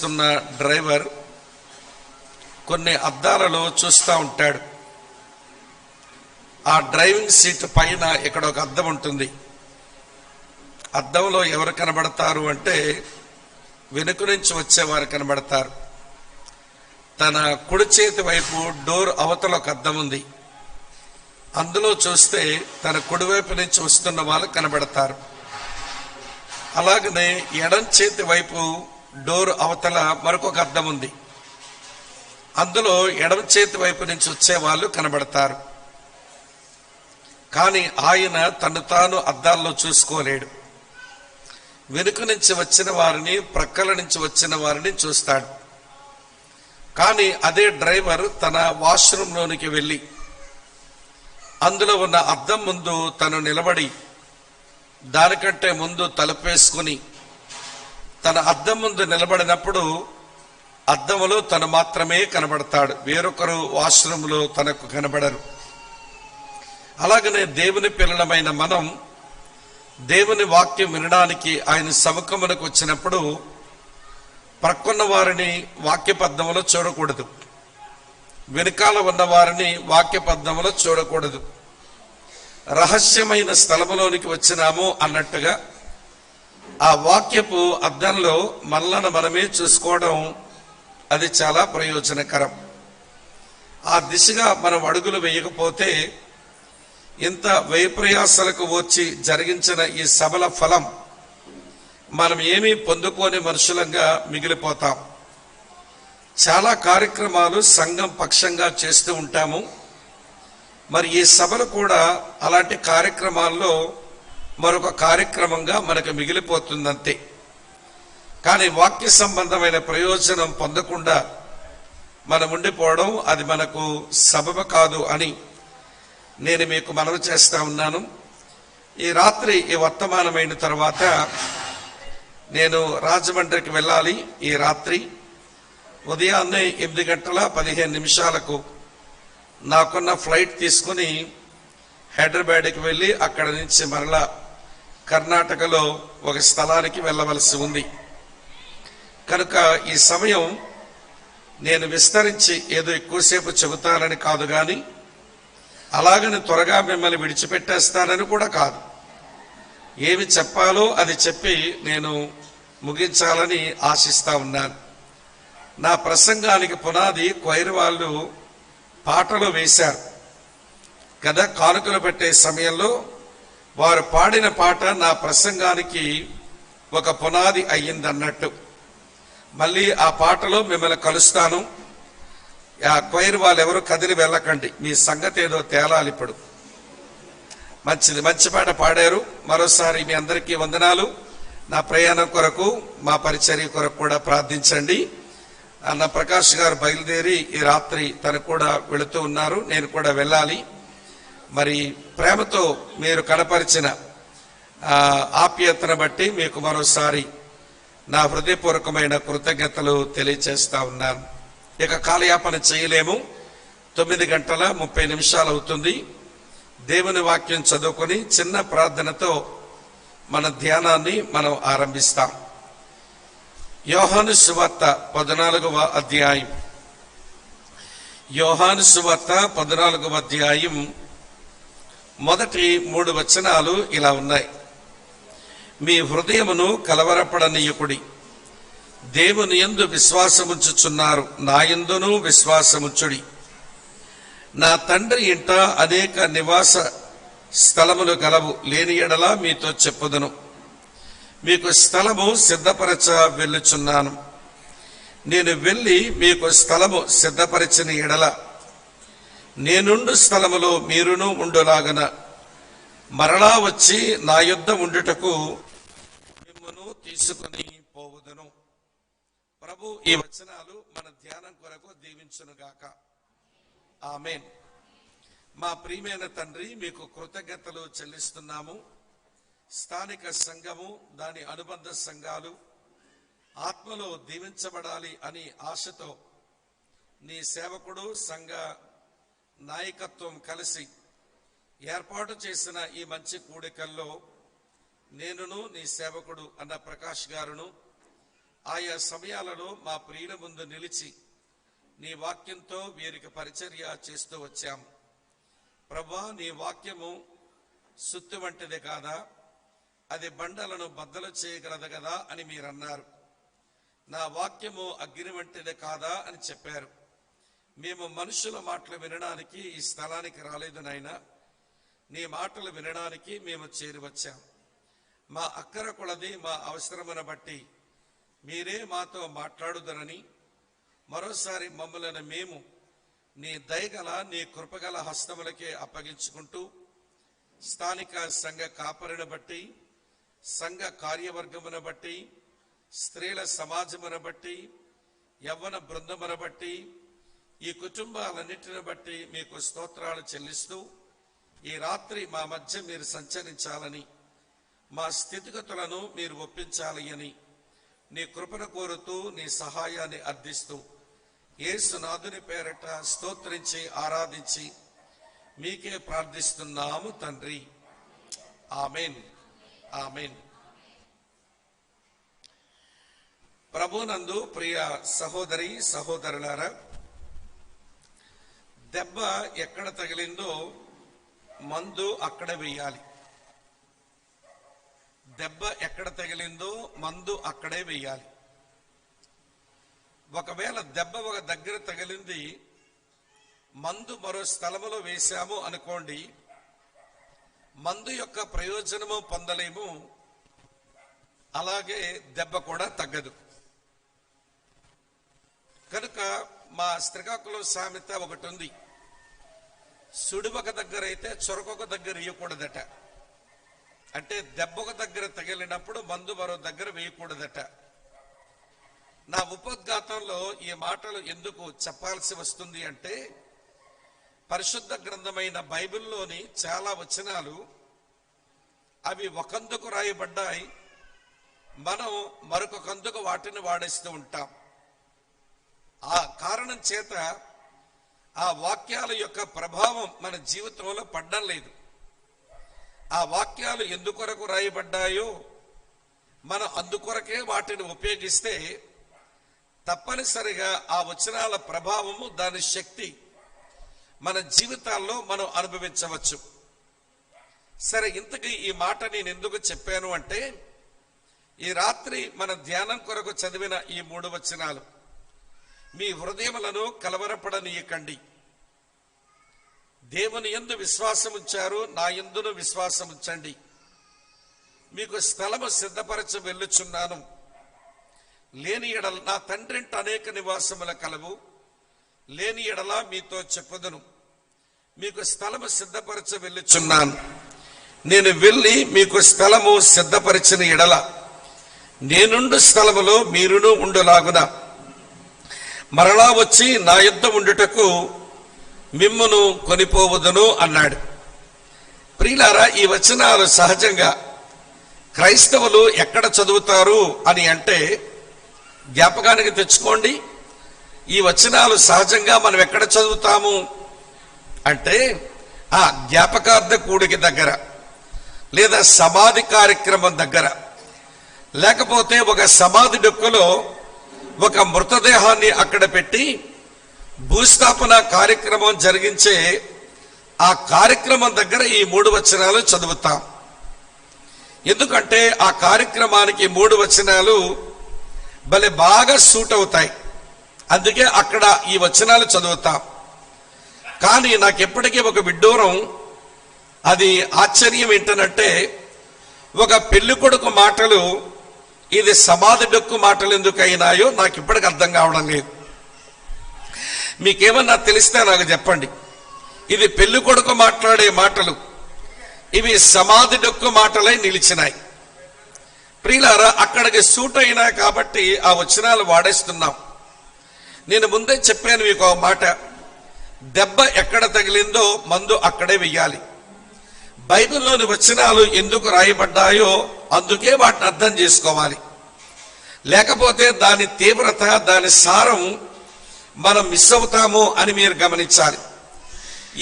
నడిపిస్తున్న డ్రైవర్ కొన్ని అద్దాలలో చూస్తూ ఉంటాడు. ఆ డ్రైవింగ్ సీట్ పైన ఇక్కడ ఒక అద్దం ఉంటుంది. అద్దంలో ఎవరు కనబడతారు అంటే వెనుక నుంచి వచ్చేవారు కనబడతారు. తన కుడి చేతి వైపు డోర్ అవతల ఒక అద్దం ఉంది. అందులో చూస్తే తన కుడివైపు నుంచి వస్తున్న వాళ్ళు కనబడతారు. అలాగనే ఎడం చేతి వైపు డోర్ అవతల మరొక అద్దం ఉంది. అందులో ఎడమ చేతి వైపు నుంచి వచ్చే వాళ్ళు కనబడతారు. కానీ ఆయన తను తాను అద్దాల్లో చూసుకోలేడు. వెనుక నుంచి వచ్చిన వారిని, ప్రక్కల నుంచి వచ్చిన వారిని చూస్తాడు. కానీ అదే డ్రైవర్ తన వాష్రూమ్లోనికి వెళ్ళి అందులో ఉన్న అద్దం ముందు తను నిలబడి దానికంటే ముందు తలుపేసుకుని తన అద్దం ముందు నిలబడినప్పుడు అద్దములో తను మాత్రమే కనబడతాడు. వేరొకరు వాష్రూమ్లో తనకు కనబడరు. అలాగనే దేవుని పిల్లలమైన మనం దేవుని వాక్యం వినడానికి ఆయన సముఖమునకు వచ్చినప్పుడు ప్రక్కన్న వారిని వాక్య పద్మములో చూడకూడదు, వెనుకాల ఉన్న వారిని వాక్య పద్మములో చూడకూడదు. రహస్యమైన స్థలములోనికి వచ్చినాము అన్నట్టుగా ఆ వాక్యపు అద్దంలో మనలను మనమే చూసుకోవడం అది చాలా ప్రయోజనకరం. ఆ దిశగా మనం అడుగులు వేయకపోతే ఇంత వ్యయప్రయాసాలకు వచ్చి జరిగించిన ఈ సభల ఫలం మనం ఏమీ పొందుకోని మనుషులంగా మిగిలిపోతాం. చాలా కార్యక్రమాలు సంఘం పక్షంగా చేస్తూ ఉంటాము. మరి ఈ సభలు కూడా అలాంటి కార్యక్రమాల్లో మరొక కార్యక్రమంగా మనకు మిగిలిపోతుందంతే. కానీ వాక్య సంబంధమైన ప్రయోజనం పొందకుండా మనం ఉండిపోవడం అది మనకు సబబు కాదు అని నేను మీకు మనవి చేస్తా ఉన్నాను. ఈ రాత్రి ఈ వర్తమానమైన తర్వాత నేను రాజమండ్రికి వెళ్ళాలి. ఈ రాత్రి ఉదయాన్నే 8:15 నాకున్న ఫ్లైట్ తీసుకుని హైదరాబాద్కి వెళ్ళి అక్కడ నుంచి మరలా కర్ణాటకలో ఒక స్థలానికి వెళ్ళవలసి ఉంది. కనుక ఈ సమయం నేను విస్తరించి ఏదో ఎక్కువసేపు చెబుతానని కాదు, కానీ అలాగని త్వరగా మిమ్మల్ని విడిచిపెట్టేస్తానని కూడా కాదు. ఏమి చెప్పాలో అది చెప్పి నేను ముగించాలని ఆశిస్తా ఉన్నాను. నా ప్రసంగానికి పునాది కొయిర్ వాళ్ళు పాటలు వేశారు కదా. కానుకలు పెట్టే సమయంలో వారు పాడిన పాట నా ప్రసంగానికి ఒక పునాది అయ్యిందన్నట్టు. మళ్ళీ ఆ పాటలో మిమ్మల్ని కలుస్తాను. ఆ కొయిర్ వాళ్ళు ఎవరు కదిలి వెళ్ళకండి, మీ సంగతి ఏదో తేలాలి. ఇప్పుడు మంచిది, మంచి పాట పాడారు. మరోసారి మీ అందరికీ వందనాలు. నా ప్రయాణం కొరకు, మా పరిచర్య కొరకు కూడా ప్రార్థించండి. అన్న ప్రకాష్ గారు బయలుదేరి ఈ రాత్రి తను కూడా వెళుతూ ఉన్నారు. నేను కూడా వెళ్ళాలి. మరి ప్రేమతో మీరు కనపరిచిన ఆప్యాయతను బట్టి మీకు మరోసారి నా హృదయపూర్వకమైన కృతజ్ఞతలు తెలియచేస్తా ఉన్నాను. ఇక కాలయాపన చేయలేము. 9:30 అవుతుంది. దేవుని వాక్యం చదువుకొని చిన్న ప్రార్థనతో మన ధ్యానాన్ని మనం ఆరంభిస్తాం. యోహాను సువార్త 14వ అధ్యాయం. యోహాను సువార్త 14వ అధ్యాయం మొదటి 3 వచనాలు ఇలా ఉన్నాయి. మీ హృదయమును కలవరపడనీయకుడి. దేవుని యందు విశ్వాసముంచుచున్నారు, నా యందును విశ్వాసముంచుడి. నా తండ్రి ఇంట అనేక నివాస స్థలములు గలవు, లేని ఎడల మీతో చెప్పుదును. మీకు స్థలము సిద్ధపరచ వెళ్ళుచున్నాను. నేను వెళ్ళి మీకు స్థలము సిద్ధపరచిన ఎడల నేనుండు స్థలములో మీరును ఉండులాగన మరలా వచ్చి నా యొద్ద ఉండుటకు మిమ్మును తీసుకుని పోవుదును. ప్రభు ఈ వచనాలు మన ధ్యానం కొరకు దీవించునుగాక. ఆమేన్. మా ప్రియమైన తండ్రి, మీకు కృతజ్ఞతలు చెల్లిస్తున్నాము. స్థానిక సంఘము, దాని అనుబంధ సంఘాలు ఆత్మలో దీవించబడాలి అని ఆశతో నీ సేవకుడు, సంఘ నాయకత్వం కలిసి ఏర్పాటు చేసిన ఈ మంచి కూడికల్లో నేనును నీ సేవకుడు అన్న ప్రకాష్ గారును, ఆయా సమయాలలో మా ప్రియుల ముందు నిలిచి నీ వాక్యంతో వీరికి పరిచర్య చేస్తూ వచ్చాము. ప్రభువా, నీ వాక్యము సుత్తి వంటిదే కాదా, అది బండలను బద్దలు చేయగలదు కదా అని మీరు అన్నారు. నా వాక్యము అగ్ని వంటిదే కాదా అని చెప్పారు. మేము మనుషుల మాటలు వినడానికి ఈ స్థలానికి రాలేదు నాయనా, నీ మాటలు వినడానికి మేము చేరి వచ్చాం. మా అక్కర కొలది మా అవసరమును బట్టి మీరే మాతో మాట్లాడుదరని మరోసారి మమ్మలను మేము నీ దయగల నీ కృపగల హస్తములకే అప్పగించుకుంటూ స్థానిక సంఘ కాపరిని బట్టి, సంఘ కార్యవర్గమును బట్టి, స్త్రీల సమాజమును బట్టి, యవ్వన బృందమును బట్టి, ఈ కుటుంబాలన్నిటిని బట్టి మీకు స్తోత్రాలు చెల్లిస్తూ ఈ రాత్రి మా మధ్య మీరు సంచరించాలని, మా స్థితిగతులను మీరు ఒప్పించాలి అని నీ కృపను కోరుతూ నీ సహాయాన్ని అర్థిస్తూ యేసునాథుని పేరట స్తోత్రించి ఆరాధించి మీకే ప్రార్థిస్తున్నాము తండ్రి. Amen, amen. ప్రభునందు ప్రియ సహోదరి సహోదరులారా, దెబ్బ ఎక్కడ తగిలిందో మందు అక్కడ వేయాలి. దెబ్బ ఎక్కడ తగిలిందో మందు అక్కడే వేయాలి. ఒకవేళ దెబ్బ ఒక దగ్గర తగిలింది, మందు మరో స్థలములో వేశాము అనుకోండి, మందు యొక్క ప్రయోజనము పొందలేము, అలాగే దెబ్బ కూడా తగ్గదు. కనుక మా శ్రీకాకుళం సామెత ఒకటి ఉంది, సుడి ఒక దగ్గర అయితే చొరకొక దగ్గర వేయకూడదట. అంటే దెబ్బ ఒక దగ్గర తగిలినప్పుడు మందు మరో దగ్గర వేయకూడదట. నా ఉపోద్ఘాతంలో ఈ మాటలు ఎందుకు చెప్పాల్సి వస్తుంది అంటే, పరిశుద్ధ గ్రంథమైన బైబిల్లోని చాలా వచనాలు అవి ఒకందుకు రాయబడ్డాయి, మనం మరొకందుకు వాటిని వాడేస్తూ ఉంటాం. ఆ కారణం చేత ఆ వాక్యాల యొక్క ప్రభావం మన జీవితంలో పడ్డం లేదు. ఆ వాక్యాలు ఎందుకొరకు రాయబడ్డాయో మనం అందుకొరకే వాటిని ఉపయోగిస్తే తప్పనిసరిగా ఆ వచనాల ప్రభావము, దాని శక్తి మన జీవితాల్లో మనం అనుభవించవచ్చు. సరే, ఇంతకీ ఈ మాట నేను ఎందుకు చెప్పాను అంటే, ఈ రాత్రి మన ధ్యానం కొరకు చదివిన ఈ 3 వచనాలు, మీ హృదయములను కలవరపడనీయకండి. దేవుని యందు విశ్వాసం ఉంచారు, నా యందును విశ్వాసం ఉంచండి. మీకు స్థలము సిద్ధపరచ వెళ్ళుచున్నాను. లేని ఎడల నా తండ్రింట అనేక నివాసముల కలవు, లేని ఎడల మీతో చెప్పుదును. మీకు స్థలము సిద్ధపరచ వెళ్ళుచున్నాను. నేను వెళ్ళి మీకు స్థలము సిద్ధపరిచిన ఎడల నేనుండు స్థలములో మీరును ఉండులాగున మరలా వచ్చి నా యొద్ద ఉండుటకు మిమ్మును కొనిపోవదును అన్నాడు. ప్రియులారా, ఈ వచనాలు సహజంగా క్రైస్తవులు ఎక్కడ చదువుతారు అని అంటే జ్ఞాపకానికి తెచ్చుకోండి. ఈ వచనాలు సహజంగా మనం ఎక్కడ చదువుతాము అంటే ఆ జ్ఞాపకార్థ కూడిక దగ్గర, లేదా సమాధి కార్యక్రమం దగ్గర, లేకపోతే ఒక సమాధి డొక్కులో ఒక మృతదేహాన్ని అక్కడ పెట్టి భూస్థాపన కార్యక్రమం జరిగించే ఆ కార్యక్రమం దగ్గర ఈ 3 వచనాలు చదువుతాం. ఎందుకంటే ఆ కార్యక్రమానికి 3 వచనాలు భలే బాగా సూట్ అవుతాయి. అందుకే అక్కడ ఈ వచనాలు చదువుతాం. కానీ నాకు ఎప్పటికీ ఒక విడ్డూరం, అది ఆశ్చర్యం ఏంటనంటే, ఒక పెళ్లి కొడుకు మాటలు ఇది సమాధి డొక్కు మాటలు ఎందుకు అయినాయో నాకు ఇప్పటికి అర్థం కావడం లేదు. మీకేమన్నా తెలిస్తే నాకు చెప్పండి. ఇది పెళ్లి కొడుకు మాట్లాడే మాటలు, ఇవి సమాధి డొక్కు మాటలై నిలిచినాయి. ప్రియులారా, అక్కడికి సూట్ అయినాయి కాబట్టి ఆ వచనాలు వాడేస్తున్నాం. నేను ముందే చెప్పాను మీకు ఒక మాట, దెబ్బ ఎక్కడ తగిలిందో మందు అక్కడే వెయ్యాలి. బైబిల్లోని వచనాలు ఎందుకు రాయబడ్డాయో అందుకే వాటిని అర్థం చేసుకోవాలి. లేకపోతే దాని తీవ్రత, దాని సారం మనం మిస్ అవుతాము అని మీరు గమనించాలి.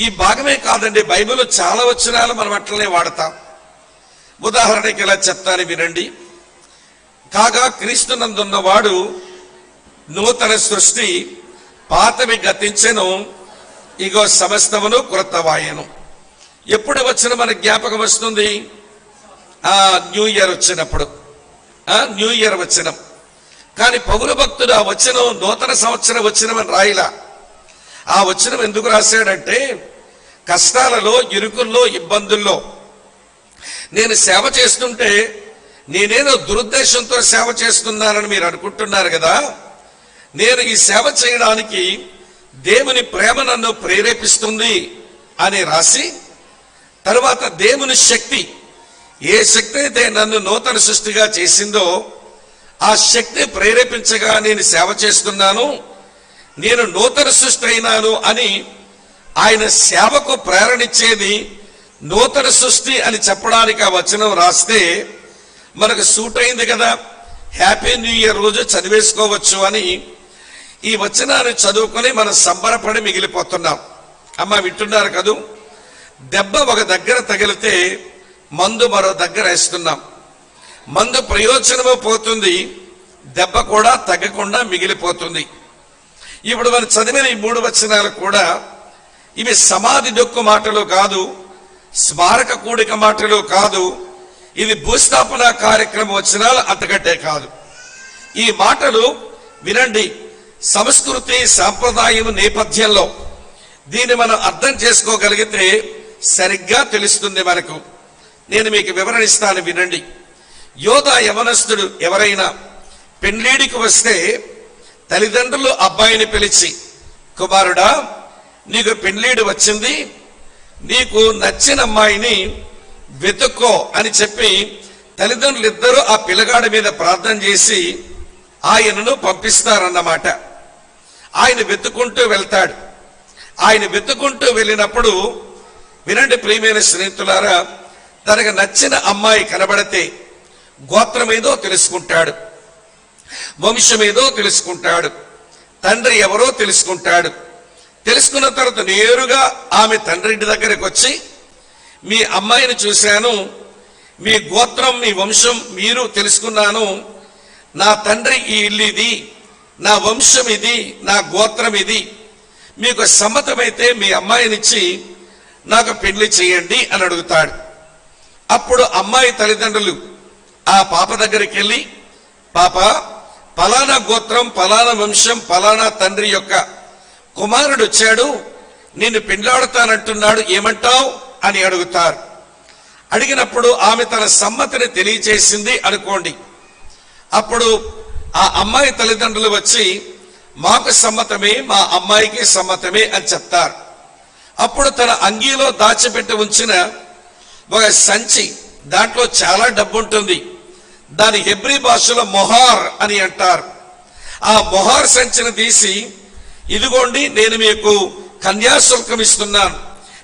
ఈ భాగమే కాదండి, బైబిల్లో చాలా వచనాలు మనం అట్లనే వాడతాం. ఉదాహరణకి ఇలా చెప్తాను వినండి. కాగా క్రీస్తునందున్నవాడు నూతన సృష్టి, పాతవి గతించెను, ఇగో సమస్తమును క్రొత్తవాయెను. ఎప్పుడు వచ్చిన మన జ్ఞాపకం వస్తుంది? న్యూ ఇయర్ వచ్చినప్పుడు, న్యూ ఇయర్ వచ్చిన. కానీ పౌలు భక్తుడు ఆ వచనం నూతన సంవత్సరం వచ్చినమని రాయిలా. ఆ వచనం ఎందుకు రాశాడంటే, కష్టాలలో, ఇరుకుల్లో, ఇబ్బందుల్లో నేను సేవ చేస్తుంటే నేనేదో దురుద్దేశంతో సేవ చేస్తున్నానని మీరు అనుకుంటున్నారు కదా. నేను ఈ సేవ చేయడానికి దేవుని ప్రేమ నన్ను ప్రేరేపిస్తుంది అని రాసి, తరువాత దేవుని శక్తి, ఏ శక్తి అయితే నన్ను నూతన సృష్టిగా చేసిందో ఆ శక్తి ప్రేరేపించగా నేను సేవ చేస్తున్నాను, నేను నూతన సృష్టి అయినాను అని ఆయన సేవకు ప్రేరణించేది నూతన సృష్టి అని చెప్పడానికి ఆ వచనం రాస్తే మనకు సూట్ అయింది కదా. హ్యాపీ న్యూ ఇయర్ రోజు చదివేసుకోవచ్చు అని ఈ వచనాన్ని చదువుకొని మనం సంబరపడి మిగిలిపోతున్నాం. అమ్మ వింటున్నారు కదూ? దెబ్బ ఒక దగ్గర తగిలితే మందు మరో దగ్గర వేస్తున్నాం. మందు ప్రయోజనము పోతుంది, దెబ్బ కూడా తగ్గకుండా మిగిలిపోతుంది. ఇప్పుడు మనం చదివిన ఈ 3 వచనాలు కూడా ఇవి సమాధి డొక్కు మాటలు కాదు, స్మారక కూడిక మాటలు కాదు, ఇది భూస్థాపన కార్యక్రమం వచనాలు అంతకంటే కాదు. ఈ మాటలు వినండి. సంస్కృతి సాంప్రదాయం నేపథ్యంలో దీన్ని మనం అర్థం చేసుకోగలిగితే సరిగ్గా తెలుస్తుంది మనకు. నేను మీకు వివరణ ఇస్తాను, వినండి. యోధా యవనస్తుడు ఎవరైనా పెండ్లీడికి వస్తే తల్లిదండ్రులు అబ్బాయిని పిలిచి, కుమారుడా నీకు పెండ్లీడు వచ్చింది, నీకు నచ్చిన అమ్మాయిని వెతుక్కో అని చెప్పి తల్లిదండ్రులు ఇద్దరు ఆ పిల్లగాడి మీద ప్రార్థన చేసి ఆయనను పంపిస్తారన్నమాట. ఆయన వెతుకుంటూ వెళ్తాడు. ఆయన వెతుకుంటూ వెళ్ళినప్పుడు వినండి ప్రియమైన స్నేహితులారా, తనకు నచ్చిన అమ్మాయి కనబడితే గోత్రం ఏదో తెలుసుకుంటాడు, వంశం ఏదో తెలుసుకుంటాడు, తండ్రి ఎవరో తెలుసుకుంటాడు. తెలుసుకున్న తర్వాత నేరుగా ఆమె తండ్రి ఇంటి దగ్గరికి వచ్చి, మీ అమ్మాయిని చూశాను, మీ గోత్రం, మీ వంశం మీరు తెలుసుకున్నాను, నా తండ్రి ఈ ఇల్లు ఇది, నా వంశం ఇది, నా గోత్రం ఇది, మీకు సమ్మతమైతే మీ అమ్మాయినిచ్చి నాకు పెళ్లి చేయండి అని అడుగుతాడు. అప్పుడు అమ్మాయి తల్లిదండ్రులు ఆ పాప దగ్గరికి వెళ్ళి, పాప పలానా గోత్రం, పలానా వంశం, పలానా తండ్రి యొక్క కుమారుడు వచ్చాడు, నిన్ను పెళ్లాడుతానంటున్నాడు, ఏమంటావు అని అడుగుతారు. అడిగినప్పుడు ఆమె తన సమ్మతిని తెలియజేసింది అనుకోండి. అప్పుడు ఆ అమ్మాయి తల్లిదండ్రులు వచ్చి, మాకు సమ్మతమే, మా అమ్మాయికి సమ్మతమే అని చెప్తారు. అప్పుడు తన అంగీలో దాచిపెట్టి ఉంచిన ఒక సంచి, దాంట్లో చాలా డబ్బు ఉంటుంది, దాని హెబ్రీ భాషలో మొహార్ అని అంటారు. ఆ మొహార్ సంచిని తీసి, ఇదిగోండి నేను మీకు కన్యాశుల్కం ఇస్తున్నాను,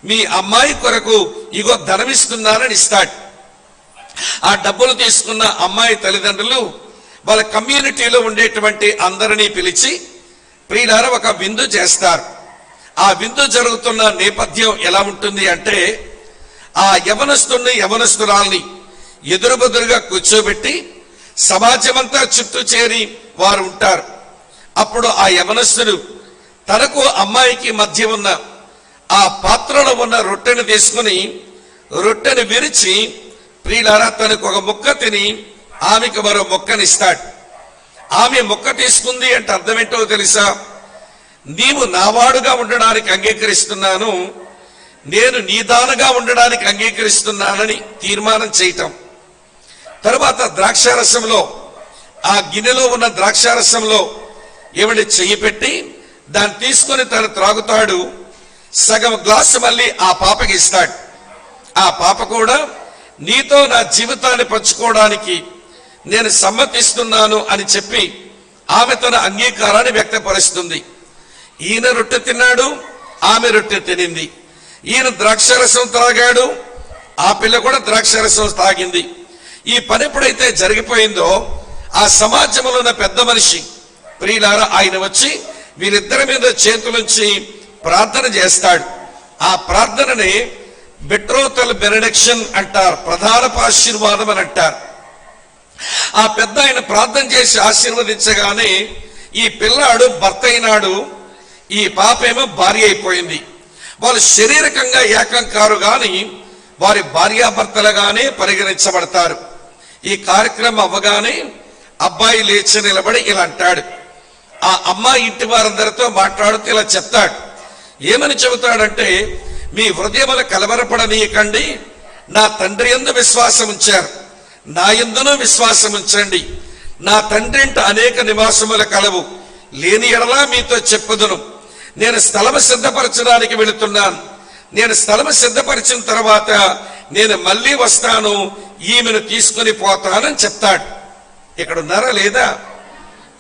మీ అమ్మాయి కొరకు ఇగో ధనం ఇస్తున్నానని ఇస్తాడు. ఆ డబ్బులు తీసుకున్న అమ్మాయి తల్లిదండ్రులు వాళ్ళ కమ్యూనిటీలో ఉండేటువంటి అందరినీ పిలిచి ప్రియులారా ఒక విందు చేస్తారు. ఆ విందు జరుగుతున్న నేపథ్యం ఎలా ఉంటుంది అంటే, ఆ యవనస్తుని యవనస్తురాల్ని ఎదురుబెదురుగా కూర్చోబెట్టి సమాజమంతా చుట్టూ చేరి వారు ఉంటారు. అప్పుడు ఆ యవనస్తుడు తనకు అమ్మాయికి మధ్య ఉన్న ఆ పాత్రలో ఉన్న రొట్టెను తీసుకుని రొట్టెను విరిచి, ప్రియులారా తనకు ఒక ముక్క తిని ఆమెకు మరో మొక్కనిస్తాడు. ఆమె మొక్క తీసుకుంది అంటే అర్థం ఏంటో తెలుసా? నీవు నావాడుగా ఉండడానికి అంగీకరిస్తున్నాను, నేను నీదానగా ఉండడానికి అంగీకరిస్తున్నానని తీర్మానం చేయటం. తరువాత ద్రాక్షారసంలో, ఆ గిన్నెలో ఉన్న ద్రాక్షారసంలో ఎవడి చెయ్యి పెట్టి దాన్ని తీసుకొని తను త్రాగుతాడు. సగం గ్లాసు మళ్ళీ ఆ పాపకి ఇస్తాడు. ఆ పాప కూడా నీతో నా జీవితాన్ని పంచుకోవడానికి నేను సమ్మతిస్తున్నాను అని చెప్పి ఆమె తన అంగీకారాన్ని వ్యక్తపరుస్తుంది. ఈయన రొట్టె తిన్నాడు, ఆమె రొట్టె తినింది. ఈయన ద్రాక్షారసం త్రాగాడు, ఆ పిల్ల కూడా ద్రాక్షారసం తాగింది. ఈ పని ఎప్పుడైతే జరిగిపోయిందో ఆ సమాజంలో ఉన్న పెద్ద మనిషి ప్రియులారా ఆయన వచ్చి వీరిద్దరి మీద చేతులుంచి ప్రార్థన చేస్తాడు. ఆ ప్రార్థనని బెట్రోతల్ బెనడిక్షన్ అంటారు, ప్రధానపు ఆశీర్వాదం అని అంటారు. ఆ పెద్ద ఆయన ప్రార్థన చేసి ఆశీర్వదించగానే ఈ పిల్లాడు భర్త అయినాడు, ఈ పాపేమో భార్య అయిపోయింది. వాళ్ళు శారీరకంగా ఏకం కారు గాని వారి భార్యాభర్తలుగానే పరిగణించబడతారు. ఈ కార్యక్రమం అవ్వగానే అబ్బాయి లేచి నిలబడి ఇలా అంటాడు. ఆ అమ్మాయి ఇంటి వారందరితో మాట్లాడుతూ ఇలా చెప్తాడు. ఏమని చెబుతాడంటే, మీ హృదయములు కలవరపడనీయకండి, నా తండ్రి యందు విశ్వాసం ఉంచారు, నా యందును విశ్వాసం ఉంచండి. నా తండ్రి ఇంట అనేక నివాసములు కలవు, లేని ఎడలా మీతో చెప్పుదును. నేను స్థలము సిద్ధపరచడానికి వెళుతున్నాను, నేను స్థలము సిద్ధపరిచిన తర్వాత నేను మళ్ళీ వస్తాను, ఈమెను తీసుకుని పోతానని చెప్తాడు. ఇక్కడ ఉన్నారా లేదా?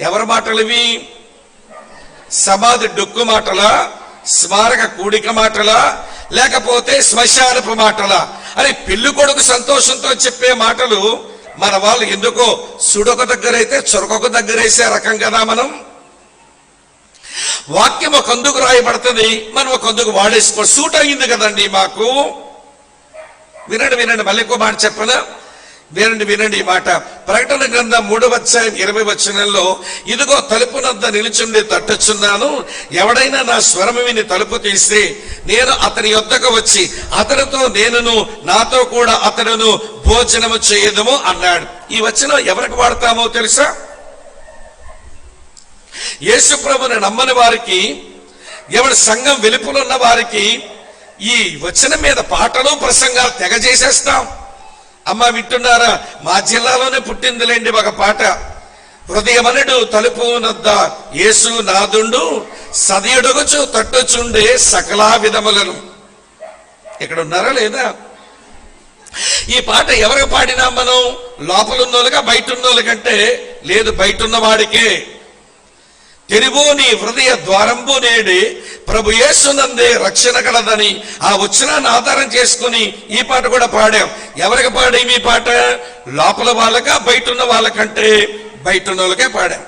ఎవరి మాటలు ఇవి? సమాధి డొక్కు మాటలా, స్మారక కూడిక మాటలా, లేకపోతే శ్మశానపు మాటలా? అని పెళ్లి కొడుకు సంతోషంతో చెప్పే మాటలు మన వాళ్ళు ఎందుకో సుడొక దగ్గర అయితే చొరకొక దగ్గర వేసే రకం కదా. మనం వాక్యం ఒక అందుకు రాయబడుతుంది, మనం ఒక అందుకు వాడేసుకో. సూట్ అయింది కదండి మాకు. వినండి వినండి, మళ్ళీ ఇంకో మాట చెప్పనా? వినండి ఈ మాట. ప్రకటన గ్రంథం 3:20 ఇదిగో తలుపునద్ద నిలుచుండి తట్టుచున్నాను, ఎవడైనా నా స్వరము విని తలుపు తీస్తే నేను అతని యొద్దకు వచ్చి అతనితో నేనును నాతో కూడా అతనును భోజనము చేయదము అన్నాడు. ఈ వచనం ఎవరికి వాడతామో తెలుసా? యేసు ప్రభుని నమ్మని వారికి, ఎవరి సంఘం వెలుపులున్న వారికి ఈ వచనం మీద పాటలు ప్రసంగాలు తెగ చేసేస్తాం. అమ్మ వింటున్నారా? మా జిల్లాలోనే పుట్టిందిలేండి ఒక పాట. హృదయమనడు తలుపు నద్ద యేసు నాదుండు, సదియడుగుచు తట్టుచుండే సకలా విధములను. ఇక్కడ ఉన్నారా లేదా? ఈ పాట ఎవరికి పాడినా మనం? లోపలున్నోళ్ళుగా బయట ఉన్నోళ్ళకంటే లేదు, బయట ఉన్న వాడికే. తెరువు నీ హృదయ ద్వారంబు నేడే, ప్రభు యేసునందే రక్షణ కలదని ఆ వచనాన్ని ఆధారం చేసుకుని ఈ పాట కూడా పాడాం. ఎవరికి పాడాం ఈ పాట? లోపల వాళ్ళగా బయట ఉన్న వాళ్ళకంటే బయట ఉన్న వాళ్ళకే పాడాం.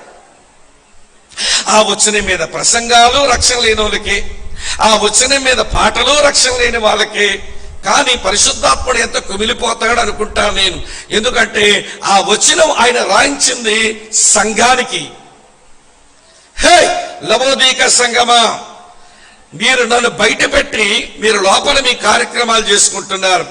ఆ వచనం మీద ప్రసంగాలు రక్షణ లేని వాళ్ళకి, ఆ వచనం మీద పాటలు రక్షణ లేని వాళ్ళకి. కానీ పరిశుద్ధాత్ముడు ఎంత కుమిలిపోతాడు అనుకుంటాను నేను. ఎందుకంటే ఆ వచనం ఆయన రాయించింది సంఘానికి. హే లవోదీక సంఘమా, మీరు నన్ను బయట పెట్టి మీరు లోపల మీ కార్యక్రమాలు చేసుకుంటున్నారు,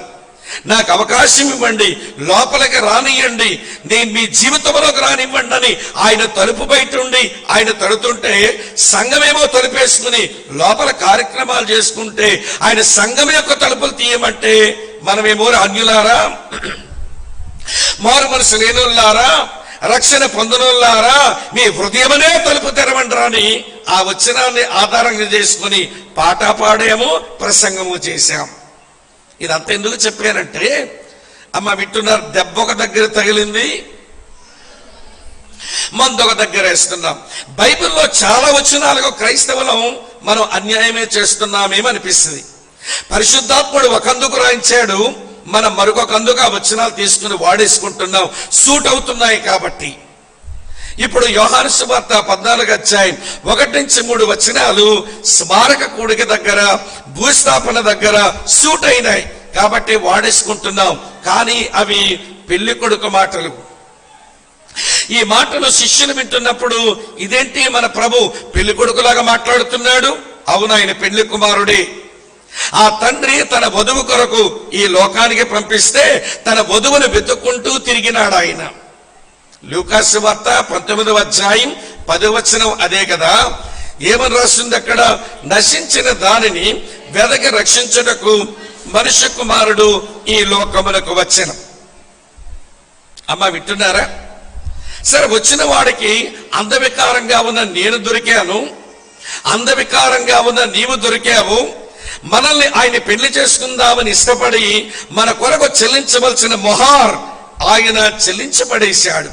నాకు అవకాశం ఇవ్వండి, లోపలికి రానియండి, నేను మీ జీవితంలోకి రానివ్వండి అని ఆయన తలుపు బయట ఉండి ఆయన తడుతుంటే సంఘమేమో తలుపేసుకుని లోపల కార్యక్రమాలు చేసుకుంటే ఆయన సంఘం యొక్క తలుపులు తీయమంటే మనమేమో అన్యులారా, మారు మనసు లేనులారా, రక్షణ పొందనులారా, మీ హృదయమనే తలుపు తెరవండి అని ఆ వచనాన్ని ఆధారంగా చేసుకుని పాట పాడాము, ప్రసంగము చేశాం. ఇదంతా ఎందుకు చెప్పానంటే, అమ్మ వింటున్నారు, దెబ్బ ఒక దగ్గర తగిలింది, మందు ఒక దగ్గర వేస్తున్నాం. బైబిల్లో చాలా వచనాలకు క్రైస్తవులం మనం అన్యాయమే చేస్తున్నామేమనిపిస్తుంది. పరిశుద్ధాత్ముడు ఒకందుకు రాయించాడు, మనం మరొకందుకు ఆ వచనాలు తీసుకుని వాడేసుకుంటున్నాం, సూట్ అవుతున్నాయి కాబట్టి. ఇప్పుడు యోహాను సువార్త 14:1-3 వచనాలు స్మారక కూడిక దగ్గర, భూస్థాపన దగ్గర సూట్ అయినాయి కాబట్టి వాడేసుకుంటున్నాం. కానీ అవి పెళ్లి కొడుకు మాటలు. ఈ మాటలు శిష్యులు వింటున్నప్పుడు ఇదేంటి మన ప్రభు పెళ్లి కొడుకులాగా మాట్లాడుతున్నాడు? అవును, ఆయన పెళ్లి కుమారుడే. ఆ తండ్రి తన వధువు కొరకు ఈ లోకానికి పంపిస్తే తన వధువును వెతుక్కుంటూ తిరిగినాడు ఆయన. లూకాసు వార్త 19:10 అదే కదా. ఏమని రాస్తుంది అక్కడ? నశించిన దానిని వెదకి రక్షించుటకు మనుష్య కుమారుడు ఈ లోకములకు వచ్చెను. అమ్మ వింటున్నారా? సరే, వచ్చిన వాడికి అందవికారంగా ఉన్న నేను దొరికాను, అందవికారంగా ఉన్న నీవు దొరికావు. మనల్ని ఆయన పెళ్లి చేసుకుందామని ఇష్టపడి మన కొరకు చెల్లించవలసిన మొహార్ ఆయన చెల్లించబడేశాడు.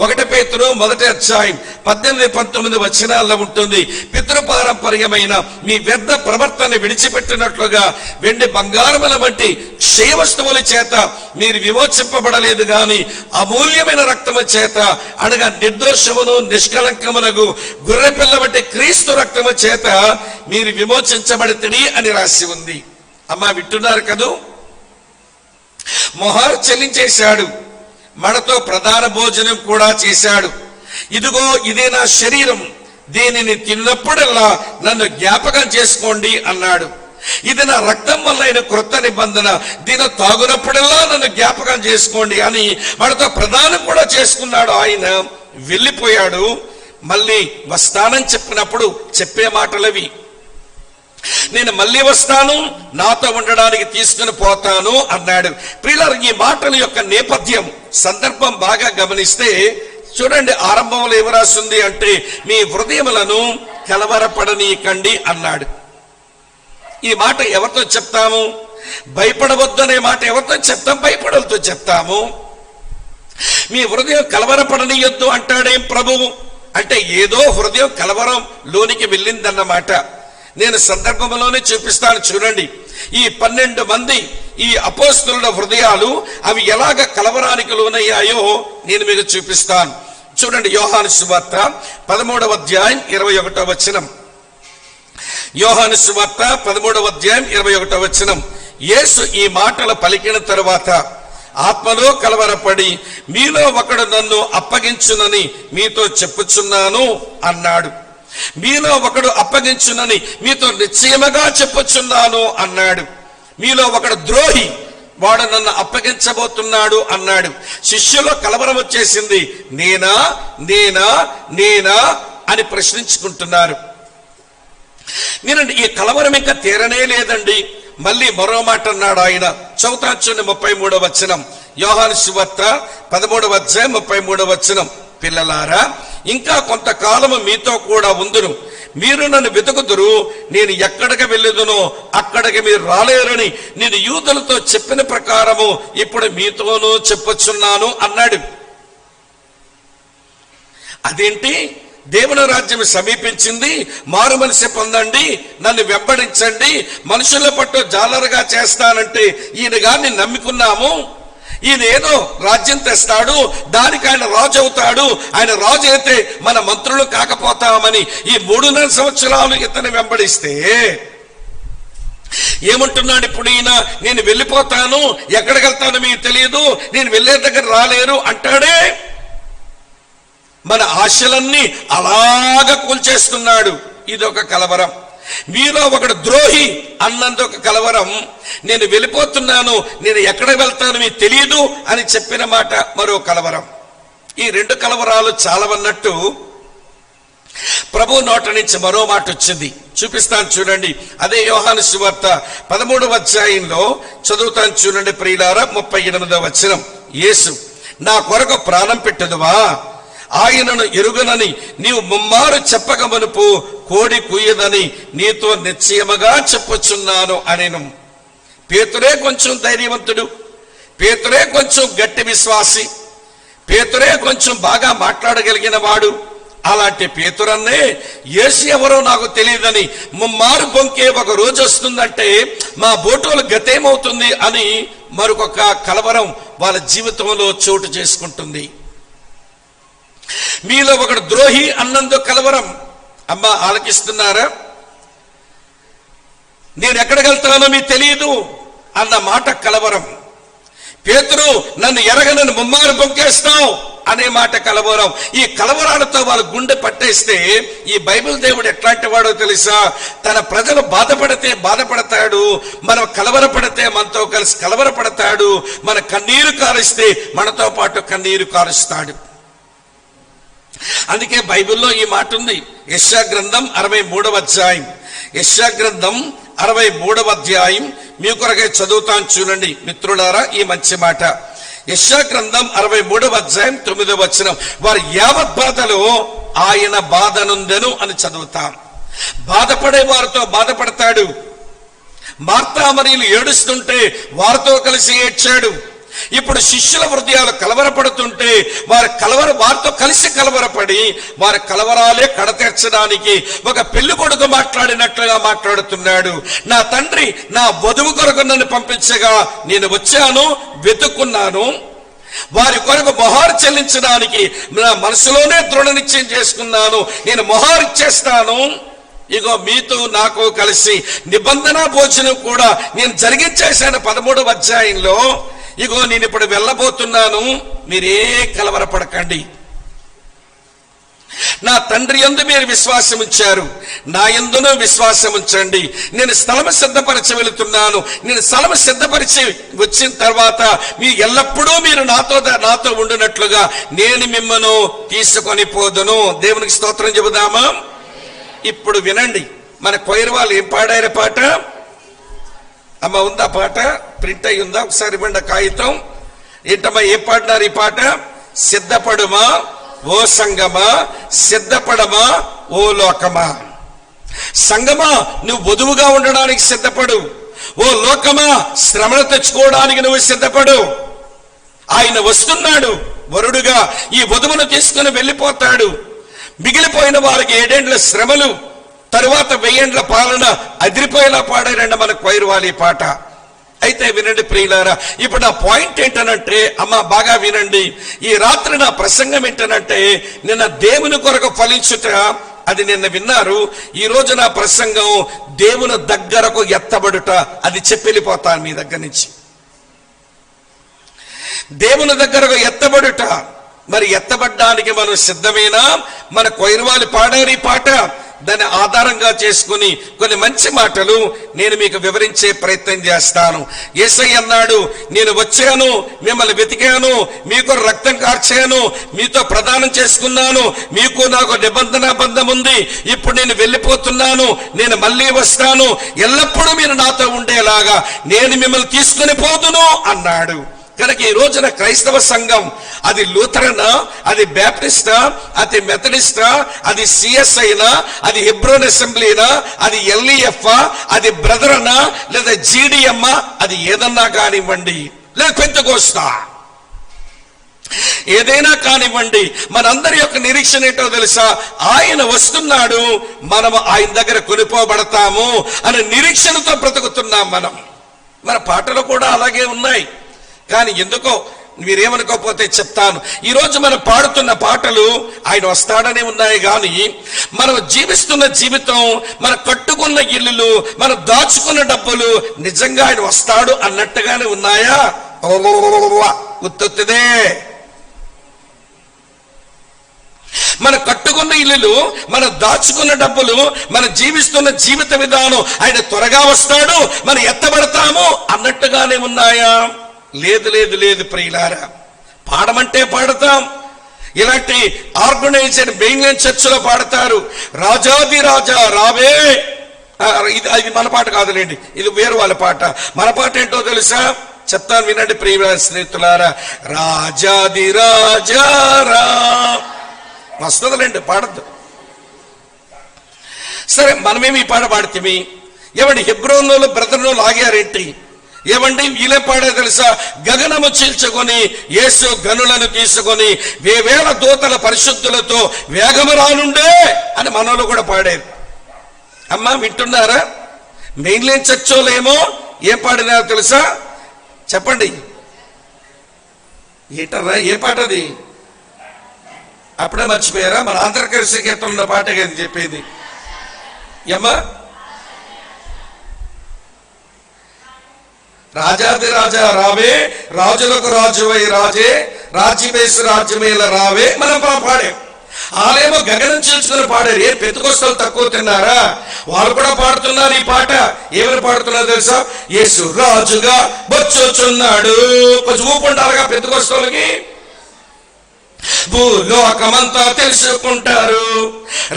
1 పేతురు 1:18-19 వచనాల్లో ఉంటుంది. పితృపారంపర్యమైన మీ వ్యర్థ ప్రవర్తన విడిచిపెట్టినట్లుగా వెండి బంగారముల వంటి క్షయ వస్తువుల చేత మీరు విమోచింపబడలేదు గాని అమూల్యమైన రక్తము చేత, అనగా నిర్దోషమును నిష్కలంకమునకు గొర్రెపిల్ల వంటి క్రీస్తు రక్తము చేత మీరు విమోచించబడితిరి అని రాసి ఉంది. అమ్మా వింటున్నారు కదూ? మొహారు చెల్లించేశాడు. మనతో ప్రధాన భోజనం కూడా చేశాడు. ఇదిగో ఇదే నా శరీరం, దీనిని తిన్నప్పుడల్లా నన్ను జ్ఞాపకం చేసుకోండి అన్నాడు. ఇది నా రక్తం వల్ల అయిన క్రొత్త నిబంధన, దీన్ని తాగునప్పుడల్లా నన్ను జ్ఞాపకం చేసుకోండి అని మనతో ప్రధానం కూడా చేసుకున్నాడు. ఆయన వెళ్ళిపోయాడు. మళ్ళీ వస్తానని చెప్పినప్పుడు చెప్పే మాటలవి, నేను మళ్ళీ వస్తాను, నాతో ఉండడానికి తీసుకుని పోతాను అన్నాడు. ప్రియులారా, ఈ మాటల యొక్క నేపథ్యం సందర్భం బాగా గమనిస్తే చూడండి, ఆరంభంలో ఏమి రాస్తుంది అంటే మీ హృదయములను కలవరపడనీయకండి అన్నాడు. ఈ మాట ఎవరితో చెప్తాము? భయపడవద్దు అనే మాట ఎవరితో చెప్తాం? భయపడలతో చెప్తాము. మీ హృదయం కలవరపడనీయొద్దు అంటాడేం ప్రభువు? అంటే ఏదో హృదయం కలవరం లోనికి వెళ్ళిందన్నమాట. నేను సందర్భంలోనే చూపిస్తాను చూడండి. ఈ 12 మంది ఈ అపోస్తలుల హృదయాలు అవి ఎలాగ కలవరానికి లోనయ్యాయో నేను మీకు చూపిస్తాను. చూడండి, యోహాను సువార్త 13వ అధ్యాయం 21వ వచనం. యోహాను సువార్త 13వ అధ్యాయం 21వ వచనం. యేసు ఈ మాటలు పలికిన తరువాత ఆత్మలో కలవరపడి, మీలో ఒకడు నన్ను అప్పగించునని మీతో చెప్పుచున్నాను అన్నాడు. మీలో ఒకడు అప్పగించునని మీతో నిశ్చయముగా చెప్పుచున్నాను అన్నాడు. మీలో ఒకడు ద్రోహి, వాడు నన్ను అప్పగించబోతున్నాడు అన్నాడు. శిష్యులో కలవరం వచ్చేసింది. నేనా నేనా నేనా అని ప్రశ్నించుకుంటున్నారు. నేనండి, ఈ కలవరం ఇంకా తీరనే లేదండి. మళ్ళీ మరో మాట అన్నాడు ఆయన. చదువుతాను 33వ వచనం. యోహాను సువార్త 13వ అధ్యాయం 33వ వచనం. పిల్లలారా, ఇంకా కొంతకాలము మీతో కూడా ఉందును, మీరు నన్ను వెతుకుదురు, నేను ఎక్కడికి వెళ్ళదునో అక్కడికి మీరు రాలేరని నేను యూదులతో చెప్పిన ప్రకారము ఇప్పుడు మీతోనూ చెప్పొచ్చున్నాను అన్నాడు. అదేంటి? దేవుని రాజ్యం సమీపించింది, మారు మనసు పొందండి, నన్ను వెంబడించండి, మనుషుల పట్టు జాలరుగా చేస్తానంటే ఈయన గారిని నమ్ముకున్నాము. ఈయన ఏదో రాజ్యం తెస్తాడు, దానికి ఆయన రాజు అవుతాడు, ఆయన రాజు అయితే మన మంత్రులు కాకపోతామని ఈ 3.5 సంవత్సరాలు ఇతను వెంబడిస్తే ఏమంటున్నాడు ఇప్పుడు ఈయన? నేను వెళ్ళిపోతాను, ఎక్కడికి వెళ్తానో మీకు తెలియదు, నేను వెళ్ళే దగ్గర రాలేరు అంటాడే. మన ఆశలన్నీ అలాగా కూల్చేస్తున్నాడు. ఇదొక కలవరం. మీలో ఒకడు ద్రోహి అన్నందుకు కలవరం. నేను వెళ్ళిపోతున్నాను, నేను ఎక్కడ వెళ్తాను మీకు తెలియదు అని చెప్పిన మాట మరో కలవరం. ఈ 2 కలవరాలు చాలవన్నట్టు ప్రభు నోట నుంచి మరో మాట వచ్చింది. చూపిస్తాను చూడండి. అదే యోహాను సువార్త 13వ అధ్యాయంలో చదువుతాను చూడండి ప్రియులారా. 38వ వచనం. యేసు, నా కొరకు ప్రాణం పెట్టుదువా? ఆయనను ఎరుగనని నీవు ముమ్మారు చెప్పక మునుపు కోడి కూయదని నీతో నిశ్చయముగా చెప్పుచున్నాను అనెను. పేతురే కొంచెం ధైర్యవంతుడు, పేతురే కొంచెం గట్టి విశ్వాసి, పేతురే కొంచెం బాగా మాట్లాడగలిగిన వాడు. అలాంటి పేతురన్నే యేసు ఎవరో నాకు తెలియదని ముమ్మారు పొంకే ఒక రోజు వస్తుందంటే మా బోటోల గతేమవుతుంది అని మరొక కలవరం వాళ్ళ జీవితంలో చోటు చేసుకుంటుంది. మీలో ఒకడు ద్రోహి అన్నందుకు కలవరం. అమ్మా, ఆలకిస్తున్నారా? నేను ఎక్కడికి వెళ్తానో మీకు తెలియదు అన్న మాట కలవరం. పేతురు, నన్ను ఎరగనని ముమ్మారు పొంకేస్తావు అనే మాట కలవరం. ఈ కలవరాలతో వాళ్ళ గుండె పట్టేస్తే ఈ బైబిల్ దేవుడు ఎట్లాంటి వాడో తెలుసా? తన ప్రజలు బాధపడితే బాధపడతాడు, మనం కలవరపడితే మనతో కలిసి కలవరపడతాడు, మన కన్నీరు కారుస్తే మనతో పాటు కన్నీరు కారుస్తాడు. అందుకే బైబిల్లో ఈ మాట ఉంది. యెషయా గ్రంథం 63వ అధ్యాయం. యెషయా గ్రంథం 63వ అధ్యాయం మీ కొరకే చదువుతాను చూడండి మిత్రులారా. ఈ మంచి మాట యెషయా గ్రంథం 63వ అధ్యాయం 9వ వచనం. వారి యావత్ బాధలో ఆయన బాధనుందెను అని చదువుతాం. బాధపడే వారితో బాధపడతాడు. మార్తా మరియలు ఏడుస్తుంటే వారితో కలిసి ఏడ్చాడు. ఇప్పుడు శిష్యుల హృదయాలు కలవరపడుతుంటే వారితో కలిసి కలవరపడి వారి కలవరాలే కడతీర్చడానికి ఒక పెళ్లి కొడుకు మాట్లాడినట్లుగా మాట్లాడుతున్నాడు. నా తండ్రి నా వధువు కొరకు నన్ను పంపించగా నేను వచ్చాను, వెతుక్కున్నాను, వారి కొరకు మొహారు చెల్లించడానికి నా మనసులోనే దృఢ నిశ్చయం చేసుకున్నాను, నేను మొహారు ఇచ్చేస్తాను, ఇగో మీతో నాకు కలిసి నిబంధన భోజనం కూడా నేను జరిగించేశాను. 13వ అధ్యాయంలో ఇగో నేను ఇప్పుడు వెళ్ళబోతున్నాను, మీరే కలవరపడకండి. నా తండ్రి యందు మీరు విశ్వాసం ఉంచారు, నా యందును విశ్వాసం ఉంచండి. నేను స్థలం సిద్ధపరిచి వెళుతున్నాను. నేను స్థలం సిద్ధపరిచి వచ్చిన తర్వాత మీ ఎల్లప్పుడూ మీరు నాతో ఉండినట్లుగా నేను మిమ్మను తీసుకొని పోదును. దేవునికి స్తోత్రం చెబుదామా? ఇప్పుడు వినండి, మన కొయిర్ వాళ్ళు ఏం పాడారు పాట? అమ్మ ఉందా పాట? ప్రింట్ అయి ఉందా? ఒకసారి ఇవ్వండి కాగితం. ఏంటమ్మా ఏం పాడినారు ఈ పాట? సిద్ధపడుమా ఓ సంగమా, సిద్ధపడమా ఓ లోకమా. సంగమా నువ్వు వధువుగా ఉండడానికి సిద్ధపడు. ఓ లోకమా శ్రమను తెచ్చుకోవడానికి నువ్వు సిద్ధపడు. ఆయన వస్తున్నాడు వరుడుగా, ఈ వధువును తీసుకుని వెళ్ళిపోతాడు. మిగిలిపోయిన వారికి 7 ఏండ్ల శ్రమలు, తరువాత 1000 ఏండ్ల పాలన. అదిరిపోయేలా పాడారండి మన కొయిర్వాలి పాట. అయితే వినండి ప్రియులారా, ఇప్పుడు నా పాయింట్ ఏంటనంటే, అమ్మ బాగా వినండి, ఈ రాత్రి నా ప్రసంగం ఏంటనంటే, నిన్న దేవుని కొరకు ఫలించుట, అది నిన్న విన్నారు. ఈ రోజు నా ప్రసంగం దేవుని దగ్గరకు ఎత్తబడుట. అది చెప్పెళ్ళిపోతాను మీ దగ్గర నుంచి. దేవుని దగ్గరకు ఎత్తబడుట. మరి ఎత్తబడ్డానికి మనం సిద్ధమేనా? మన కొయిర్వాలి పాడారు ఈ పాట. దాన్ని ఆధారంగా చేసుకుని కొన్ని మంచి మాటలు నేను మీకు వివరించే ప్రయత్నం చేస్తాను. యేసయ్య అన్నాడు, నేను వచ్చాను, మిమ్మల్ని వెతికాను, మీకు రక్తం కార్చాను, మీతో ప్రదానం చేసుకున్నాను, మీకు నాకు నిబంధన బంధం ఉంది. ఇప్పుడు నేను వెళ్ళిపోతున్నాను, నేను మళ్ళీ వస్తాను, ఎల్లప్పుడూ మీరు నాతో ఉండేలాగా నేను మిమ్మల్ని తీసుకుని పోదును అన్నాడు. కనుక ఈ రోజున క్రైస్తవ సంఘం, అది లూథరనా, అది బ్యాప్టిస్టా, అది మెథడిస్టా, అది సిఎస్ఐనా, అది హెబ్రోన్ అసెంబ్లీనా, అది ఎల్ఈఎఫ్, అది బ్రదరనా, లేదా జీడిఎం, అది ఏదన్నా కానివ్వండి, లేదా పెంతెకోస్తా, ఏదైనా కానివ్వండి, మనందరి యొక్క నిరీక్షణ ఏంటో తెలుసా? ఆయన వస్తున్నాడు, మనం ఆయన దగ్గర కొనిపోబడతాము అనే నిరీక్షణతో బ్రతుకుతున్నాం మనం. మన పాటలు కూడా అలాగే ఉన్నాయి. కానీ ఎందుకో మీరేమనుకోకపోతే చెప్తాను, ఈరోజు మనం పాడుతున్న పాటలు ఆయన వస్తాడనే ఉన్నాయి. కానీ మనం జీవిస్తున్న జీవితం, మన కట్టుకున్న ఇల్లులు, మనం దాచుకున్న డబ్బులు నిజంగా ఆయన వస్తాడు అన్నట్టుగానే ఉన్నాయా? ఉత్తొత్తిదే. మన కట్టుకున్న ఇల్లులు, మన దాచుకున్న డబ్బులు, మన జీవిస్తున్న జీవిత విధానం ఆయన త్వరగా వస్తాడు, మనం ఎత్తబడతాము అన్నట్టుగానే ఉన్నాయా? లేదు లేదు లేదు ప్రియులారా. పాడమంటే పాడతాం. ఇలాంటి ఆర్గనైజ్డ్ మెయిన్లైన్ చర్చిలో పాడతారు, రాజాది రాజా రావే. ఇది మన పాట కాదులేండి, ఇది వేరు వాళ్ళ పాట. మన పాట ఏంటో తెలుసా? చెప్తాను వినండి ప్రియులారా, స్నేహితులారా. రాజాది రాజా రా. వస్తుందిలేండి, పాడద్దు. సరే, మనమేమి ఈ పాట పాడితే ఏమండి? హెబ్రోన్లో బ్రదర్లో ఆగారేంటి? ఏమండి వీళ్ళే పాడే తెలుసా? గగనము చీల్చుకొని యేసు గనులను తీసుకొని వేవేల దూతల పరిశుద్ధులతో వేగము రానుండే అని మనోళ్ళు కూడా పాడారు. అమ్మా వింటున్నారా? మెయిన్లైన్ చర్చోలేమో ఏం పాడినారో తెలుసా? చెప్పండి. ఏంటరా ఏ పాట అది? అప్పుడే మర్చిపోయారా? మన ఆంధ్రకృష్ణ గీతంలో ఉన్న పాట కదా చెప్పేది. ఏమ్మా? రాజాది రాజా రావే, రాజులకు రాజువై రాజే, రాజ్యమేసు రాజ్యమేల రావే మనం పాడాం. వాళ్ళేమో గగనం చీల్చుకుని పాడారు. ఏ పెతుకొస్తలు తక్కువ తిన్నారా? వాళ్ళు కూడా పాడుతున్నారు ఈ పాట. ఏమని పాడుతున్నారు తెలుసా? యేసు రాజుగా వచ్చుచున్నాడు. కొంచెం ఊపుంటారుగా పెతుకొస్తలకి. భూలోకమంతా తెలుసుకుంటారు,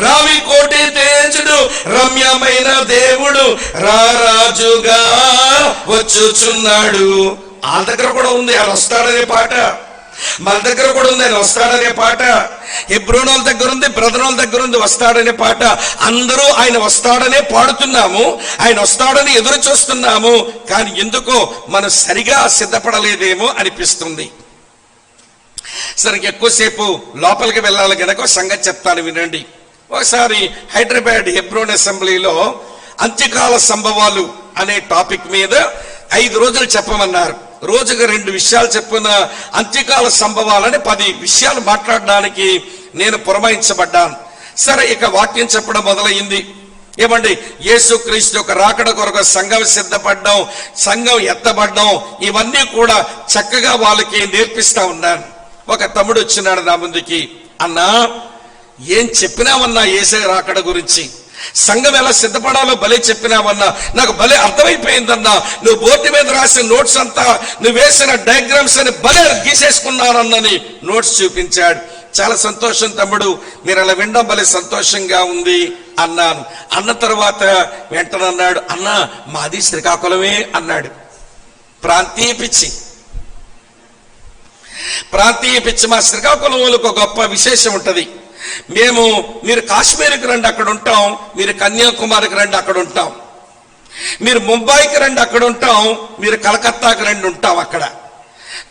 రావి కోటి తేజుడు రమ్యమైన దేవుడు రారాజుగా వచ్చుచున్నాడు. వాళ్ళ దగ్గర కూడా ఉంది ఆయన వస్తాడనే పాట, మన దగ్గర కూడా ఉంది ఆయన వస్తాడనే పాట. హెబ్రోనోల దగ్గర ఉంది, బ్రదరోల దగ్గర ఉంది వస్తాడనే పాట. అందరూ ఆయన వస్తాడనే పాడుతున్నాము, ఆయన వస్తాడని ఎదురు చూస్తున్నాము. కానీ ఎందుకో మనం సరిగా సిద్ధపడలేదేమో అనిపిస్తుంది. సరే, ఎక్కువసేపు లోపలికి వెళ్ళాలి కనుక సంగతి చెప్తాను వినండి. ఒకసారి హైదరాబాద్ హెబ్రోన్ అసెంబ్లీలో అంత్యకాల సంభవాలు అనే టాపిక్ మీద 5 రోజులు చెప్పమన్నారు. రోజుకు 2 విషయాలు చెప్పిన అంత్యకాల సంభవాలని 10 విషయాలు మాట్లాడడానికి నేను పురమాయించబడ్డాను. సరే, ఇక వాక్యం చెప్పడం మొదలైంది. ఏమండి, యేసుక్రీస్తు యొక్క రాకడ కొరకు సంఘం సిద్ధపడడం, సంఘం ఎత్తబడడం, ఇవన్నీ కూడా చక్కగా వాళ్ళకి నేర్పిస్తా ఉన్నాను. ఒక తమ్ముడు వచ్చినాడు నా ముందుకి, అన్నా ఏం చెప్పినావన్నా యేసయ్య రాకడ గురించి, సంఘం ఎలా సిద్ధపడాలో భలే చెప్పినావన్నా, నాకు భలే అర్థమైపోయిందన్నా, నువ్వు బోర్డు మీద రాసిన నోట్స్ అంతా, నువ్వు వేసిన డయాగ్రామ్స్ అని భలే గీసేసుకున్నానన్నని నోట్స్ చూపించాడు. చాలా సంతోషం తమ్ముడు, మీరు అలా వినడం భలే సంతోషంగా ఉంది అన్నాను. అన్న తర్వాత వెంటనే అన్నాడు, అన్నా మాది శ్రీకాకుళమే అన్నాడు. ప్రాంతీయ పిచ్చి. మా శ్రీకాకుళం వాళ్ళకు ఒక గొప్ప విశేషం ఉంటది. మీరు కాశ్మీర్కి రండి అక్కడ ఉంటాం, మీరు కన్యాకుమారికి రండి అక్కడ ఉంటాం, మీరు ముంబైకి రండి అక్కడ ఉంటాం, మీరు కలకత్తాకి రండి ఉంటాం అక్కడ.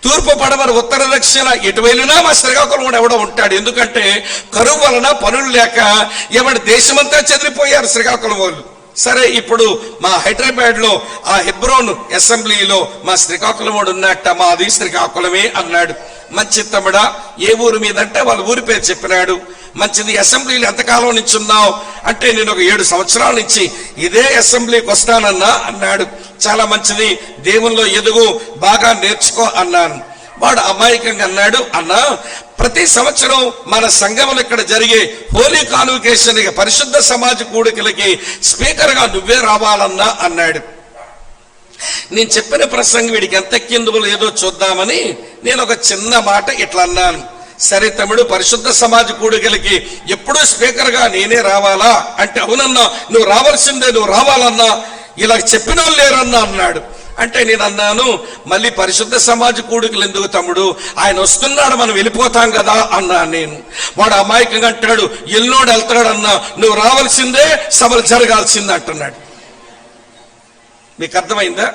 తూర్పు పడమర ఉత్తర దక్షిణ ఎటు వెళ్ళినా మా శ్రీకాకుళం కూడా ఎవడో ఉంటాడు. ఎందుకంటే కరువు వలన పనులు లేక ఎవరి దేశమంతా చెదిరిపోయారు శ్రీకాకుళం వాళ్ళు. సరే, ఇప్పుడు మా హైదరాబాద్ లో ఆ హెబ్రోన్ అసెంబ్లీలో మా శ్రీకాకుళం వాడు ఉన్నట్ట, మాది శ్రీకాకుళమే అన్నాడు. మంచి తమ్ముడా, ఏ ఊరు మీదంటే వాళ్ళ ఊరి పేరు చెప్పినాడు. మంచిది, అసెంబ్లీలో ఎంతకాలం నుంచి ఉన్నావు అంటే, నేను ఒక 7 సంవత్సరాల నుంచి ఇదే అసెంబ్లీకి వస్తానన్నా అన్నాడు. చాలా మంచిది, దేవుల్లో ఎదుగు, బాగా నేర్చుకో అన్నాను. వాడు అమాయకంగా అన్నాడు, అన్నా ప్రతి సంవత్సరం మన సంఘంలో ఇక్కడ జరిగే హోలీ కాన్వకేషన్, పరిశుద్ధ సమాజ కూడికలకి స్పీకర్ గా నువ్వే రావాలన్నా అన్నాడు. నేను చెప్పిన ప్రసంగం వీడికి ఎంత ఎక్కిందో లేదో చూద్దామని నేను ఒక చిన్న మాట ఇట్లా అన్నాను. సరే తమ్ముడు, పరిశుద్ధ సమాజ కూడికలకి ఎప్పుడూ స్పీకర్ గా నేనే రావాలా అంటే, అవునన్నా నువ్వు రావాల్సిందే, నువ్వు రావాలన్నా, ఇలా చెప్పిన వాళ్ళు లేరన్నా అన్నాడు. అంటే నేను అన్నాను, మళ్ళీ పరిశుద్ధ సమాజ కూడికలు ఎందుకు తమ్ముడు, ఆయన వస్తున్నాడు, మనం వెళ్ళిపోతాం కదా అన్నా నేను. వాడు అమాయకంగా అంటాడు, ఎల్లోడు వెళ్తాడన్నా, నువ్వు రావాల్సిందే, సభలు జరగాల్సిందే అంటున్నాడు. మీకు అర్థమైందా?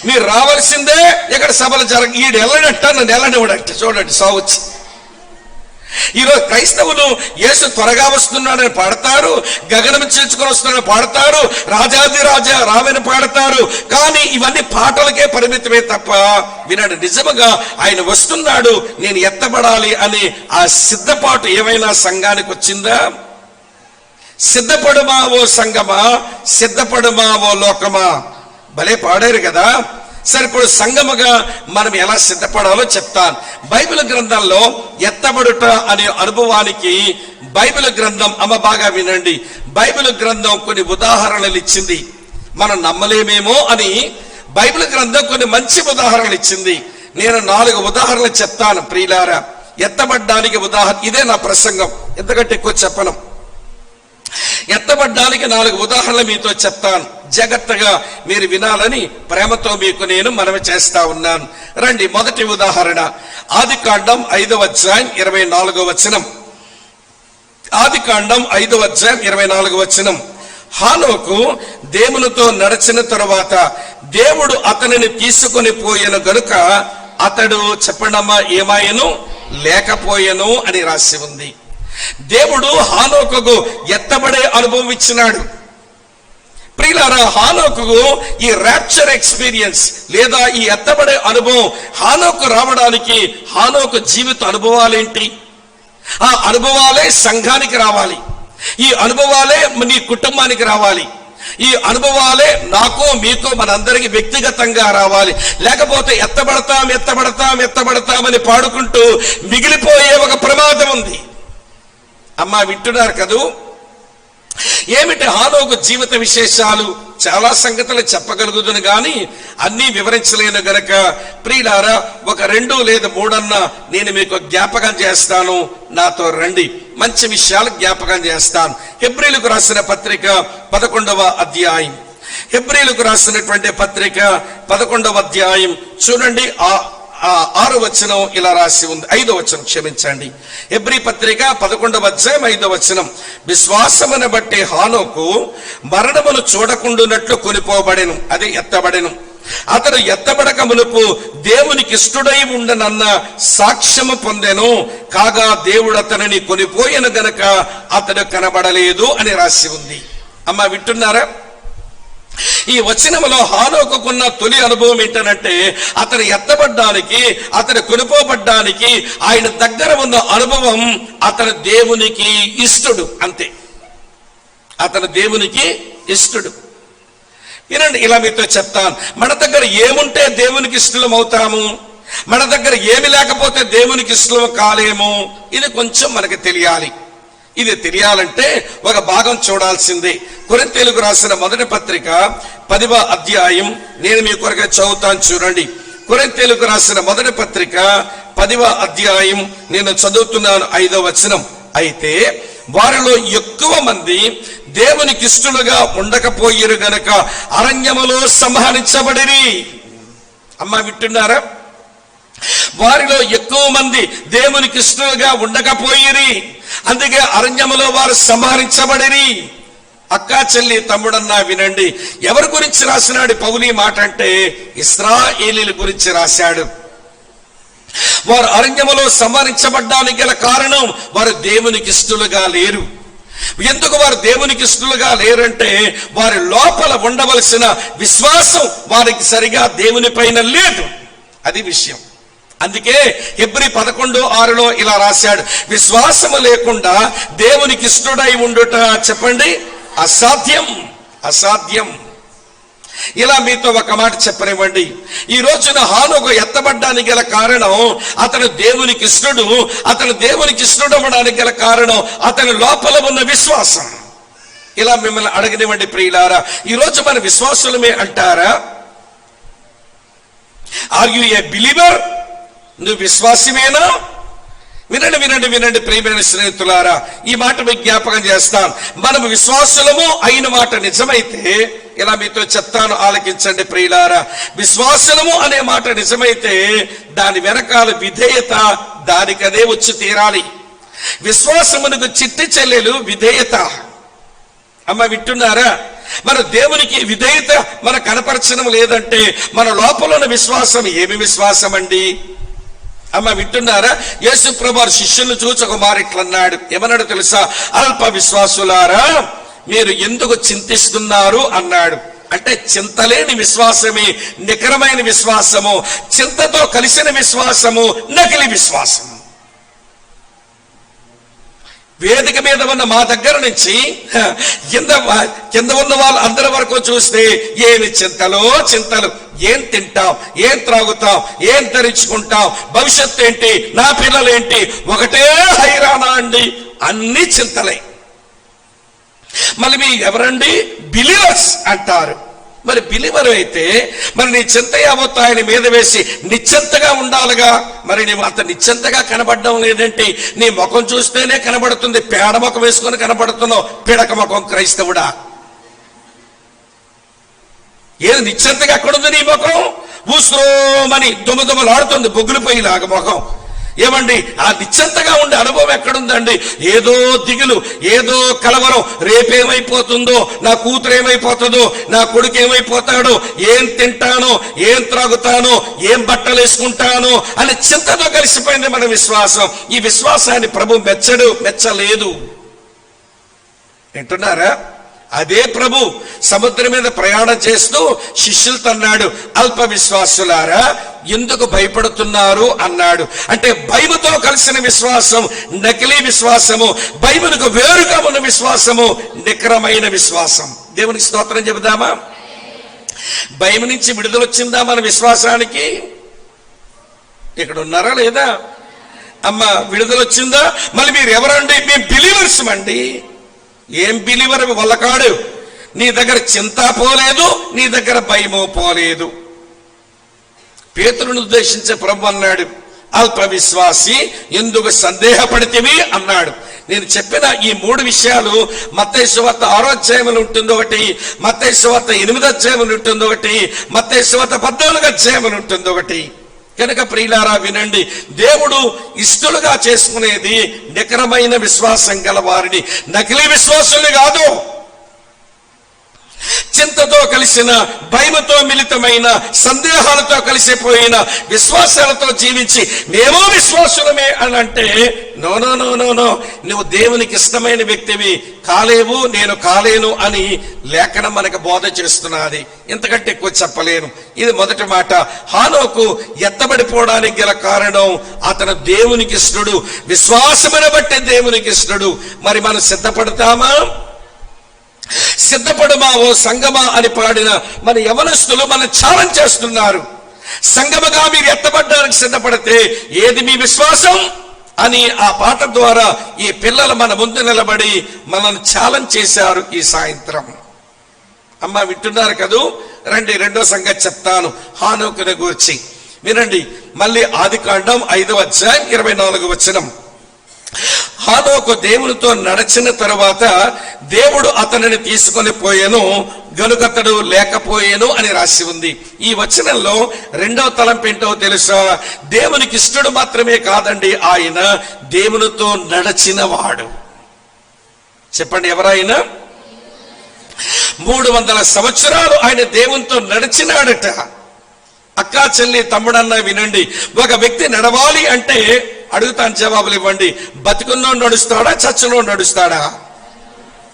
మీరు రావాల్సిందే, ఇక్కడ సభలు ఈడు వెళ్ళనట్ట, నన్ను వెళ్ళనివ్వడట. చూడండి సావచ్చు. ఈరోజు క్రైస్తవులు యేసు త్వరగా వస్తున్నాడని పాడతారు, గగనం చేర్చుకొని వస్తున్నాడని పాడతారు, రాజాది రాజా రామని పాడతారు. కానీ ఇవన్నీ పాటలకే పరిమితమే తప్ప వినండి, నిజముగా ఆయన వస్తున్నాడు, నేను ఎత్తబడాలి అని ఆ సిద్ధపాటు ఏమైనా సంఘానికి వచ్చిందా? సిద్ధపడుమా ఓ సంఘమా, సిద్ధపడుమా ఓ లోకమా, భలే పాడారు కదా. సరే, ఇప్పుడు సంఘముగా మనం ఎలా సిద్ధపడాలో చెప్తాను. బైబిల్ గ్రంథంలో ఎత్తబడుట అనే అనుభవానికి బైబిల్ గ్రంథం, బాగా వినండి, బైబిల్ గ్రంథం కొన్ని ఉదాహరణలు ఇచ్చింది. మనం నమ్మలేమేమో అని బైబిల్ గ్రంథం కొన్ని మంచి ఉదాహరణలు ఇచ్చింది. నేను 4 ఉదాహరణలు చెప్తాను ప్రియులారా. ఎత్తబడ్డానికి ఉదాహరణ, ఇదే నా ప్రసంగం, ఎందుకంటే ఎక్కువ చెప్పను. ఎత్తబడ్డానికి 4 ఉదాహరణలు మీతో చెప్తాను, జాగ్రత్తగా మీరు వినాలని ప్రేమతో మీకు నేను మనవి చేస్తా ఉన్నాను. రండి, మొదటి ఉదాహరణ ఆదికాండం 5వ అధ్యాయం 24వ వచనం. ఆదికాండం 5వ అధ్యాయం 24వ వచనం. హానోకు దేవునితో నడిచిన తరువాత దేవుడు అతనిని తీసుకొని పోయెను గనుక అతడు, చెప్పండమ్మా, ఏమాయను, లేకపోయెను అని రాసి ఉంది. దేవుడు హానోకుకు ఎత్తబడే అనుభవం ఇచ్చినాడు. ప్రియులారా, హానోకుకు ఈ ర్యాప్చర్ ఎక్స్పీరియన్స్ లేదా ఈ ఎత్తబడే అనుభవం హానోకు రావడానికి హానోకు జీవిత అనుభవాలేంటి? ఆ అనుభవాలే సంఘానికి రావాలి, ఈ అనుభవాలే నీ కుటుంబానికి రావాలి, ఈ అనుభవాలే నాకు మీకు మనందరికి వ్యక్తిగతంగా రావాలి. లేకపోతే ఎత్తబడతామని పాడుకుంటూ మిగిలిపోయే ఒక ప్రమాదం ఉంది. అమ్మా, వింటున్నారు కదూ? ఏమిటి హానోకు జీవిత విశేషాలు? చాలా సంగతులు చెప్పగలుగుతాను కానీ అన్నీ వివరించలేను గనక ప్రియులారా, ఒక 2 లేదా 3 నేను మీకు జ్ఞాపకం చేస్తాను. నాతో రండి, మంచి విషయాలు జ్ఞాపకం చేస్తాను. హెబ్రీలకు రాసిన పత్రిక 11వ అధ్యాయం. హెబ్రీలకు రాసినటువంటి పత్రిక 11వ అధ్యాయం చూడండి. 6వ వచనం ఇలా రాసి ఉంది. 5వ వచనం, క్షమించండి. హెబ్రీ పత్రిక 11వ అధ్యాయం 5వ వచనం. విశ్వాసమును బట్టి హానోకు మరణమును చూడకుండానట్లు కొనిపోబడెను, అది ఎత్తబడెను. అతడు ఎత్తబడక మునుపు దేవునికి ఇష్టడై ఉండనన్న సాక్ష్యము పొందెను, కాగా దేవుడు అతనిని కొనిపోయెను గనక అతడు కనబడలేదు అని రాసి ఉంది. అమ్మా, వింటున్నారా? ఈ వచనములో హానోకుకున్న తొలి అనుభవం ఏంటంటే, అతను ఎత్తబడ్డానికి, అతను కొనుపోబడ్డానికి ఆయన దగ్గర ఉన్న అనుభవం, అతను దేవునికి ఇష్టడు, అంతే. అతను దేవునికి ఇష్టడు. వినండి, ఇలా మీతో చెప్తాను, మన దగ్గర ఏముంటే దేవునికి ఇష్టం అవుతాము, మన దగ్గర ఏమి లేకపోతే దేవునికి ఇష్టం కాలేము. ఇది కొంచెం మనకి తెలియాలి. ఇది తెలియాలంటే ఒక భాగం చూడాల్సిందే. కొరింథీయులకు రాసిన మొదటి పత్రిక 10వ అధ్యాయం నేను మీ కొరకు చదువుతాను, చూడండి. కొరింథీయులకు రాసిన మొదటి పత్రిక 10వ అధ్యాయం నేను చదువుతున్నాను, 5వ వచనం. అయితే వారిలో ఎక్కువ మంది దేవునికి ఇష్టలుగా ఉండకపోయిరు గనక అరణ్యములో సంహరించబడిరి. అమ్మ వింటున్నారా? వారిలో ఎక్కువ మంది దేవునికి ఇష్టలుగా ఉండకపోయిరి, అందుకే అరణ్యములో వారు సంహరించబడిరి. అక్క చెల్లి తమ్ముడన్నా వినండి, ఎవరి గురించి రాసినాడు పౌలు ఈ మాట అంటే ఇశ్రాయేలీయుల గురించి రాశాడు. వారు అరణ్యములో సంహరించబడ్డానికి గల కారణం వారు దేవునికి ఇష్టలుగా లేరు. ఎందుకు వారు దేవునికి ఇష్టలుగా లేరంటే వారి లోపల ఉండవలసిన విశ్వాసం వారికి సరిగా దేవుని పైన లేదు. అది విషయం. అందుకే హెబ్రీ 11:6 ఇలా రాశాడు, విశ్వాసము లేకుండా దేవునికి ఇష్టడై ఉండుట చెప్పండి అసాధ్యం, అసాధ్యం. ఇలా మీతో ఒక మాట చెప్పనివ్వండి. ఈ రోజున హానోకు ఎత్తబడ్డానికి గల కారణం అతను దేవునికి ఇష్టడు. అతను దేవునికి ఇష్టడవడానికి గల కారణం అతని లోపల ఉన్న విశ్వాసం. ఇలా మిమ్మల్ని అడగనివ్వండి ప్రియులారా, ఈరోజు మన విశ్వాసులమే అంటారా? Are you a believer? నువ్వు విశ్వాసమేనా? వినండి వినండి వినండి ప్రియమైన స్నేహితులారా, ఈ మాట మీకు జ్ఞాపకం చేస్తాను. మనం విశ్వాసులము అయిన మాట నిజమైతే ఇలా మీతో చెప్తాను, ఆలకించండి ప్రియులారా. విశ్వాసులము అనే మాట నిజమైతే దాని వెనకాల విధేయత దానికదే వచ్చి తీరాలి. విశ్వాసమునకు చిట్టి చెల్లెలు విధేయత. అమ్మ వింటున్నారా? మన దేవునికి విధేయత మన కనపరచడం లేదంటే మన లోపల ఉన్న విశ్వాసం ఏమి విశ్వాసం అండి? అమ్మ వింటున్నారా? యేసు ప్రభువు శిష్యులను చూసి ఒక మాట ఇట్లన్నాడు. ఏమన్నాడు తెలుసా? అల్ప విశ్వాసులారా మీరు ఎందుకు చింతిస్తున్నారు అన్నాడు. అంటే చింతలేని విశ్వాసమే నికరమైన విశ్వాసము, చింతతో కలిసిన విశ్వాసము నకిలీ విశ్వాసము. వేదిక మీద ఉన్న మా దగ్గర నుంచి కింద ఉన్న వాళ్ళు అందరి వరకు చూస్తే ఏమి చింతలో చింతలు. ఏం తింటాం, ఏం త్రాగుతాం, ఏం ధరించుకుంటాం, భవిష్యత్తు ఏంటి, నా పిల్లలేంటి, ఒకటే హైరానా అండి. అన్ని చింతలే. మళ్ళీ మీ ఎవరండి? బిలీవర్స్ అంటారు. మరి బిలీవర్ అయితే మరి నీ చింత యావత్తు ఆయన మీద వేసి నిశ్చింతగా ఉండాలిగా. మరి నీవు అంత నిశ్చింతగా కనబడడం లేదంటే నీ ముఖం చూస్తేనే కనబడుతుంది. పేడ ముఖం వేసుకొని కనబడుతున్నావు, పిడక ముఖం క్రైస్తవుడా. ఏది నిశ్చింతగా ఎక్కడుంది నీ ముఖం? ఊసురోమని దుమదుమలాడుతుంది, బొగ్గులు పోయిలాగా ముఖం. ఏమండి ఆ నిశ్చింతగా ఉండే అనుభవం ఎక్కడుందండి? ఏదో దిగులు, ఏదో కలవరం, రేపేమైపోతుందో, నా కూతురు ఏమైపోతుందో, నా కొడుకు ఏమైపోతాడో, ఏం తింటానో, ఏం త్రాగుతానో, ఏం బట్టలు వేసుకుంటానో అని చింతతో కలిసిపోయింది మన విశ్వాసం. ఈ విశ్వాసాన్ని ప్రభు మెచ్చలేదు. వింటున్నారా? అదే ప్రభు సముద్రం మీద ప్రయాణం చేస్తూ శిష్యులతో అన్నాడు, అల్ప విశ్వాసులారా ఎందుకు భయపడుతున్నారు అన్నాడు. అంటే భయముతో కలిసిన విశ్వాసం నకిలీ విశ్వాసము, భయమునకు వేరుగా ఉన్న విశ్వాసము నికరమైన విశ్వాసం. దేవునికి స్తోత్రం చెబుదామా? భయం నుంచి విడుదల వచ్చిందా మన విశ్వాసానికి? ఇక్కడ ఉన్నారా లేదా అమ్మ? విడుదల వచ్చిందా? మళ్ళీ మీరు ఎవరండి? మేము బిలీవర్స్ అండి. ఏం బిలీవర్ వల్లకాడు? నీ దగ్గర చింత పోలేదు, నీ దగ్గర భయమో పోలేదు. పేతురును ఉద్దేశించే ప్రభు అన్నాడు, అల్ప విశ్వాసి ఎందుకు సందేహపడితివి అన్నాడు. నేను చెప్పిన ఈ 3 విషయాలు మత్తయి సువార్త 6వ అధ్యాయంలో ఉంటుంది ఒకటి, మత్తయి సువార్త 8వ అధ్యాయంలో ఉంటుంది ఒకటి, మత్తయి సువార్త 14వ అధ్యాయంలో ఉంటుంది ఒకటి. కనుక ప్రియులారా వినండి, దేవుడు ఇష్టలుగా చేసుకునేది నికరమైన విశ్వాసం గల వారిని, నకిలీ విశ్వాసుల్ని కాదు. చింతతో కలిసిన, భయముతో మిళితమైన, సందేహాలతో కలిసిపోయిన విశ్వాసాలతో జీవించి మేమో విశ్వాసులమే అని అంటే no no no no no, నువ్వు దేవునికి ఇష్టమైన వ్యక్తివి కాలేవు, నేను కాలేను అని లేఖనం మనకు బోధ చేస్తున్నది. ఇంతకంటే ఎక్కువ చెప్పలేను. ఇది మొదటి మాట. హానోకు ఎత్తబడిపోవడానికి గల కారణం అతను దేవునికి ఇష్టడు, విశ్వాసమును బట్టి దేవునికి ఇష్టడు. మరి మనం సిద్ధపడతామా? సిద్ధపడుమా ఓ సంగమా అని పాడిన మన యవనస్తులు మన ఛాలెంజ్ చేస్తున్నారు. సంగమగా మీరు ఎత్తబడ్డానికి సిద్ధపడితే ఏది మీ విశ్వాసం అని ఆ పాట ద్వారా ఈ పిల్లలు మన ముందు నిలబడి మనల్ని ఛాలెంజ్ చేశారు ఈ సాయంత్రం. అమ్మ వింటున్నారు కదూ? రండి, రెండో సంగతి చెప్తాను హానోకుని గూర్చి. వినండి, మళ్ళీ ఆదికాండం 5వ అధ్యాయం 24వ వచనం. హానోకు దేవునితో నడిచిన తరువాత దేవుడు అతనిని తీసుకొని పోయెను, గనుకతడు లేకపోయేను అని రాసి ఉంది. ఈ వచనంలో రెండవ తలంపు ఏంటో తెలుసా? దేవునికి ఇష్టడు మాత్రమే కాదండి, ఆయన దేవునితో నడిచిన వాడు. చెప్పండి, ఎవరైనా 300 సంవత్సరాలు ఆయన దేవునితో నడిచినాడట. అక్కా చెల్లి తమ్ముడన్న వినండి, ఒక వ్యక్తి నడవాలి అంటే అడుగుతాను, జవాబులు ఇవ్వండి. బతికున్నోడు నడుస్తాడా, చచ్చినోడు నడుస్తాడా?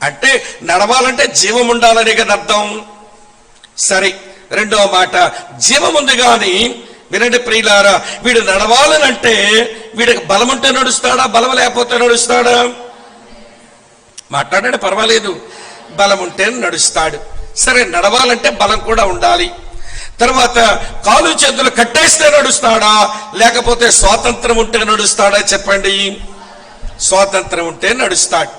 అంటే నడవాలంటే జీవం ఉండాలని కదా అర్థం. సరే, రెండవ మాట, జీవం ఉంది కానీ వినండి ప్రియులారా, వీడు నడవాలనంటే వీడికి బలం ఉంటే నడుస్తాడా, బలం లేకపోతే నడుస్తాడా? మాట్లాడండి, పర్వాలేదు. బలం ఉంటే నడుస్తాడు. సరే, నడవాలంటే బలం కూడా ఉండాలి. తర్వాత కాలు చేతులు కట్టేస్తే నడుస్తాడా, లేకపోతే స్వాతంత్రం ఉంటే నడుస్తాడా? చెప్పండి. స్వాతంత్రం ఉంటే నడుస్తాడు.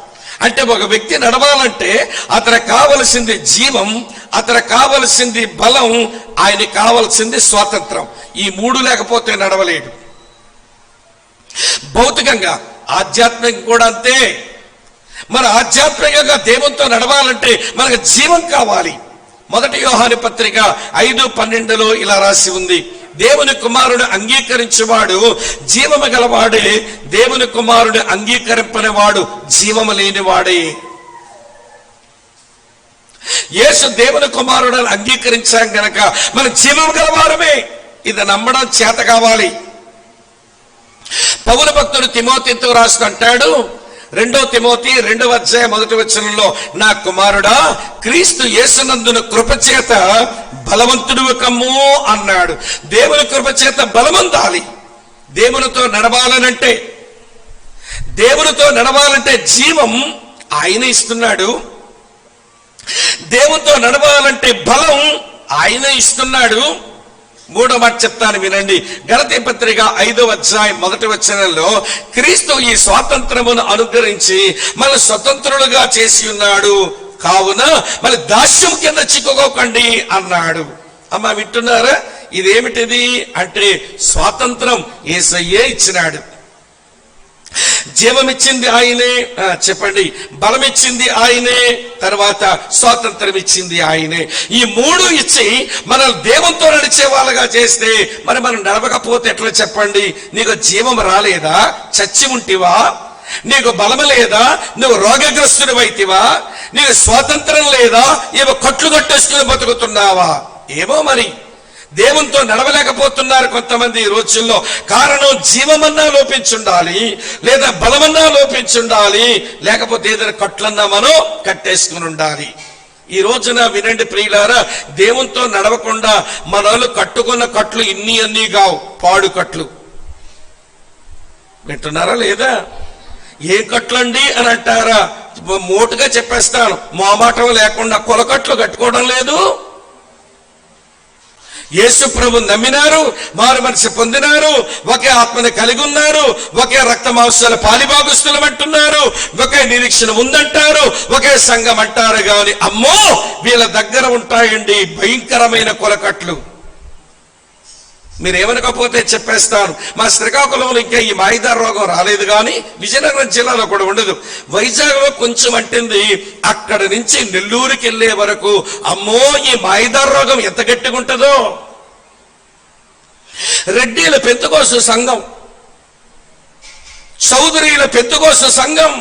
అంటే ఒక వ్యక్తి నడవాలంటే అతనికి కావలసింది జీవం, అతనికి కావలసింది బలం, ఆయనకి కావలసింది స్వాతంత్రం. ఈ 3 లేకపోతే నడవలేడు. భౌతికంగా, ఆధ్యాత్మికంగా కూడా అంతే. మన ఆధ్యాత్మికంగా దేవునితో నడవాలంటే మనకు జీవం కావాలి. 1 యోహాను పత్రిక 5:12 ఇలా రాసి ఉంది, దేవుని కుమారుడు అంగీకరించేవాడు జీవము గలవాడే, దేవుని కుమారుడు అంగీకరింపనివాడు జీవము లేనివాడే. యేసు దేవుని కుమారుడు అంగీకరించాం గనక మన జీవము గలవారమే. ఇది నమ్మడం చేత కావాలి. పౌలు భక్తుడు తిమోతితో రాస్తుంటాడు, 2 తిమోతి 2వ అధ్యాయం 1వ వచనంలో, నా కుమారుడా, క్రీస్తు యేసునందున కృపచేత బలవంతుడు కమ్ము అన్నాడు. దేవుని కృపచేత బలమందాలి. దేవునితో నడవాలంటే జీవం ఆయన ఇస్తున్నాడు. దేవునితో నడవాలంటే బలం ఆయన ఇస్తున్నాడు. 3వ మాట చెప్తాను వినండి. గలతీ పత్రిక 5వ అధ్యాయం 1వ వచనంలో, క్రీస్తు ఈ స్వాతంత్రమును అనుగ్రహించి మన స్వతంత్రులుగా చేసి ఉన్నాడు, కావున మన దాస్యం కింద చిక్కుకోకండి అన్నాడు. అమ్మ వింటున్నారా? ఇదేమిటిది అంటే స్వాతంత్రం యేసయ్యే ఇచ్చినాడు. జీవం ఇచ్చింది ఆయనే, చెప్పండి. బలం ఇచ్చింది ఆయనే, తర్వాత స్వాతంత్రం ఇచ్చింది ఆయనే. ఈ 3 ఇచ్చి మనం దేవునితో నడిచే వాళ్ళగా చేస్తే మరి మనం నడవకపోతే ఎట్లా చెప్పండి? నీకు జీవం రాలేదా? చచ్చి ఉంటివా? నీకు బలము లేదా? నువ్వు రోగగ్రస్తుడు అయితివా? నీకు స్వాతంత్రం లేదా? ఏవో కట్లు కట్టేసుకుని బతుకుతున్నావా? ఏమో మరి దేవునితో నడవలేకపోతున్నారు కొంతమంది ఈ రోజుల్లో. కారణం జీవమన్నా లోపించుండాలి, లేదా బలమన్నా లోపించుండాలి, లేకపోతే ఏదైనా కట్లన్నా మనం కట్టేసుకుని ఉండాలి. ఈ రోజున వినండి ప్రియులారా, దేవునితో నడవకుండా మనలు కట్టుకున్న కట్లు అన్నీ కావు, పాడు కట్లు. వింటున్నారా లేదా? ఏ కట్లండి అని అంటారా? మోటుగా చెప్పేస్తాను, మోమాటం లేకుండా కొలకట్లు కట్టుకోవడం లేదు. యేసు ప్రభు నమ్మినారు, మారు మనసు పొందినారు, ఒకే ఆత్మని కలిగి ఉన్నారు, ఒకే రక్త మాంసాల పాలిభాగస్తులు అంటున్నారు, ఒకే నిరీక్షణ ఉందంటారు, ఒకే సంఘం అంటారు. గాని అమ్మో, వీళ్ళ దగ్గర ఉంటాయండి భయంకరమైన కొలకట్లు. మీరేమనకపోతే చెప్పేస్తాను, మా శ్రీకాకుళంలో ఇంకా ఈ మాయిదార్ రోగం రాలేదు, కానీ విజయనగరం జిల్లాలో కూడా ఉండదు. వైజాగ్ లో కొంచెం అంటింది. అక్కడ నుంచి నెల్లూరుకి వెళ్లే వరకు అమ్మో, ఈ మాయిదార్ రోగం ఎంత గట్టిగా ఉంటుందో. రెడ్డిల పెంతుకోసు సంఘం, చౌదరీల పెంతుకోసు సంఘం,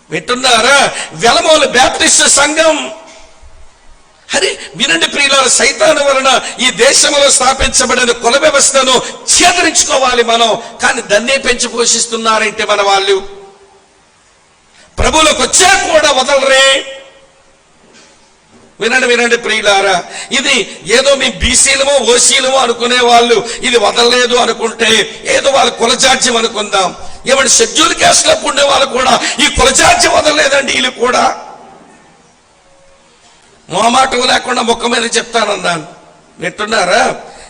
వింటున్నారా? వెలమోలు బ్యాప్టిస్ట్ సంఘం. హరి వినండి ప్రియులారా, సైతాను వలన ఈ దేశంలో స్థాపించబడిన కుల వ్యవస్థను ఛేదరించుకోవాలి మనం. కానీ దాన్నే పెంచి పోషిస్తున్నారంటే మన వాళ్ళు. ప్రభువులకు వచ్చా కూడా వదలరే. వినండి ప్రియులారా, ఇది ఏదో మీ బీసీలమో ఓసీలమో అనుకునే వాళ్ళు ఇది వదలలేదు అనుకుంటే ఏదో వాళ్ళ కులజాడ్యం అనుకుందాం. ఏమంటే షెడ్యూల్ క్యాస్ట్ లో ఉండే వాళ్ళు కూడా ఈ కులజాడ్యం వదలలేదండి. వీళ్ళు కూడా మొహమాటం లేకుండా ముఖం మీద చెప్తానన్నాను. వింటున్నారా?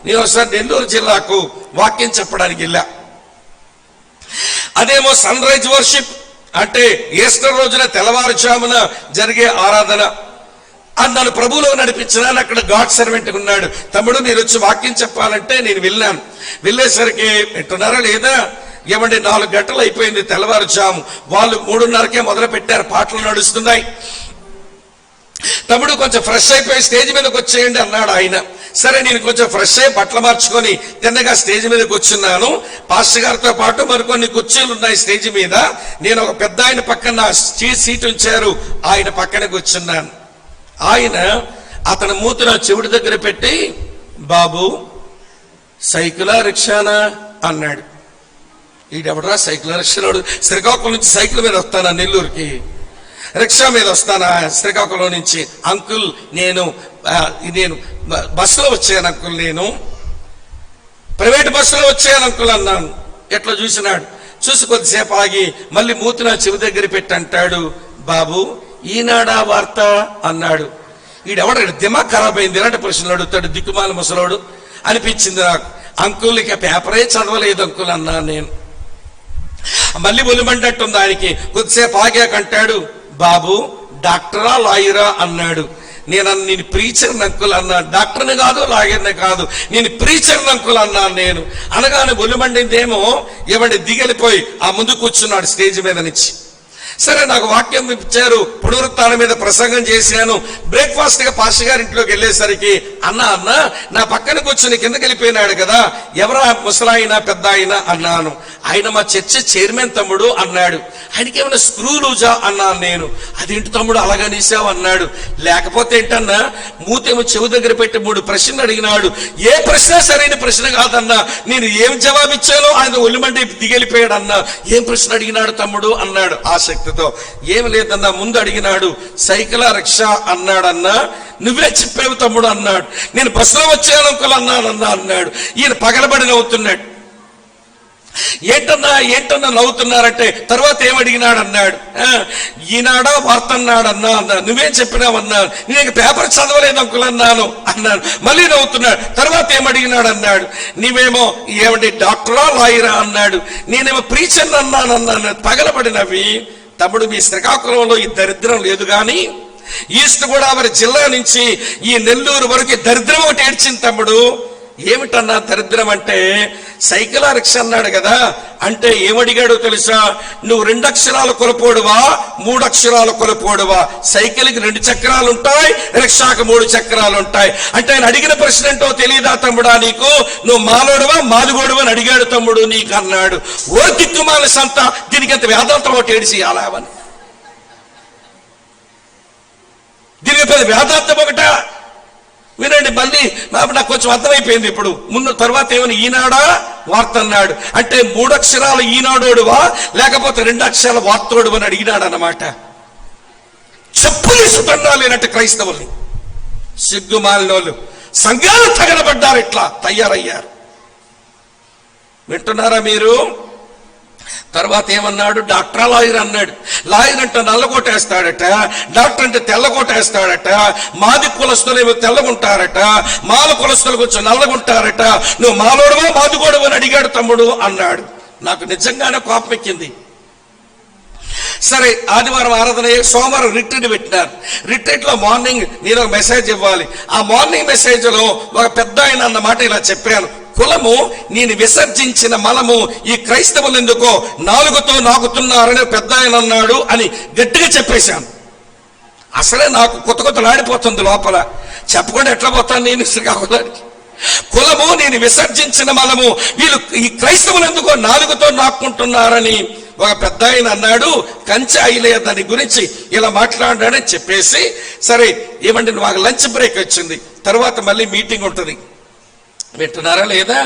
నేను ఒకసారి నెల్లూరు జిల్లాకు వాక్యం చెప్పడానికి వెళ్ళా. అదేమో సన్ రైజ్ వర్షిప్ అంటే ఈస్టర్ రోజున తెల్లవారుజామున జరిగే ఆరాధన. నన్ను ప్రభువులో నడిపించినాను. అక్కడ గాడ్ సర్వెంట్ ఉన్నాడు. తమ్ముడు మీరు వచ్చి వాక్యం చెప్పాలంటే నేను వెళ్ళాను. వెళ్ళేసరికి వింటున్నారా లేదా, ఏమంటే 4 గంటలు అయిపోయింది తెల్లవారుజాము. వాళ్ళు 3:30కే మొదలు పెట్టారు, పాటలు నడుస్తున్నాయి. తమ్ముడు కొంచెం ఫ్రెష్ అయిపోయి స్టేజ్ మీదకి వచ్చేయండి అన్నాడు ఆయన. సరే నేను కొంచెం ఫ్రెష్ అయ్యి బట్టలు మార్చుకొని తిన్నగా స్టేజ్ మీదకి వచ్చున్నాను. పాస్టర్ గారితో పాటు మరికొన్ని కుర్చీలు ఉన్నాయి స్టేజ్ మీద. నేను ఒక పెద్ద ఆయన పక్కన సీట్ ఉంచారు, ఆయన పక్కన కూర్చున్నాను. ఆయన అతని మూతి నా చెవుడి దగ్గర పెట్టి, బాబు సైకిలా రిక్షానా అన్నాడు. ఈడెవడరా సైకిల్ రిక్షాడు? శ్రీకాకుళం నుంచి సైకిల్ మీద వస్తానా నెల్లూరుకి? రిక్షా మీద వస్తానా శ్రీకాకుళం నుంచి? అంకుల్ నేను బస్సులో వచ్చాను అంకుల్, నేను ప్రైవేట్ బస్సులో వచ్చాను అంకుల్ అన్నాను. ఎట్లా చూసినాడు. చూసి కొద్దిసేపు ఆగి మళ్ళీ మూతి నా చెవి దగ్గర పెట్టి అంటాడు, బాబు ఈనాడా వార్త అన్నాడు. ఈడెవడ దిమాగ్ ఖరాబ్ అయింది, ఇలాంటి ప్రశ్నలు అడుగుతాడు దిక్కుమాల ముసలోడు అనిపించింది నాకు. అంకుల్ ఇక పేపరే చదవలేదు అంకుల్ అన్నాను నేను. మళ్ళీ ఒలిమంటట్టుంది ఆయనకి. కొద్దిసేపు ఆగాకంటాడు, బాబు డాక్టరా లాయరా అన్నాడు. నేను ప్రీచర్ అంకుల్ అన్నాను. డాక్టర్ని కాదు, లాయర్ని కాదు, నేను ప్రీచర్ అంకుల్ అన్నాను నేను. అనగానే ఒలిమండిందేమో ఏమండి దిగలిపోయి ఆ ముందు కూర్చున్నాడు స్టేజ్ మీద నుంచి. సరే నాకు వాక్యం ఇచ్చారు, పునరుత్థానం మీద ప్రసంగం చేశాను. బ్రేక్ఫాస్ట్ గా పాస్టర్ గారి ఇంట్లోకి వెళ్ళేసరికి అన్న నా పక్కన కూర్చుని కిందకి వెళ్ళిపోయినాడు కదా, ఎవరా ముసలాయినా పెద్ద అయినా అన్నాను. ఆయన మా చర్చి చైర్మన్ తమ్ముడు అన్నాడు. ఆయనకి ఏమైనా స్క్రూ లూజా అన్నాను నేను. అదేంటి తమ్ముడు అలాగనేసావు అన్నాడు. లేకపోతే ఏంటన్నా, మూతేమో చెవు దగ్గర పెట్టి 3 ప్రశ్నలు అడిగినాడు. ఏ ప్రశ్న సరైన ప్రశ్న కాదన్నా. నేను ఏం జవాబిచ్చానో ఆయన ఒలిమండి దిగెళ్ళిపోయాడు అన్నా. ఏం ప్రశ్న అడిగినాడు తమ్ముడు అన్నాడు ఆసక్తితో. ఏం లేదన్నా, ముందు అడిగినాడు సైకిలా రిక్షా అన్నాడన్నా. నువ్వే చెప్పావు తమ్ముడు అన్నాడు. నేను బస్సులో వచ్చాను అంకుల్ అన్నానన్నా అన్నాడు. ఈయన పగలబడి నవ్వుతున్నాడు. ఏంటన్నా నవ్వుతున్నారంటే తర్వాత ఏమడిగినాడు అన్నాడు. ఈనాడా వార్త అన్నాడన్నా అన్నాడు. నువ్వేం చెప్పినావన్నాను. నేను పేపర్ చదవలేదు అంకుల్ అన్నాను. మళ్ళీ నవ్వుతున్నాడు. తర్వాత ఏమడిగినాడు అన్నాడు. నీవేమో ఏమండి డాక్టరా లాయరా అన్నాడు. నేనేమో ప్రీచర్ అన్నాను. పగలబడినవి. తమ్ముడు మీ శ్రీకాకుళంలో ఈ దరిద్రం లేదు గాని ఈస్ట్ గోదావరి జిల్లా నుంచి ఈ నెల్లూరు వరకు దరిద్రం ఒకటి ఏడ్చింది తమ్ముడు. ఏమిటన్నా దరిద్రం అంటే, సైకిలా రిక్షా అన్నాడు కదా, అంటే ఏమడిగాడో తెలుసా? నువ్వు 2 అక్షరాల కొలపోడువా 3 అక్షరాల కొలపోడువా? సైకిల్కి 2 చక్రాలు ఉంటాయి, రిక్షాకు 3 చక్రాలు ఉంటాయి. అంటే ఆయన అడిగిన ప్రశ్న ఏంటో తెలియదా తమ్ముడా నీకు? నువ్వు మాలోడువా మాదిగోడువా అని అడిగాడు తమ్ముడు నీకు అన్నాడు. ఓ దిక్కుమాల సంత, దీనికి ఎంత వేదాంతం ఒకటి ఏడిసి అలావని, దీనికి పెద్ద వేదాంతం ఒకట. వినండి, మళ్ళీ నాకు కొంచెం అర్థమైపోయింది ఇప్పుడు. ముందు తర్వాత ఏమైనా ఈనాడా వార్త అన్నాడు. అంటే 3 అక్షరాల ఈనాడోడువా లేకపోతే 2 అక్షరాల వార్తోడు అని అడిగినాడు అన్నమాట. చెప్పులు సుతన్నాలేనట్టు క్రైస్తవుల్ని సిగ్గుమాలినోళ్ళు సంఘాలు తగలబడ్డారు, ఇట్లా తయారయ్యారు. వింటున్నారా మీరు? తర్వాత ఏమన్నాడు? డాక్టరా లాయర్ అన్నాడు. లాయర్ అంటే నల్లకోటేస్తాడట, డాక్టర్ అంటే తెల్లకోటేస్తాడట. మాది కులస్తులేమో తెల్లగుంటారట, మాల కులస్తులు కొంచెం నల్లగుంటారట. నువ్వు మాలోడువా మాదిగోడువా అని అడిగాడు తమ్ముడు అన్నాడు. నాకు నిజంగానే కోపం ఎక్కింది. సరే ఆదివారం ఆరాధన, సోమవారం రిట్రీట్ పెట్టినారు. రిట్రీట్ లో మార్నింగ్ నేను ఒక మెసేజ్ ఇవ్వాలి. ఆ మార్నింగ్ మెసేజ్ లో ఒక పెద్ద ఆయన అన్నమాట ఇలా చెప్పాను. కులము నేను విసర్జించిన మలము ఈ క్రైస్తవులు ఎందుకో 4తో నాకుతున్నారని పెద్ద ఆయన అన్నాడు అని గట్టిగా చెప్పేశాను. అసలే నాకు కొత్తలాడిపోతుంది లోపల. చెప్పకుండా ఎట్లా పోతాను నేను శ్రీకాకుళానికి? కులము నేను విసర్జించిన మలము వీళ్ళు ఈ క్రైస్తవులు ఎందుకో 4తో నాకుంటున్నారని ఒక పెద్ద ఆయన అన్నాడు. కంచె అయ్యలే దాని గురించి ఇలా మాట్లాడాడని చెప్పేసి, సరే ఏమంటే మాకు లంచ్ బ్రేక్ వచ్చింది. తర్వాత మళ్ళీ మీటింగ్ ఉంటుంది. వింటున్నారా లేదా?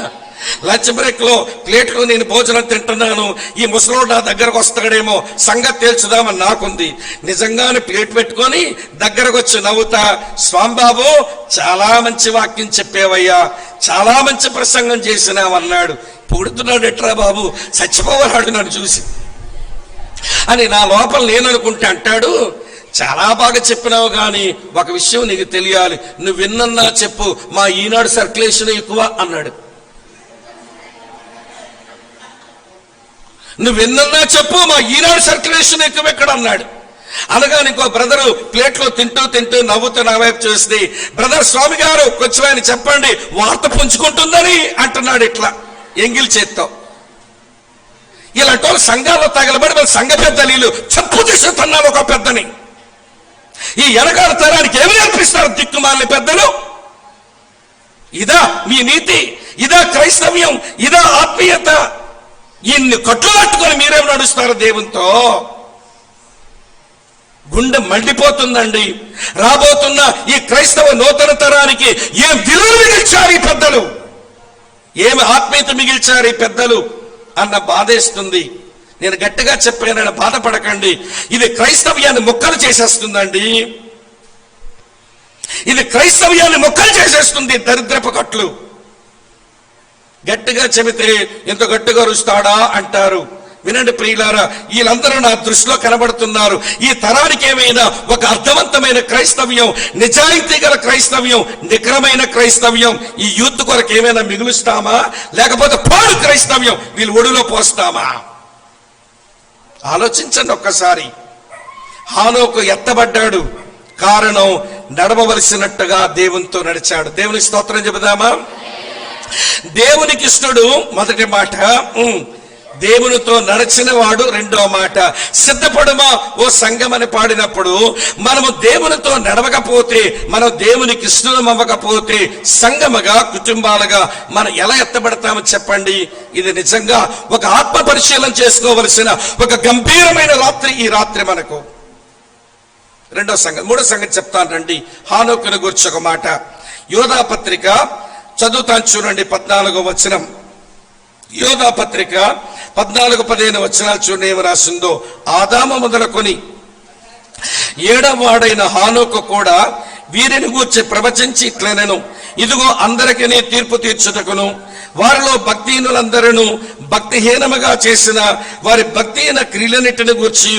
లంచ్ బ్రేక్ లో ప్లేట్లో నేను భోజనం తింటున్నాను. ఈ ముసలోడు నా దగ్గరకు వస్తాడేమో సంగతి తేల్చుదామని నాకుంది. నిజంగానే ప్లేట్ పెట్టుకొని దగ్గరకు వచ్చి నవ్వుతా, స్వామిబాబు చాలా మంచి వాక్యం చెప్పేవయ్యా, చాలా మంచి ప్రసంగం చేసినావన్నాడు. పొగుడుతున్నాడు. ఎట్రా బాబు చచ్చిపోవాలాడు నన్ను చూసి అని నా లోపల నేను అనుకుంటే అంటాడు, చాలా బాగా చెప్పినావు, కానీ ఒక విషయం నీకు తెలియాలి, నువ్వు విన్నన్నా చెప్పు, మా ఈనాడు సర్క్యులేషన్ ఎక్కువ అన్నాడు. నువ్వు విన్నన్నా చెప్పు, మా ఈనాడు సర్క్యులేషన్ ఎక్కువ ఎక్కడ అన్నాడు. అనగానే ఇంకో బ్రదరు ప్లేట్లో తింటూ తింటూ నవ్వుతూ నా వైపు చూసి, బ్రదర్ స్వామి గారు కొంచెం ఆయన చెప్పండి, వార్త పుంజుకుంటుందని అంటున్నాడు ఇట్లా ఎంగిల్ చేత్తో. ఇలాంటి వాళ్ళు సంఘాల్లో తగలబడి వాళ్ళ సంఘ పెద్దలు చెప్పు తీసుకున్నారు ఒక పెద్దని. ఈ ఎనగాల తరానికి ఏమి నేర్పిస్తారు దిక్కుమాలిన పెద్దలు? ఇదా మీ నీతి? ఇదా క్రైస్తవ్యం? ఇదా ఆత్మీయత? ఇన్ని కట్లు కట్టుకొని మీరేం నడుస్తారు దేవునితో? గుండె మండిపోతుందండి. రాబోతున్న ఈ క్రైస్తవ నూతన తరానికి ఏం విలువ మిగిల్చారు ఈ పెద్దలు, ఏమి ఆత్మీయత మిగిల్చారు ఈ పెద్దలు అన్న బాధేస్తుంది. నేను గట్టిగా చెప్పానని బాధపడకండి. ఇది క్రైస్తవ్యాన్ని మొక్కలు చేసేస్తుందండి. ఇది క్రైస్తవ్యాన్ని మొక్కలు చేసేస్తుంది దరిద్రపు కట్లు. గట్టిగా చెబితే ఎంత గట్టిగా రుస్తాడా అంటారు. వినండి ప్రియులారా, వీళ్ళందరూ నా దృష్టిలో కనబడుతున్నారు. ఈ తరానికి ఏమైనా ఒక అర్థవంతమైన క్రైస్తవ్యం, నిజాయితీ గల క్రైస్తవ్యం, నికరమైన క్రైస్తవ్యం ఈ యూత్ కొరకు ఏమైనా మిగులుస్తామా, లేకపోతే పాడు క్రైస్తవ్యం వీళ్ళు ఒడిలో పోస్తామా? ఆలోచించండి ఒక్కసారి. హానోకు ఎత్తబడ్డాడు, కారణం నడవవలసినట్టుగా దేవునితో నడిచాడు. దేవునికి స్తోత్రం చెబుదామా? దేవునికి ఇష్టడు మొదటి మాట, దేవునితో నడిచిన వాడు రెండో మాట. సిద్ధపడుమా ఓ సంఘం అని పాడినప్పుడు మనము దేవునితో నడవకపోతే, మనం దేవునికి ఇష్టం అవ్వకపోతే సంఘముగా, కుటుంబాలుగా మనం ఎలా ఎత్తబడతామో చెప్పండి. ఇది నిజంగా ఒక ఆత్మ పరిశీలన చేసుకోవలసిన ఒక గంభీరమైన రాత్రి ఈ రాత్రి మనకు. రెండో సంగతి, మూడో సంగతి చెప్తాను రండి. హానోకుని గురించి ఒక మాట. యోధా పత్రిక చదువుతాను చూడండి, 14వ వచనం. యోధా పత్రిక 14-15 వచనాలు చూడండి ఏమి రాసిందో. ఆదాము మొదలుకొని 7వ వాడైన హానోకు కూడా వీరిని గూర్చి ప్రవచించి ఇట్లనెను, ఇదిగో అందరికీ తీర్పు తీర్చుటకును వారిలో భక్తిహీనులందరూ భక్తిహీనముగా చేసిన వారి భక్తిహీన క్రియలన్నిటిని గూర్చి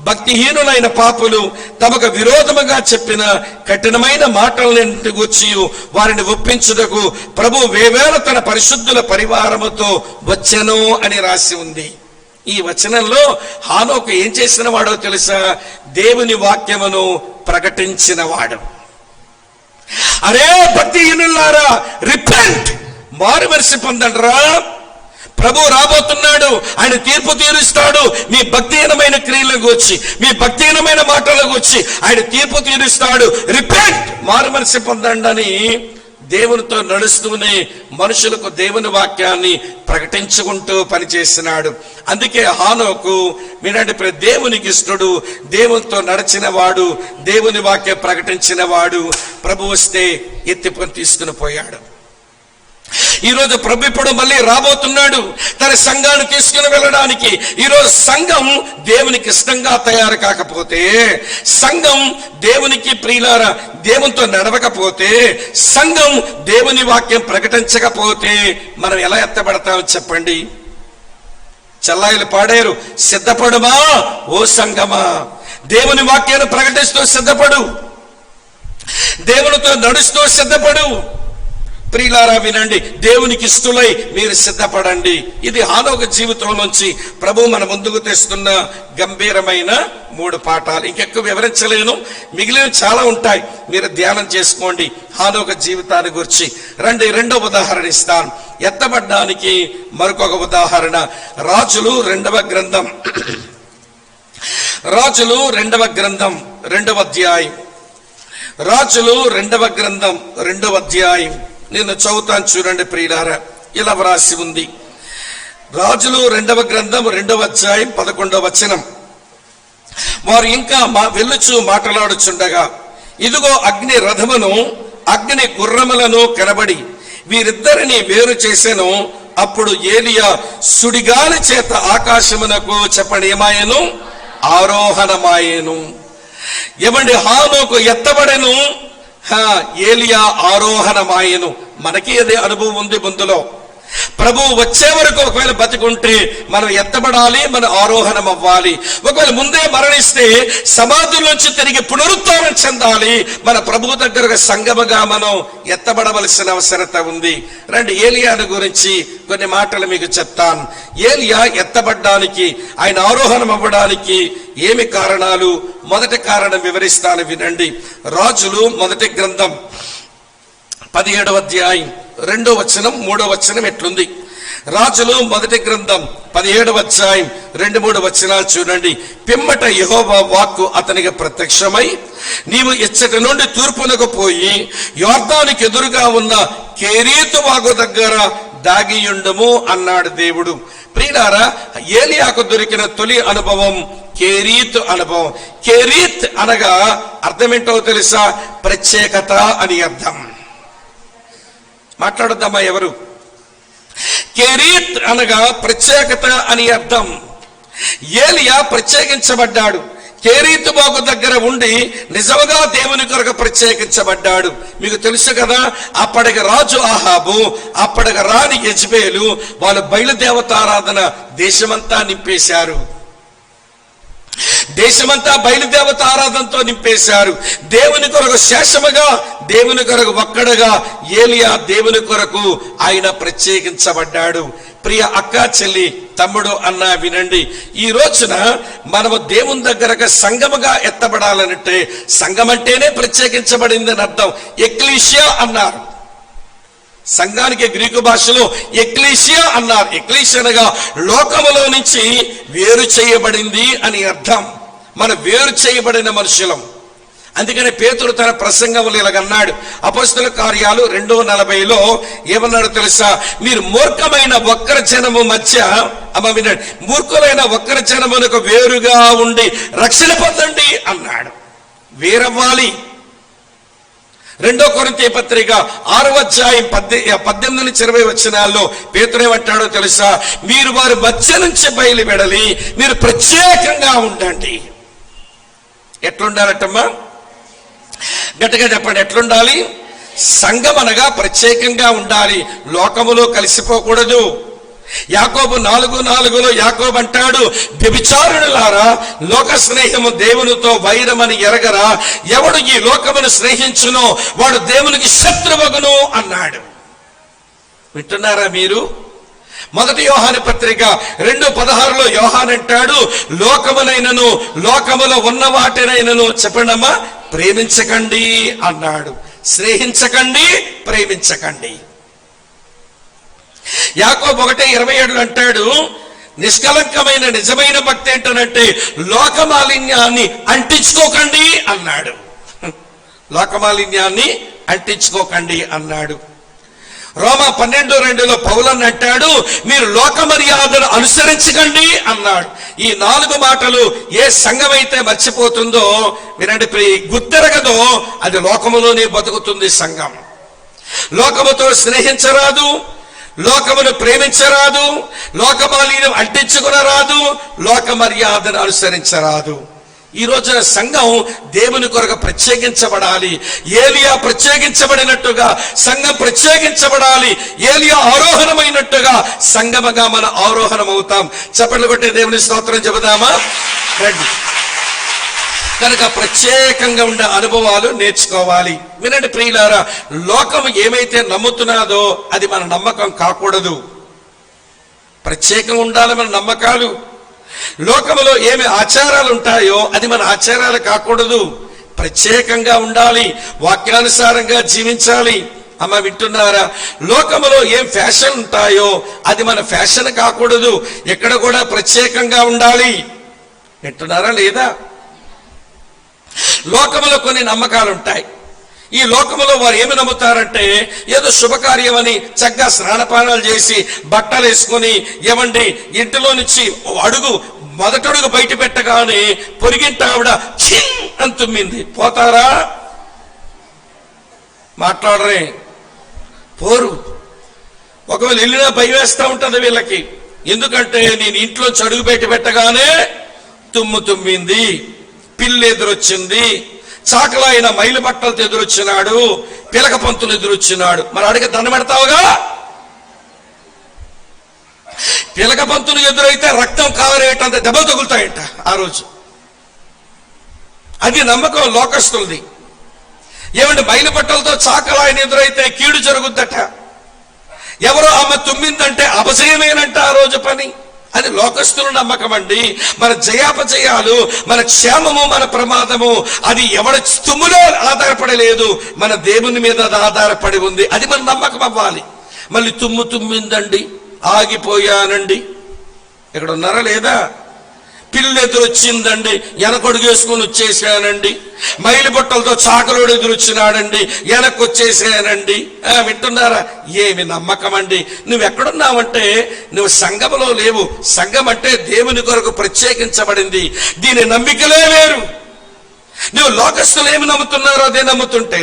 భక్తిహీనులైన పాపులు తమకు విరోధముగా చెప్పిన కఠినమైన మాటలన్నింటిని గూర్చి వారిని ఒప్పించుటకు ప్రభు వేవేల తన పరిశుద్ధుల పరివారముతో వచ్చెను అని రాసి ఉంది. ఈ వచనంలో హానోకు ఏం చేసిన వాడో తెలుసా? దేవుని వాక్యమును ప్రకటించిన వాడు. అరే భక్తిహీనులారా, రిపెంట్, మారు మనసు పొందండిరా. ప్రభు రాబోతున్నాడు, ఆయన తీర్పు తీరుస్తాడు. మీ భక్తిహీనమైన క్రియలను గూర్చి, మీ భక్తిహీనమైన మాటలను గూర్చి ఆయన తీర్పు తీరుస్తాడు. రిపెంట్, మారు మనసు పొందండి అని దేవునితో నడుస్తూనే మనుషులకు దేవుని వాక్యాన్ని ప్రకటించుకుంటూ పనిచేస్తున్నాడు. అందుకే హానోకు వినండి, దేవునికి ఇష్టడు, దేవునితో నడిచిన వాడు, దేవుని వాక్యం ప్రకటించిన వాడు. ప్రభు వస్తే ఎత్తిపని తీసుకుని పోయాడు. ఈరోజు ప్రభు ఇప్పుడు మళ్ళీ రాబోతున్నాడు తన సంఘాన్ని తీసుకుని వెళ్ళడానికి. ఈరోజు సంఘం దేవునికి ఇష్టంగా తయారు కాకపోతే, సంఘం దేవునికి ప్రియులారా దేవునితో నడవకపోతే, సంఘం దేవుని వాక్యం ప్రకటించకపోతే మనం ఎలా ఎత్తబడతామో చెప్పండి. చెల్లాయిలు పాడారు, సిద్ధపడుమా ఓ సంఘమా, దేవుని వాక్యాన్ని ప్రకటిస్తూ సిద్ధపడు, దేవునితో నడుస్తూ సిద్ధపడు. ప్రియులారా వినండి, దేవునికి ఇష్టలై మీరు సిద్ధపడండి. ఇది హానోకు జీవితం నుంచి ప్రభు మన ముందుకు తెస్తున్న గంభీరమైన 3 పాఠాలు. ఇంకెక్కువ వివరించలేను, మిగిలిన చాలా ఉంటాయి, మీరు ధ్యానం చేసుకోండి హానోకు జీవితాన్ని గురించి. రండి, రెండో ఉదాహరణ ఇస్తాను ఎత్తబడ్డానికి. మరొక ఉదాహరణ రాజులు 2వ గ్రంథం. రాజులు 2వ గ్రంథం 2వ అధ్యాయం. రాజులు 2వ గ్రంథం 2వ అధ్యాయం నేను చదువుతాను చూడండి ప్రియులారా. ఇలా వ్రాసి ఉంది, రాజులు 2వ గ్రంథం 2వ అధ్యాయం 11వ వచనం. వారు ఇంకా వెళ్ళుచు మాట్లాడుచుండగా ఇదిగో అగ్ని రథమును అగ్ని గుర్రములను కనబడి వీరిద్దరిని వేరు చేసెను. అప్పుడు ఏలియా సుడిగాలి చేత ఆకాశమునకు చెప్పండి ఏమాయను, ఆరోహణమాయెను. ఏమండి, హానోకు ఎత్తబడెను, ఏలియా ఆరోహణమాయెను. మనకి అదే అనుభవం ఉంది ముందులో. ప్రభువు వచ్చే వరకు ఒకవేళ బతికుంటే మనం ఎత్తబడాలి, మనం ఆరోహణం అవ్వాలి. ఒకవేళ ముందే మరణిస్తే సమాధుల్లోంచి తిరిగి పునరుత్థానం చెందాలి. మన ప్రభువు దగ్గర సంగముగా మనం ఎత్తబడవలసిన అవసరత ఉంది. రండి, ఏలియాను గురించి కొన్ని మాటలు మీకు చెప్తాను. ఏలియా ఎత్తబడ్డానికి, ఆయన ఆరోహణం అవ్వడానికి ఏమి కారణాలు? మొదటి కారణం వివరిస్తాను, వినండి. రాజులు మొదటి గ్రంథం 17వ అధ్యాయం 2వ వచనం 3వ వచనం ఎట్లుంది? రాజులు మొదటి గ్రంథం 17వ అధ్యాయం 2-3 వచనాలు చూడండి. పిమ్మట యెహోవా వాక్కు అతనికి ప్రత్యక్షమై, నీవు ఇచ్చటి నుండి తూర్పునకు పోయి యొర్దానుకు ఎదురుగా ఉన్న కెరీతు వాగు దగ్గర దాగియుండుము అన్నాడు దేవుడు. ప్రియులారా, ఏలియాకు దొరికిన తొలి అనుభవం కెరీతు అనుభవం. కెరీత్ అనగా అర్థమేంటో తెలుసా? ప్రత్యేకత అని అర్థం. మాట్లాడుద్దామా ఎవరు? కెరీత్ అనగా ప్రత్యేకత అని అర్థం. ఏలియా ప్రత్యేకించబడ్డాడు. కెరీతు వాగు దగ్గర ఉండి నిజముగా దేవుని కొరకు ప్రత్యేకించబడ్డాడు. మీకు తెలుసు కదా, అప్పటికి రాజు ఆహాబు, అప్పటికి రాణి యెజబెలు వాళ్ళు బయలుదేవతారాధన దేశమంతా నింపేశారు. దేశమంతా బయలుదేవత ఆరాధనతో నింపేశారు. దేవుని కొరకు శేషముగా, దేవుని కొరకు ఒక్కడుగా ఏలియా దేవుని కొరకు ఆయన ప్రత్యేకించబడ్డాడు. ప్రియ అక్క, చెల్లి, తమ్ముడు, అన్న వినండి. ఈ రోజున మనము దేవుని దగ్గరగా సంఘముగా ఎత్తబడాలనంటే, సంఘం అంటేనే ప్రత్యేకించబడింది అని అర్థం. ఎక్లీషియా అన్నారు. సంఘానికి గ్రీకు భాషలో ఎక్లీషియా అన్నారు. ఎక్లీషియా అనగా లోకములో నుంచి వేరు చేయబడింది అని అర్థం. మన వేరు చేయబడిన మనుషులం. అందుకని పేతురు తన ప్రసంగంలో ఇలాగన్నాడు. అపొస్తలుల కార్యాలు 2:40లో ఏమన్నాడు తెలుసా? మీరు మూర్ఖమైన వక్ర జనము మధ్య, వినండి, మూర్ఖులైన వక్ర జనమునకు వేరుగా ఉండి రక్షణ పొందండి అన్నాడు. వేరవ్వాలి. 2 కొరింథీ పత్రిక 6వ అధ్యాయం 18-20 వచనాల్లో పేతురు ఏమంటాడో తెలుసా? మీరు వారి మధ్య నుంచి బయలువెడలి మీరు ప్రత్యేకంగా ఉండండి. ఎట్లుండాలటమ్మా? గట్టిగా చెప్పండి, ఎట్లుండాలి? సంఘం అనగా ప్రత్యేకంగా ఉండాలి, లోకములో కలిసిపోకూడదు. యాకోబు 4:4లో యాకోబు అంటాడు, వ్యభిచారులారా, లోక స్నేహము దేవునితో వైరమని ఎరగరా? ఎవడు ఈ లోకమును స్నేహించునో వాడు దేవునికి శత్రువగును అన్నాడు. వింటున్నారా మీరు? మొదటి యోహాను పత్రిక 2:16లో యోహాను అంటాడు, లోకమునైనను లోకములో ఉన్న వాటినైనను చెప్పండమ్మా ప్రేమించకండి అన్నాడు. స్నేహించకండి, ప్రేమించకండి. యాకోబు 1:27 అంటాడు, నిష్కలంకమైన నిజమైన భక్తి ఏంటనంటే లోకమాలిన్యాన్ని అంటించుకోకండి అన్నాడు. లోకమాలిన్యాన్ని అంటించుకోకండి అన్నాడు. రోమా 12:2లో పౌలన్ అంటాడు, మీరు లోక మర్యాదను అనుసరించకండి అన్నాడు. ఈ 4 మాటలు ఏ సంఘం అయితే మర్చిపోతుందో, వినండి, గుర్తెరగదో అది లోకములోనే బతుకుతుంది సంఘం. లోకముతో స్నేహించరాదు, లోకమును ప్రేమించరాదు, లోకమాలిన్యం అంటించుకునరాదు, లోక మర్యాదను అనుసరించరాదు. ఈ రోజున సంఘం దేవుని కొరకు ప్రత్యేకించబడాలి. ఏలియా ప్రత్యేకించబడినట్టుగా సంఘం ప్రత్యేకించబడాలి. ఏలియా ఆరోహణమైనట్టుగా సంఘముగా మన ఆరోహణం అవుతాం. చప్పట్లు కొట్టే దేవుని స్తోత్రం చెబుదామా? రండి. కనుక ప్రత్యేకంగా ఉండే అనుభవాలు నేర్చుకోవాలి. వినండి ప్రియులారా, లోకం ఏమైతే నమ్ముతున్నదో అది మన నమ్మకం కాకూడదు. ప్రత్యేకంగా ఉండాలి మన నమ్మకాలు. లోకములో ఏమి ఆచారాలు ఉంటాయో అది మన ఆచారాలు కాకూడదు. ప్రత్యేకంగా ఉండాలి, వాక్యానుసారంగా జీవించాలి. అమ్మ వింటున్నారా? లోకములో ఏం ఫ్యాషన్ ఉంటాయో అది మన ఫ్యాషన్ కాకూడదు. ఎక్కడ కూడా ప్రత్యేకంగా ఉండాలి. వింటున్నారా లేదా? లోకములో కొన్ని నమ్మకాలు ఉంటాయి. ఈ లోకములో వారు ఏమి నమ్ముతారంటే, ఏదో శుభకార్యం అని చక్కగా స్నానపానాలు చేసి బట్టలు వేసుకొని, ఏమండి, ఇంటిలో నుంచి మొదటడుగు బయట పెట్టగానే పొరిగింట ఆవిడ చిన్ అని తుమ్మింది. పోతారా? మాట్లాడరే, పోరు. ఒకవేళ వెళ్ళినా భయం వేస్తూ ఉంటుంది వీళ్ళకి. ఎందుకంటే నేను ఇంట్లోంచి అడుగు బయట పెట్టగానే తుమ్మింది, పిల్లి ఎదురొచ్చింది, చాకలాయిన మైలు బట్టలతో ఎదురొచ్చినాడు, పిలక పంతులు ఎదురొచ్చినాడు. మరి అడిగి దండం పెడతావుగా? పిలక బంతులు ఎదురైతే రక్తం కారేటంత దెబ్బ తగులుతాయంట ఆ రోజు. అది నమ్మకం లోకస్తులది. ఏమంటే బయలుపట్టలతో చాకలు ఆయన ఎదురైతే కీడు జరుగుద్దట. ఎవరో ఆమె తుమ్మిందంటే అపజయమేనంట ఆ రోజు పని. అది లోకస్తుల నమ్మకం అండి. మన జయాపజయాలు, మన క్షేమము, మన ప్రమాదము అది ఎవరి తుమ్ములో ఆధారపడలేదు, మన దేవుని మీద అది ఆధారపడి ఉంది. అది మన నమ్మకం అవ్వాలి. మళ్ళీ తుమ్మిందండి, ఆగిపోయానండి, ఇక్కడ ఉన్నారా లేదా? పిల్లి ఎదురొచ్చిందండి, వెనకొడుగేసుకుని వచ్చేసానండి. మైలు బట్టలతో చాకలోడు ఎదురొచ్చినాడండి, వెనక్కి వచ్చేసానండి. వింటున్నారా? ఏమి నమ్మకం అండి. నువ్వెక్కడున్నావంటే నువ్వు సంఘములో లేవు. సంఘం అంటే దేవుని కొరకు ప్రత్యేకించబడింది. దీని నమ్మికలే వేరు. నువ్వు లోకస్తులు ఏమి నమ్ముతున్నారో అదే నమ్ముతుంటే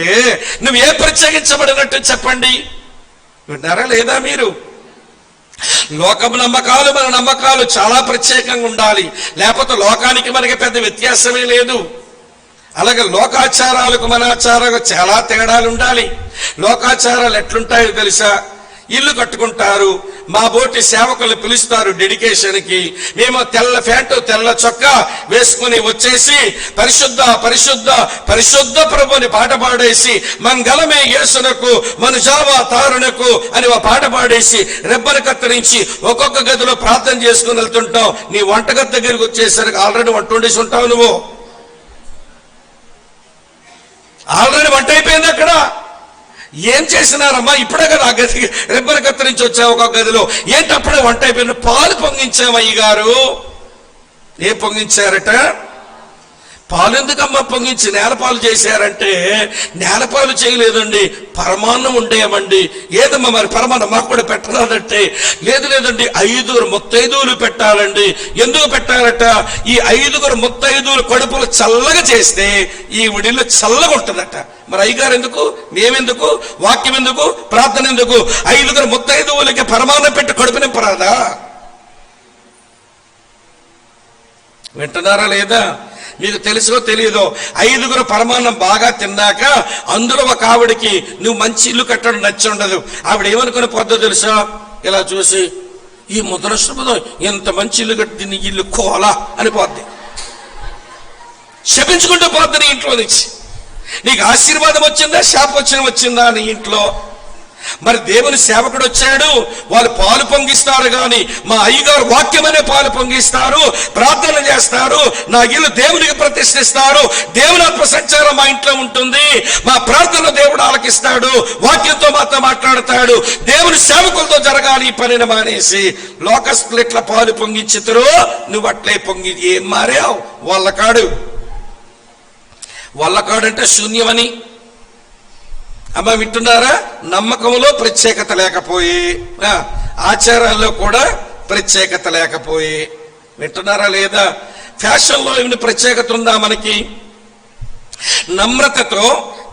నువ్వు ఏ ప్రత్యేకించబడినట్టు చెప్పండి. విన్నారా లేదా మీరు? లోకము నమ్మకాలు, మన నమ్మకాలు చాలా ప్రత్యేకంగా ఉండాలి. లేకపోతే లోకానికి మనకి పెద్ద వ్యత్యాసమే లేదు. అలాగే లోకాచారాలకు మన ఆచారాలకు చాలా తేడాలు ఉండాలి. లోకాచారాలు ఎట్లుంటాయో తెలుసా? ఇల్లు కట్టుకుంటారు, మా బోటి సేవకులు పిలుస్తారు డెడికేషన్కి. మేము తెల్ల ప్యాంటు తెల్ల చొక్కా వేసుకుని వచ్చేసి పరిశుద్ధ పరిశుద్ధ పరిశుద్ధ ప్రభుని పాట పాడేసి మంగళమే యేసునకు మనుజావ తారునకు అని ఒక పాట పాడేసి రెబ్బను కత్తిరించి ఒక్కొక్క గదిలో ప్రార్థన చేసుకుని వెళ్తుంటాం. నీ వంటగది దగ్గరికి వచ్చేసరికి ఆల్రెడీ వంట వండేసి ఉంటావు. నువ్వు ఆల్రెడీ వంట అయిపోయింది. అక్కడ ఏం చేసినారమ్మా? ఇప్పుడే కదా ఆ గది రెబ్బను కత్తిరించి వచ్చావు ఒక గదిలో. ఏంటి అప్పుడే వంట అయిపోయింది? పాలు పొంగించాము అయ్యగారు. ఏం పొంగించారట? పాలు ఎందుకమ్మా పొంగించి నేలపాలు చేశారంటే, నేలపాలు చేయలేదండి, పరమాన్నం ఉండేయమండి. ఏదమ్మా మరి పరమాన్నం మాకు కూడా పెట్టరాదంటే, లేదండి 5 ముత్తైదువులు పెట్టాలండి. ఎందుకు పెట్టాలట? ఈ 5 ముత్తైదువులు కడుపులు చల్లగా చేస్తే ఈ ఉడిలో చల్లగా ఉంటుందట. మరి అయ్యగారు ఎందుకు, మేమెందుకు, వాక్యం ఎందుకు, ప్రార్థన ఎందుకు? 5 ముత్తైదువులకి పరమాన్నం పెట్టి కడుపు నింపరాదా? వింటున్నారా లేదా? మీకు తెలుసో తెలియదో 5 పరమాన్నం బాగా తిన్నాక అందులో ఒక ఆవిడికి నువ్వు మంచి ఇల్లు కట్టడం నచ్చి ఉండదు. ఆవిడ ఏమనుకునే పొద్దు తెలుసా? ఇలా చూసి, ఈ ముద్రష్టపదం ఎంత మంచి ఇల్లు కట్టి నీ ఇల్లు కోలా అని పోద్ది. శపించుకుంటూ పోద్ది నీ ఇంట్లో నుంచి. నీకు ఆశీర్వాదం వచ్చిందా, శాపవచనం వచ్చిందా నీ ఇంట్లో? మరి దేవుని సేవకుడు వచ్చాడు, వాళ్ళు పాలు పొంగిస్తారు. కానీ మా అయ్యగారు వాక్యమనే పాలు పొంగిస్తారు, ప్రార్థన చేస్తారు, నా ఇల్లు దేవునికి ప్రతిష్ఠిస్తారు, దేవుని ఆత్మ సంచారం మా ఇంట్లో ఉంటుంది, మా ప్రార్థనలో దేవుడు ఆలకిస్తాడు, వాక్యంతో మాతో మాట్లాడతాడు, దేవుని సేవకులతో జరగాలి ఈ పనిని మానేసి లోకస్తులు ఎట్లా పాలు పొంగించుతారో నువ్వు అట్లే పొంగి ఏం మారావు? వల్లకాడంటే శూన్యమని. అమ్మ వింటున్నారా? నమ్మకంలో ప్రత్యేకత లేకపోయి, ఆచారాల్లో కూడా ప్రత్యేకత లేకపోయి. వింటున్నారా లేదా? ఫ్యాషన్లో ఏమైనా ప్రత్యేకత ఉందా మనకి? నమ్రతతో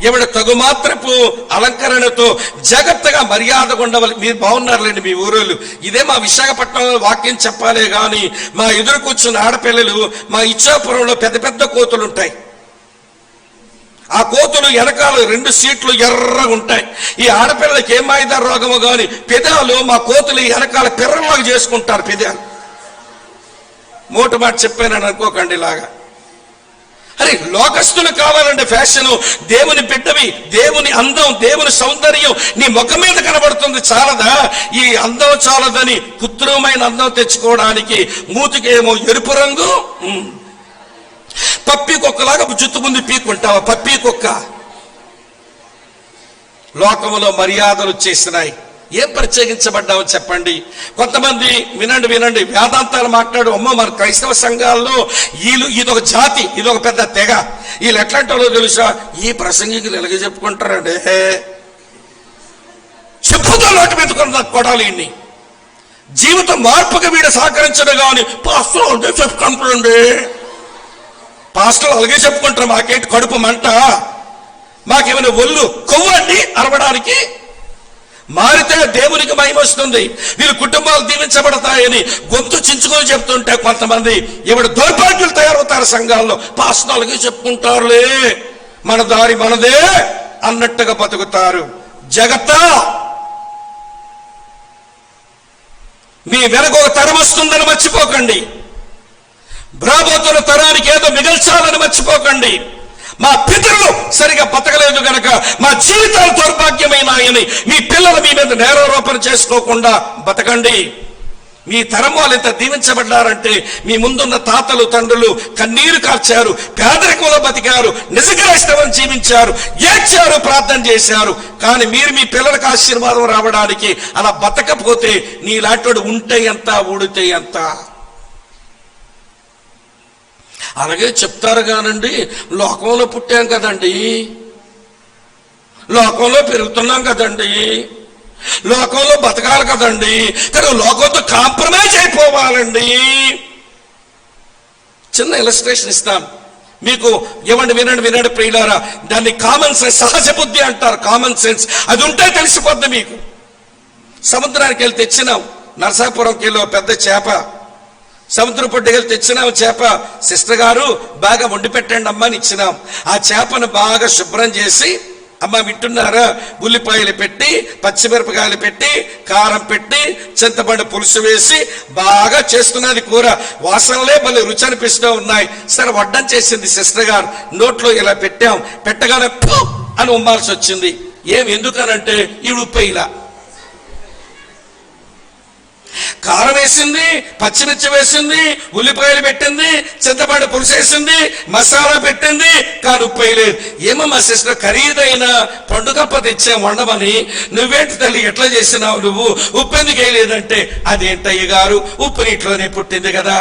ఎవడ తగుమాత్రపు అలంకరణతో జాగ్రత్తగా మర్యాద ఉండవాలి. మీరు బాగున్నారులేండి మీ ఊరోళ్ళు. ఇదే మా విశాఖపట్నంలో వాక్యం చెప్పాలే గాని మా ఎదురు కూర్చున్న ఆడపిల్లలు, మా ఇచ్చాపురంలో పెద్ద పెద్ద కోతులు ఉంటాయి. ఆ కోతులు వెనకాల 2 సీట్లు ఎర్రగా ఉంటాయి. ఈ ఆడపిల్లలకి ఏం మాయిదా రోగము గాని పెదాలు మా కోతులు వెనకాల పిర్రలాగా చేసుకుంటారు. పెదాలు మోటు మాట చెప్పానని అనుకోకండి ఇలాగా. అరే లోకస్తులు కావాలంటే ఫ్యాషను. దేవుని బిడ్డవి, దేవుని అందం, దేవుని సౌందర్యం నీ ముఖం మీద కనబడుతుంది చాలదా? ఈ అందం చాలదని కృత్రిమమైన అందం తెచ్చుకోవడానికి మూతికేమో ఎరుపు రంగు, పప్పి కుక్కలాగా జుత్తు ముందు పీక్కుంటావా? పప్పి కుక్క. లోకములో మర్యాదలు వచ్చేసినాయి. ఏం ప్రత్యేకించబడ్డామో చెప్పండి. కొంతమంది వినండి వేదాంతాలు మాట్లాడు, అమ్మో మన క్రైస్తవ సంఘాల్లో వీళ్ళు ఇదొక జాతి, ఇదొక పెద్ద తెగ, వీళ్ళు ఎట్లాంటి వాళ్ళో తెలుసా? ఈ ప్రసంగికులు ఎలాగ చెప్పుకుంటారంటే చెప్పుతో లోటు పెట్టుకున్న కొడాలి. ఇన్ని జీవితం మార్పుగా వీడు సహకరించడం కానీ పాస్టర్ చెప్పుకుంటారండి. పాస్టర్లు అలాగే చెప్పుకుంటారు, మాకేంటి కడుపు మంట, మాకేమైనా ఒళ్ళు కొవ్వండి అరవడానికి. మారితే దేవునికి మహిమ వస్తుంది, వీరి కుటుంబాలు దీవించబడతాయని గొంతు చించుకొని చెప్తుంటే కొంతమంది ఇవిడ దౌర్భాగ్యులు తయారవుతారు సంఘాల్లో. పాస్టర్లు అలాగే చెప్పుకుంటారులే, మన దారి మనదే అన్నట్టుగా బతుకుతారు. జగత్తా మీ వెనక ఒక తరం వస్తుందని మర్చిపోకండి. రాబోతున్న తరానికి ఏదో మిగల్చాలని మర్చిపోకండి. మా పితరులు సరిగా బతకలేదు గనక మా జీవితాలు దౌర్భాగ్యమైనాయని మీ పిల్లలు మీ మీద నేరారోపణ చేసుకోకుండా బతకండి. మీ తరం వాళ్ళు ఎంత దీవించబడ్డారంటే మీ ముందున్న తాతలు తండ్రులు కన్నీరు కార్చారు, పేదరికంలో బతికారు, నిజగ్రహిష్టమని జీవించారు, ఏడ్చారు, ప్రార్థన చేశారు. కానీ మీరు మీ పిల్లలకు ఆశీర్వాదం రావడానికి అలా బతకపోతే నీలాంటి ఉంటే ఎంత ఊడితే ఎంత. అలాగే చెప్తారు కానండి, లోకంలో పుట్టాం కదండి, లోకంలో పెరుగుతున్నాం కదండి, లోకంలో బతకాలి కదండి, కానీ లోకంతో కాంప్రమైజ్ అయిపోవాలండి. చిన్న ఇలస్ట్రేషన్ ఇస్తాను మీకు, ఇవ్వండి, వినండి ప్రియులారా. దాన్ని కామన్ సెన్స్, సహజ బుద్ధి అంటారు. కామన్ సెన్స్ అది ఉంటే తెలిసిపోద్ది మీకు. సముద్రానికి వెళ్ళి తెచ్చినాం, నరసాపురంకి వెళ్ళి పెద్ద చేప, సముద్రం పొడ్డుకి వెళ్ళి తెచ్చినాం చేప. సిస్టర్ గారు బాగా వండి పెట్టండి అమ్మ అని ఇచ్చినాం. ఆ చేపను బాగా శుభ్రం చేసి, అమ్మ వింటున్నారా, ఉల్లిపాయలు పెట్టి, పచ్చిమిరపకాయలు పెట్టి, కారం పెట్టి, చింతపండు పులుసు వేసి బాగా చేస్తున్నది కూర. వాసనలే మళ్ళీ రుచి అనిపిస్తూ ఉన్నాయి. సరే వడ్డం చేసింది సిస్టర్ గారు. నోట్లో ఇలా పెట్టాం, పెట్టగానే పూ అని ఉమ్మాల్సి వచ్చింది. ఎందుకనంటే ఈ ఉప్పు ఇలా కారం వేసింది, పచ్చిమిర్చి వేసింది, ఉల్లిపాయలు పెట్టింది, చింతపండు పులుసు వేసింది, మసాలా పెట్టింది, కానీ ఉప్పు వేయలేదు. ఏమో మా సిస్టర్, ఖరీదైన పండుగప్ప తెచ్చే వండమని, నువ్వేంటి తల్లి ఎట్లా చేసినావు, నువ్వు ఉప్పు ఎందుకు వేయలేదంటే, అదేంటయ్య గారు, ఉప్పు నీటిలోనే పుట్టింది కదా,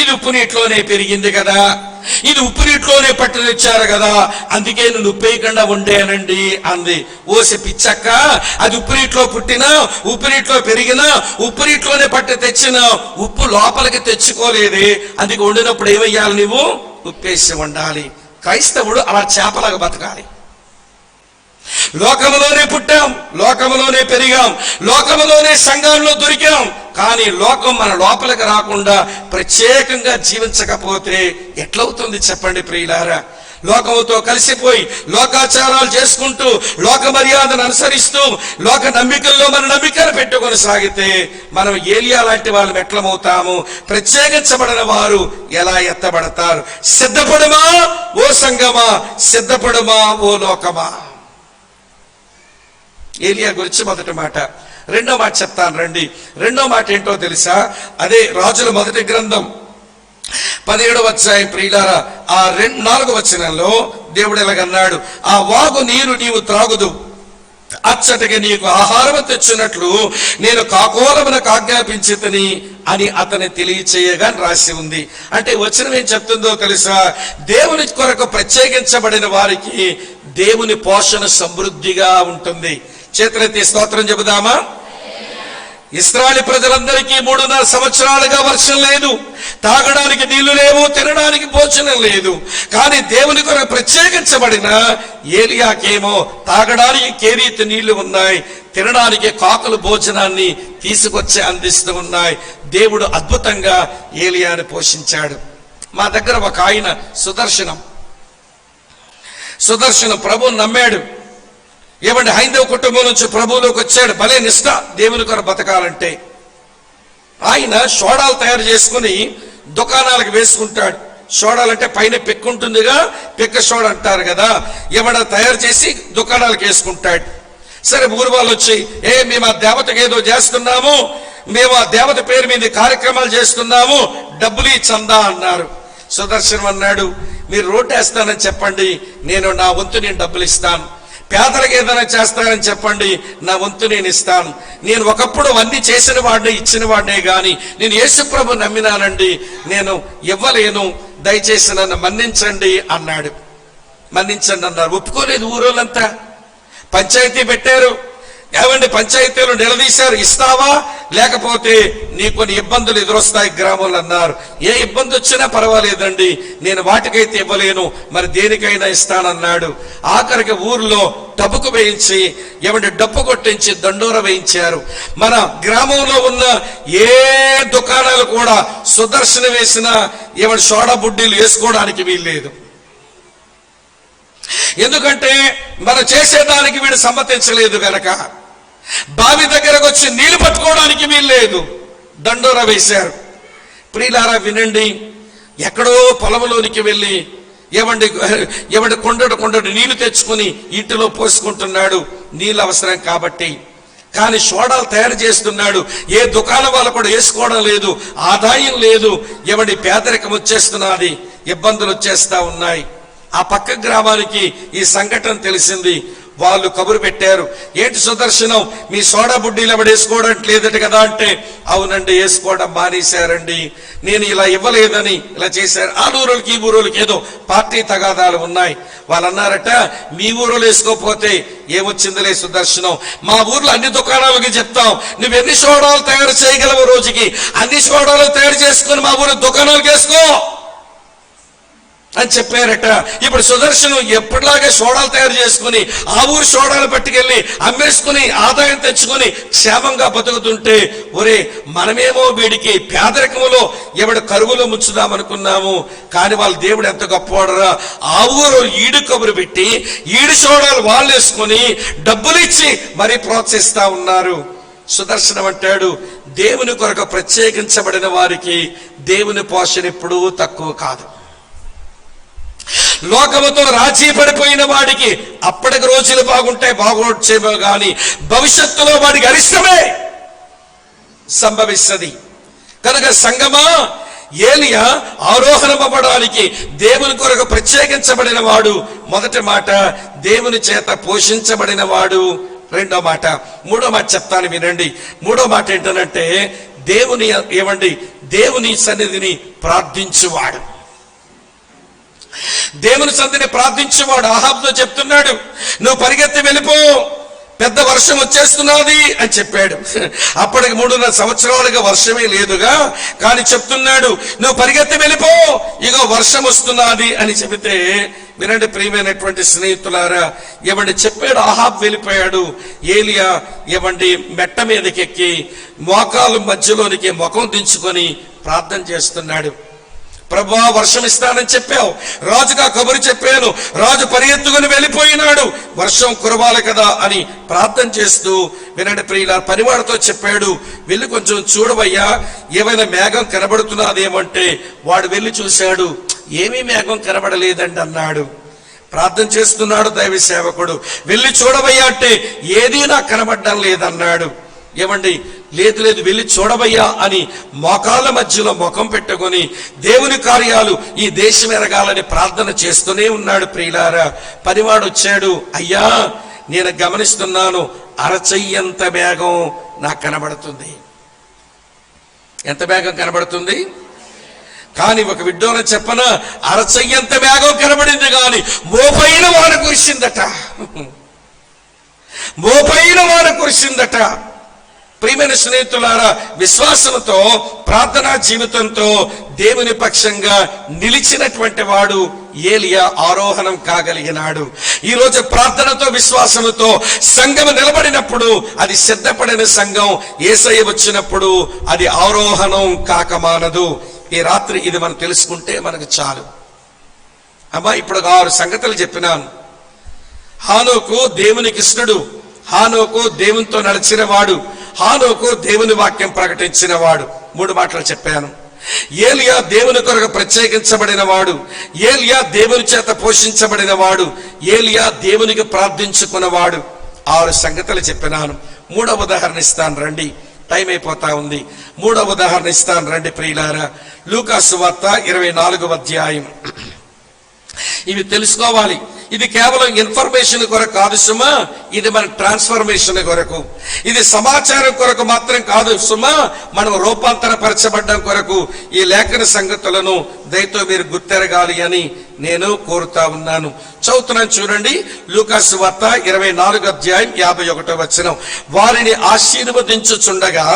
ఇది ఉప్పు నీటిలోనే పెరిగింది కదా, ఇది ఉప్పు నీటిలోనే పట్టు తెచ్చారు కదా, అందుకే నేను ఉప్పు వేయకుండా వండానండి అంది. ఓసి పిచ్చక్క, అది ఉప్పు నీటిలో పుట్టినా, ఉప్పు నీటిలో పెరిగినా, ఉప్పు నీటిలోనే పట్టు తెచ్చినా, ఉప్పు లోపలికి తెచ్చుకోలేదే, అందుకే వండినప్పుడు ఏమయ్యాలి, నువ్వు ఉప్పేసి వండాలి. క్రైస్తవుడు అలా చేపలాగా బతకాలి. లోకములోనే పుట్టాం, లోకములోనే పెరిగాం, లోకములోనే సంఘంలో దొరికాం. కానీ లోకం మన లోపలికి రాకుండా ప్రత్యేకంగా జీవించకపోతే ఎట్లవుతుంది చెప్పండి ప్రియులారా. లోకముతో కలిసిపోయి లోకాచారాలు చేసుకుంటూ, లోక మర్యాదను అనుసరిస్తూ, లోక నమ్మికల్లో మన నమ్మికను పెట్టుకొని సాగితే మనం ఏలియా లాంటి వాళ్ళం ఎట్లమవుతాము? ప్రత్యేకించబడిన వారు ఎలా ఎత్తబడతారు? సిద్ధపడుమా ఓ సంఘమా, సిద్ధపడుమా ఓ లోకమా. ఏలియా గురించి మొదటి మాట. రెండో మాట చెప్తాను రండి. రెండో మాట ఏంటో తెలుసా? అదే రాజుల మొదటి గ్రంథం 17వ అధ్యాయం ప్రియులారా, ఆ 4వ వచనంలో దేవుడు ఎలాగన్నాడు, ఆ వాగు నీరు నీవు త్రాగుదు, అచ్చటికి నీకు ఆహారం తెచ్చినట్లు నేను కాకోలమునకు ఆజ్ఞాపించితిని అని అతని తెలియచేయగా రాసి ఉంది. అంటే వచనం ఏం చెప్తుందో తెలుసా? దేవుని కొరకు ప్రత్యేకించబడిన వారికి దేవుని పోషణ సమృద్ధిగా ఉంటుంది. చేతులెత్తి స్తోత్రం చెబుదామా? ఇశ్రాయేలు ప్రజలందరికీ 3.5 సంవత్సరాలుగా వర్షం లేదు, తాగడానికి నీళ్లు లేవు, తినడానికి భోజనం లేదు. కానీ దేవుని కొరకు ప్రత్యేకించబడిన ఏలియాకేమో తాగడానికి కేరీతి నీళ్లు ఉన్నాయి, తినడానికి కాకులు భోజనాన్ని తీసుకొచ్చి అందిస్తూ ఉన్నాయి. దేవుడు అద్భుతంగా ఏలియాను పోషించాడు. మా దగ్గర ఒక ఆయన సుదర్శనం ప్రభువుని నమ్మాడు. ఏమంటే హైందవ కుటుంబం నుంచి ప్రభువులోకి వచ్చాడు. భలే నిష్ఠ దేవుని కొరకు బతకాలంటే. ఆయన సోడాలు తయారు చేసుకుని దుకాణాలకు వేసుకుంటాడు. సోడాలంటే పైన పెక్కుంటుందిగా, పెక్క సోడా అంటారు కదా, ఏమన్నా తయారు చేసి దుకాణాలకు వేసుకుంటాడు. సరే ఊరు వాళ్ళు వచ్చి, మేము ఆ దేవతకు ఏదో చేస్తున్నాము, మేము ఆ దేవత పేరు మీద కార్యక్రమాలు చేస్తున్నాము, డబ్బులు చందా అన్నారు. సుదర్శనం అన్నాడు, మీరు రోడ్డు వేస్తానని చెప్పండి, నేను నా వంతు నేను డబ్బులు ఇస్తాను. పేదలకు ఏదైనా చేస్తానని చెప్పండి, నా వంతు నేను ఇస్తాను. నేను ఒకప్పుడు అన్ని చేసిన వాడినే ఇచ్చిన వాడినే గాని నేను యేసుప్రభు నమ్మినానండి, నేను ఇవ్వలేను, దయచేసి నన్ను మన్నించండి అన్నాడు. మన్నించండి అన్నారు. ఒప్పుకోలేదు ఊరోళ్ళంతా. పంచాయతీ పెట్టారు. ఏమండి పంచాయతీలు నిలదీశారు, ఇస్తావా లేకపోతే నీకు కొన్ని ఇబ్బందులు ఎదురొస్తాయి గ్రామంలో అన్నారు. ఏ ఇబ్బంది వచ్చినా పర్వాలేదండి, నేను వాటికైతే ఇవ్వలేను, మరి దేనికైనా ఇస్తానన్నాడు. ఆఖరికి ఊర్లో డబ్బుకు వేయించి, ఏమంటే డప్పు కొట్టించి దండోర వేయించారు. మన గ్రామంలో ఉన్న ఏ దుకాణాలు కూడా సుదర్శన వేసిన ఏమంటే సోడా బుడ్డీలు వేసుకోవడానికి వీల్లేదు. ఎందుకంటే మనం చేసేదానికి వీడు సమ్మతించలేదు గనక. బావి దగ్గరకు వచ్చి నీళ్లు పట్టుకోవడానికి వీలు లేదు, దండోరా వేశారు. ప్రియులారా వినండి, ఎక్కడో పొలంలోనికి వెళ్ళి ఏమండి కొండడు నీళ్లు తెచ్చుకొని ఇంటిలో పోసుకుంటున్నాడు, నీళ్ళు అవసరం కాబట్టి. కానీ సోడాలు తయారు చేస్తున్నాడు, ఏ దుకాణం వాళ్ళు కూడా వేసుకోవడం లేదు, ఆదాయం లేదు, పేదరికం వచ్చేస్తున్నది, ఇబ్బందులు వచ్చేస్తా ఉన్నాయి. ఆ పక్క గ్రామానికి ఈ సంఘటన తెలిసింది. వాళ్ళు కబురు పెట్టారు, ఏంటి సుదర్శనం మీ సోడా బుడ్డీలు వేసుకోవడం లేదట కదా అంటే, అవునండి వేసుకోవడం మానేశారండి, నేను ఇలా ఇవ్వలేదని ఇలా చేశారు. ఆ ఊరులకి ఈ ఊరులకి ఏదో పార్టీ తగాదాలు ఉన్నాయి. వాళ్ళు అన్నారట, మీ ఊరులో వేసుకోకపోతే ఏమొచ్చిందిలే సుదర్శనం, మా ఊర్లో అన్ని దుకాణాలకి చెప్తాం, నువ్వెన్ని సోడాలు తయారు చేయగలవు రోజుకి, అన్ని సోడాలు తయారు చేసుకుని మా ఊరు దుకాణాలకు వేసుకో అని చెప్పారట. ఇప్పుడు సుదర్శనం ఎప్పటిలాగే సోడాలు తయారు చేసుకుని ఆ ఊరు సోడాలు పట్టుకెళ్ళి అమ్మేసుకుని ఆదాయం తెచ్చుకొని క్షేమంగా బతుకుతుంటే, ఒరే మనమేమో వీడికి పేదరికములో కరువులో ముచ్చుదామనుకున్నాము, కానీ వాళ్ళ దేవుడు ఎంత గొప్పవాడరా, ఆ ఊరు ఈడు కబురు పెట్టి ఈడు సోడాలు వాళ్ళు వేసుకొని డబ్బులు ఇచ్చి మరీ ప్రోత్సహిస్తా ఉన్నారు. సుదర్శనం అంటాడు, దేవుని కొరకు ప్రత్యేకించబడిన వారికి దేవుని పోషణ ఎప్పుడూ తక్కువ కాదు. లోకముతో రాజీ పడిపోయిన వాడికి అప్పటికి రోజులు బాగుంటాయి, బాగోడ్చేమో గాని భవిష్యత్తులో వాడికి అరిష్టమే సంభవిస్తుంది. కనుక సంగమా, ఏలియా ఆరోహణం అవ్వడానికి దేవుని కొరకు ప్రత్యేకించబడిన వాడు. మొదటి మాట దేవుని చేత పోషించబడిన వాడు. రెండో మాట, మూడో మాట చెప్తాను వినండి. మూడో మాట ఏంటంటే దేవుని సన్నిధిని ప్రార్థించువాడు. దేవుని సన్నిధిని ప్రార్థించేవాడు. ఆహాబుతో చెప్తున్నాడు, నువ్వు పరిగెత్తి వెళ్ళిపో, పెద్ద వర్షం వచ్చేస్తున్నది అని చెప్పాడు. అప్పటికి 3.5 సంవత్సరాలుగా వర్షమే లేదుగా, కానీ చెప్తున్నాడు, నువ్వు పరిగెత్తి వెళ్ళిపో, ఇగో వర్షం వస్తున్నది అని చెబితే, వినండి ప్రియమైనటువంటి స్నేహితులారా, చెప్పాడు. ఆహాబ్ వెళ్ళిపోయాడు. ఏలియా మెట్ట మీదకి ఎక్కి మోకాలు మధ్యలోనికి ముఖం దించుకొని ప్రార్థన చేస్తున్నాడు. ప్రభువా వర్షం ఇస్తానని చెప్పావు, రాజుగా కబురు చెప్పాను, రాజు పరిగెత్తుకుని వెళ్ళిపోయినాడు, వర్షం కురవాలి కదా అని ప్రార్థన చేస్తూ, వినండి ప్రియులారా, పనివాడితో చెప్పాడు, వెళ్ళి కొంచెం చూడవయ్యా, ఏమైనా మేఘం కనబడుతున్నదేమంటే, వాడు వెళ్ళి చూశాడు, ఏమీ మేఘం కనబడలేదండి అన్నాడు. ప్రార్థన చేస్తున్నాడు దైవ సేవకుడు, వెళ్ళి చూడవయ్యా అంటే, ఏదీ నాకు కనబడడం లేదన్నాడు. లేదు వెళ్ళి చూడవయ్యా అని మోకాళ్ళ మధ్యలో ముఖం పెట్టుకొని దేవుని కార్యాలు ఈ దేశం ఎరగాలని ప్రార్థన చేస్తూనే ఉన్నాడు. ప్రియులారా, పనివాడు వచ్చాడు, అయ్యా నేను గమనిస్తున్నాను, అరచెయ్యంత మేఘం నాకు కనబడుతుంది. ఎంత మేఘం కనబడుతుంది? కానీ ఒక విడ్డోన చెప్పనా, అరచెయ్యంత మేఘం కనబడింది, కానీ మోపైన వారు కురిసిందట, మోపైన వారు కురిసిందట. ప్రియమైన స్నేహితులారా, విశ్వాసంతో ప్రార్థనా జీవితంతో దేవుని పక్షంగా నిలిచినటువంటి వాడు ఏలియా ఆరోహణం కాగలిగినాడు. ఈ రోజు ప్రార్థనతో విశ్వాసంతో సంఘం నిలబడినప్పుడు అది సిద్ధపడిన సంఘం, యేసయ్య వచ్చినప్పుడు అది ఆరోహణం కాకమానదు. ఈ రాత్రి ఇది మనం తెలుసుకుంటే మనకు చాలు. అమ్మా, ఇప్పుడు 6 సంగతులు చెప్పినాను. హానోకు దేవునికి ఇష్టడు, హానోకు దేవునితో నడిచిన వాడు, హానోకు దేవుని వాక్యం ప్రకటించిన వాడు. 3 మాటలు చెప్పాను. ఏలియా దేవుని కొరకు ప్రత్యేకించబడిన వాడు, ఏలియా దేవుని చేత పోషించబడిన వాడు, ఏలియా దేవునికి ప్రార్థించుకున్నవాడు. 6 సంగతులు చెప్పినాను. 3వ ఉదాహరణ ఇస్తాను రండి, టైం అయిపోతా ఉంది. 3వ ఉదాహరణ ఇస్తాను రండి ప్రియులారా. లూకా సువార్త 24వ అధ్యాయం. ఇవి తెలుసుకోవాలి. ఇది కేవలం ఇన్ఫర్మేషన్ కొరకు కాదు సుమా, ఇది మన ట్రాన్స్ఫర్మేషన్ కొరకు, ఇది సమాచారం కొరకు మాత్రం కాదు సుమా, మనం రూపాంతరపరచబడ్డం కొరకు ఈ లేఖన సంగతులను దయతో మీరు గుర్తెరగాలి అని నేను కోరుతా ఉన్నాను. చదువుతున్నాను చూడండి. లూకా సువార్త 24వ అధ్యాయం 51వ వచనం. వారిని ఆశీర్వదించుచుండగా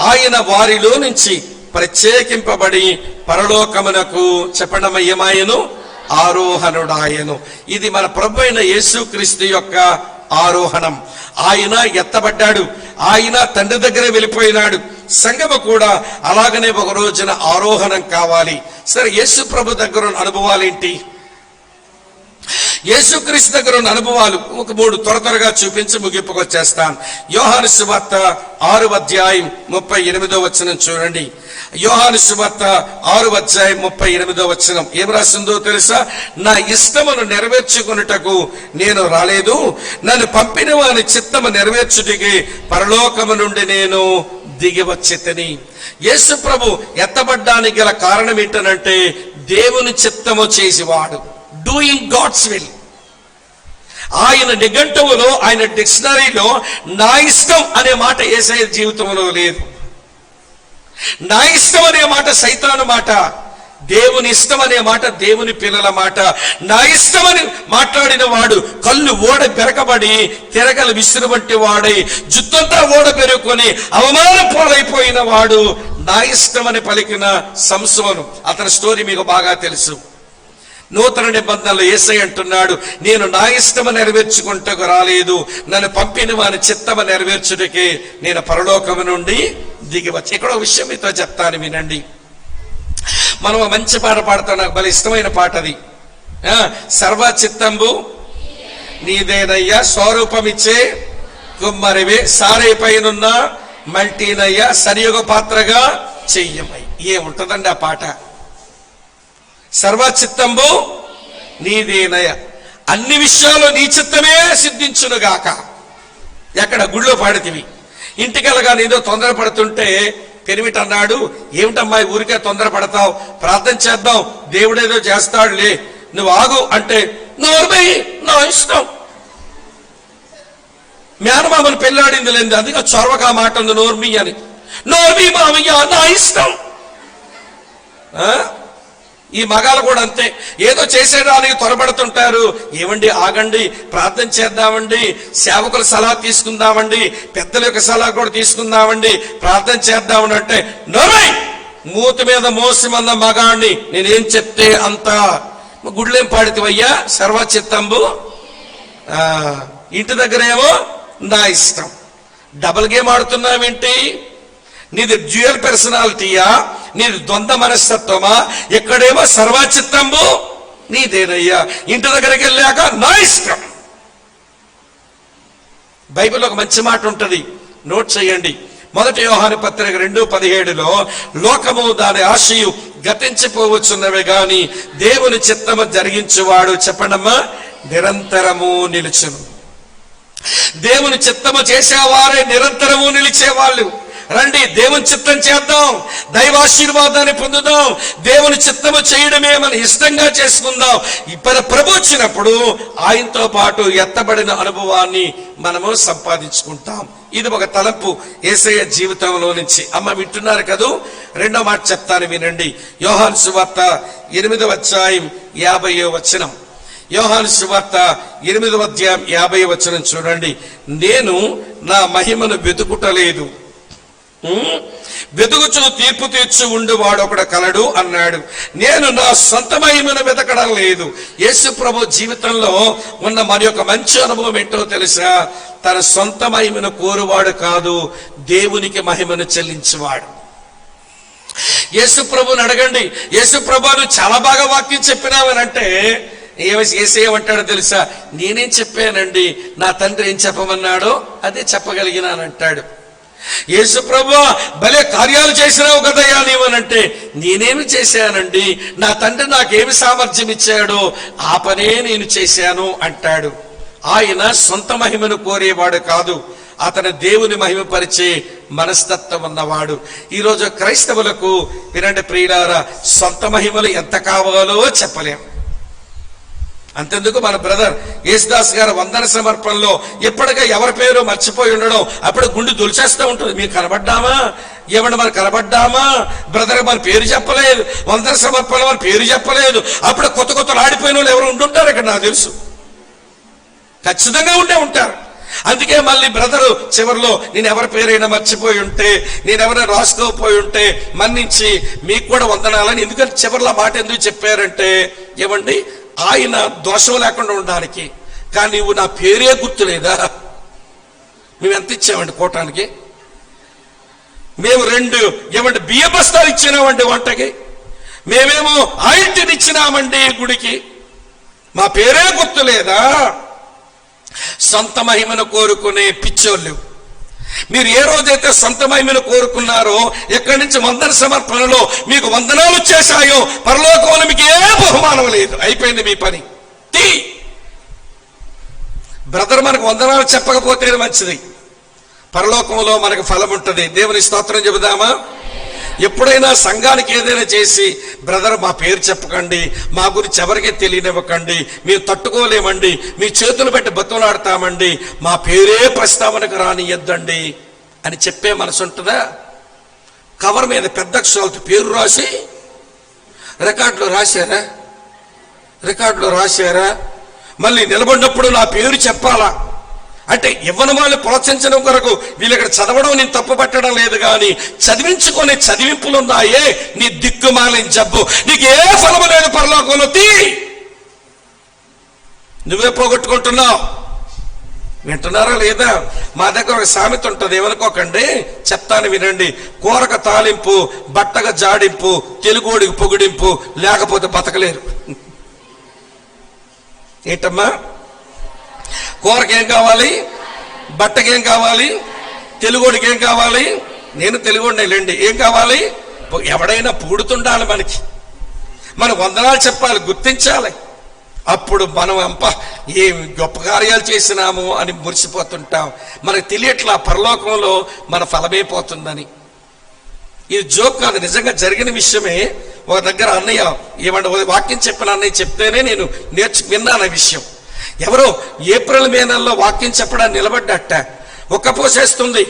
ఆయన వారిలో నుంచి ప్రత్యేకింపబడి పరలోకమునకు చెప్పడమయ్యమాయను ఆరోహణుడాయను. ఇది మన ప్రభు అయిన యేసుక్రీస్తు యొక్క ఆరోహణం. ఆయన ఎత్తబడ్డాడు, ఆయన తండ్రి దగ్గర వెళ్ళిపోయినాడు. సంఘము కూడా అలాగనే ఒక రోజున ఆరోహణం కావాలి. సరే, యేసు ప్రభు దగ్గర అనుభవాలు ఏంటి? యేసుక్రీస్తు దగ్గర ఉన్న అనుభవాలు ఒక 3 త్వరగా చూపించి ముగింపుకొచ్చేస్తాను. యోహాను సువార్త 6:38 చూడండి. యోహాను సువార్త 6:38 ఏం రాసిందో తెలుసా? నా ఇష్టమును నెరవేర్చుకొనుటకు నేను రాలేదు, నన్ను పంపిన వాని చిత్తము నెరవేర్చుటకి పరలోకము నుండి నేను దిగి వచ్చితిని. యేసు ప్రభు ఎత్తబడ్డానికి గల కారణం ఏంటనంటే దేవుని చిత్తము చేసేవాడు, డూయింగ్ గాడ్స్ విల్. ఆయన నిఘంటువులో, ఆయన డిక్షనరీలో నా ఇష్టం అనే మాట యేసయ్య జీవితంలో లేదు. నా ఇష్టం అనే మాట సైతాను మాట, దేవుని ఇష్టం అనే మాట దేవుని పిల్లల మాట. నా ఇష్టమని మాట్లాడిన వాడు కళ్ళు ఓడ బెరకబడి తిరగలు విసురు వంటి వాడై జుత్తంతా ఓడ పెరుకొని అవమానం పాలైపోయిన వాడు నా ఇష్టమని పలికిన సంసోను. అతని స్టోరీ మీకు బాగా తెలుసు. నూతన నిబంధనలు యేసయ్య అంటున్నాడు, నేను నా ఇష్టము నెరవేర్చుకుంటకు రాలేదు, నన్ను పంపిన వాని చిత్తము నెరవేర్చుటకే నేను పరలోకము నుండి దిగి వచ్చి. ఇక్కడ ఒక విషయం మీతో చెప్తాను, వినండి. మనం మంచి పాట పాడతాం, నాకు భలే ఇష్టమైన పాట అది. సర్వ చిత్తంబు నీదేనయ్యా, స్వరూపమిచ్చే కుమ్మరివే, సారే పైనున్న మల్టీనయ్యా, సరియుగ పాత్రగా చెయ్యమై. ఏముంటదండి ఆ పాట? సర్వ చిత్తంబు నీదేనయ్య, అన్ని విషయాలు నీ చిత్తమే సిద్ధించునుగాక. ఎక్కడ గుళ్ళో పాడితివి. ఇంటికెళ్ళగా ఏదో తొందరపడుతుంటే పెరిమిటి అన్నాడు, ఏమిటమ్మా ఊరికే తొందరపడతావు, ప్రార్థన చేద్దాం, దేవుడేదో చేస్తాడులే, నువ్వు ఆగు అంటే, నోర్మై నా ఇష్టం. మేనమామను పెళ్ళాడింది లేదు, అందుకే చొరవగా మాట ఉంది నోర్మి అని. నోర్మి మామయ్య నా ఇష్టం. ఈ మగాలు కూడా అంతే, ఏదో చేసేదానికి త్వరపడుతుంటారు. ఏమండి ఆగండి, ప్రార్థన చేద్దామండి, సేవకుల సలహా తీసుకుందామండి, పెద్దల యొక్క సలహా కూడా తీసుకుందామండి, ప్రార్థన చేద్దామని అంటే, నోరై మూతి మీద మోసమన్న మగాడిని నేనేం చెప్తే అంత. గుడ్లేం పాడితివయ్యా, సర్వ చిత్తంబు. ఇంటి దగ్గరేమో నా ఇష్టం. డబుల్ గేమ్ ఆడుతున్నావేంటి? నీది డ్యూయల్ పర్సనాలిటీయా, నీది ద్వంద్వ మనస్తత్వమా? ఎక్కడేమో సర్వచిత్తంబు నీదేనయ్యా, ఇంటి దగ్గరికి వెళ్ళాక నా ఇష్టం. బైబిల్లో ఒక మంచి మాట ఉంటది, నోట్ చేయండి. 1 యోహాను పత్రిక 2:17 లోకము దాని ఆశయు గతించిపోవచ్చున్నవే గాని దేవుని చిత్తము జరిగించువాడు, చెప్పండమ్మా, నిరంతరము నిలుచును. దేవుని చిత్తము చేసేవారే నిరంతరము నిలిచేవాళ్ళు. రండి, దేవుని చిత్తం చేద్దాం, దైవాశీర్వాదాన్ని పొందుదాం, దేవుని చిత్తము చేయడమే మన ఇష్టంగా చేసుకుందాం. ఇప్పుడు ప్రభు వచ్చినప్పుడు ఆయనతో పాటు ఎత్తబడిన అనుభవాన్ని మనము సంపాదించుకుంటాం. ఇది ఒక తలంపు యేసయ్య జీవితంలో నుంచి. అమ్మ వింటున్నారు కదూ? 2వ మాట చెప్తాను, వినండి. యోహాను సువార్త 8:50. యోహాను సువార్త 8:50 చూడండి. నేను నా మహిమను వెతుకుటలేదు, వెతుకుచు తీర్పు తీర్చు ఉండు వాడొకడు కలడు అన్నాడు. నేను నా సొంత మహిమను వెతకడం లేదు. యేసు ప్రభు జీవితంలో ఉన్న మరి ఒక మంచి అనుభవం ఏంటో తెలుసా? తన సొంత మహిమను కోరువాడు కాదు, దేవునికి మహిమను చెల్లించేవాడు. యేసు ప్రభుని అడగండి, యేసు ప్రభును చాలా బాగా వాక్యం చెప్పినావనంటే ఏసేమంటాడో తెలుసా? నేనేం చెప్పానండి, నా తండ్రి ఏం చెప్పమన్నాడో అదే చెప్పగలిగినానంటాడు. యేసు ప్రభువా భలే కార్యాలు చేసినావు కదయ్యా నీవనంటే, నేనేమి చేశానండి, నా తండ్రి నాకేమి సామర్థ్యం ఇచ్చాడో ఆ పనే నేను చేశాను అంటాడు. ఆయన సొంత మహిమను కోరేవాడు కాదు, అతను దేవుని మహిమపరిచే మనస్తత్వం ఉన్నవాడు. ఈరోజు క్రైస్తవులకు వినండి ప్రియులారా, సొంత మహిమలు ఎంత కావాలో చెప్పలేం. అంతెందుకు మన బ్రదర్ యేసుదాస్ గారు వందన సమర్పణలో ఎప్పటికీ ఎవరి పేరు మర్చిపోయి ఉండడం, అప్పుడు గుండె దులిచేస్తూ ఉంటుంది. మీరు కనబడ్డామా, ఏమన్నా మనం కనబడ్డామా, బ్రదర్ మన పేరు చెప్పలేదు, వందన సమర్పణలో మన పేరు చెప్పలేదు. అప్పుడు కొత్త కొత్త ఆడిపోయిన వాళ్ళు ఎవరు ఉంటుంటారు ఇక్కడ, నాకు తెలుసు, ఖచ్చితంగా ఉండే ఉంటారు. అందుకే మళ్ళీ బ్రదరు చివరిలో నేను ఎవరి పేరైనా మర్చిపోయి ఉంటే, నేను ఎవరైనా రాసుకోపోయి ఉంటే మన్నించి మీకు కూడా వందనాలని. ఎందుకంటే చివరిలో మాట ఎందుకు చెప్పారంటే, ఏమండి ఆయన దోషం లేకుండా ఉండడానికి. కానీ నువ్వు నా పేరే గుర్తులేదా? మేము ఎంత ఇచ్చామండి కోటానికి? మేము 2 ఏమంటే బియ్య బస్తాలు ఇచ్చినామండి వంటకి. మేమేమో ఆయింటిని ఇచ్చినామండి గుడికి. మా పేరే గుర్తు లేదా? సొంత మహిమను కోరుకునే పిచ్చోళ్ళు. మీరు ఏ రోజైతే సొంత మహిమను కోరుకున్నారో, ఎక్కడి నుంచి వందన సమర్పణలో మీకు వందనాలు వచ్చేసాయో, పరలోకంలో మీకు ఏ బహుమానం లేదు, అయిపోయింది మీ పని. బ్రదర్ మనకు వందనాలు చెప్పకపోతే మంచిది, పరలోకంలో మనకు ఫలం ఉంటుంది. దేవుని స్తోత్రం చెబుదామా? ఎప్పుడైనా సంఘానికి ఏదైనా చేసి, బ్రదర్ మా పేరు చెప్పకండి, మా గురించి ఎవరికీ తెలియనివ్వకండి, మేము తట్టుకోలేమండి, మీ చేతులు పెట్టి బతులాడతామండి, మా పేరే ప్రస్తావనకు రానియద్దండి అని చెప్పే మనసు ఉంటుందా? కవర్ మీద పెద్ద అక్షరాలతో పేరు రాసి రికార్డులో రాశారా? మళ్ళీ నిలబడినప్పుడు నా పేరు చెప్పాలా అంటే, ఇవ్వని వాళ్ళు ప్రోత్సహించడం కొరకు వీళ్ళు ఇక్కడ చదవడం నేను తప్పు పట్టడం లేదు, కానీ చదివించుకునే చదివింపులు ఉన్నాయే, నీ దిక్కుమాలిన జబ్బు, నీకు ఏ ఫలము లేదు పరలోకంలో. నువ్వే పోగొట్టుకుంటున్నావు. వింటున్నారా లేదా? మా దగ్గర ఒక సామెత ఉంటుంది, ఏమనుకోకండి, చెప్తాను వినండి. కూరక తాలింపు, బట్టగా జాడింపు, తెలుగోడికి పొగిడింపు, లేకపోతే బతకలేరు. ఏంటమ్మా? కూరకి ఏం కావాలి? బట్టకి ఏం కావాలి? తెలుగోడికి ఏం కావాలి? నేను తెలుగోడినే లేండి. ఏం కావాలి? ఎవడైనా పొగుడుతుండాలి, మనం వందనాలు చెప్పాలి, గుర్తించాలి. అప్పుడు మనం ఏం గొప్ప కార్యాలు చేసినాము అని మురిసిపోతుంటాం. మనకు తెలియట్లా పరలోకంలో మన ఫలమైపోతుందని. ఇది జోక్ కాదు, నిజంగా జరిగిన విషయమే. ఒక దగ్గర అన్నయ్య ఏమంటే వాక్యం చెప్పిన అన్నయ్య చెప్తేనే నేను విన్నాను ఆ విషయం. ఎవరో ఏప్రిల్ మే నెలలో వాక్యం చెప్పడానికి నిలబడ్డట, ఒక్క పోసేస్తుంది,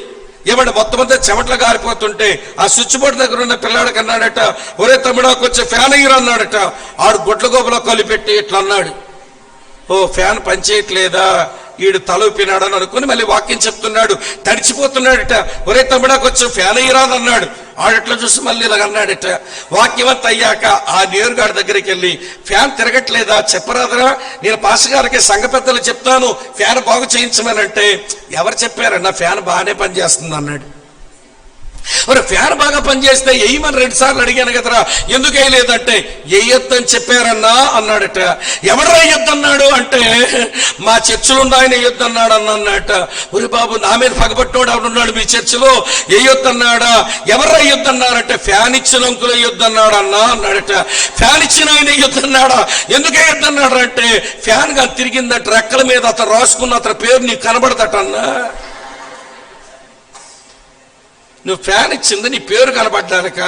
ఏమంటే మొత్తం అంతా చెమట్లు గారిపోతుంటే ఆ స్విచ్ బోర్డు దగ్గర ఉన్న పిల్లాడికి అన్నాడట, ఒరే తమ్ముడా కొంచెం ఫ్యాన్ అయ్యారు అన్నాడట. ఆడు గొడ్ల గోపులో కలిపెట్టి ఇట్లా అన్నాడు, ఓ ఫ్యాన్ పనిచేయట్లేదా, ఈడు తలూపినాడని అనుకుని మళ్ళీ వాక్యం చెప్తున్నాడు, తడిచిపోతున్నాడట. ఒరే తమ్ముడా కొంచెం ఫ్యాన్ అయ్యరాదు అన్నాడు. ఆడట్లా చూసి మళ్ళీ ఇలాగ అన్నాడట. వాక్యం అంతా అయ్యాక ఆ నేరుగాడి దగ్గరికి వెళ్ళి, ఫ్యాన్ తిరగట్లేదా చెప్పరాదరా, నేను పాస్ గారికి సంఘ పెద్దలు చెప్తాను ఫ్యాన్ బాగు చేయించమనంటే, ఎవరు చెప్పారన్నా ఫ్యాన్ బాగానే పనిచేస్తుంది అన్నాడు. మరి ఫ్యాన్ బాగా పనిచేస్తే వేయమని 2 సార్లు అడిగాను కదరా, ఎందుకు వేయలేదంటే, వేయొద్దని చెప్పారన్నా అన్నాడట. ఎవడరా వేయొద్దన్నాడు అంటే, మా చర్చిలో ఆయన వేయొద్దన్నాడు అన్నట. ఒరి బాబు, నా మీద పగబట్టినోడు ఎవడున్నాడు మీ చర్చిలో, వేయొద్దన్నాడా? ఎవరు వేయొద్దన్నారంటే, ఫ్యాన్ ఇచ్చిన అంకులు వేయొద్దన్నాడు అన్నాడట. ఫ్యాన్ ఇచ్చిన ఆయన వేయొద్దన్నాడా? ఎందుకు వేయొద్దన్నాడు అంటే, ఫ్యాన్ గా తిరిగిందట, రెక్కల మీద అతను రాసుకున్న అతని పేరు నీకు కనబడదట అన్నా. నువ్వు ఫ్యాన్ ఇచ్చింది నీ పేరు కనబడ్డానిక,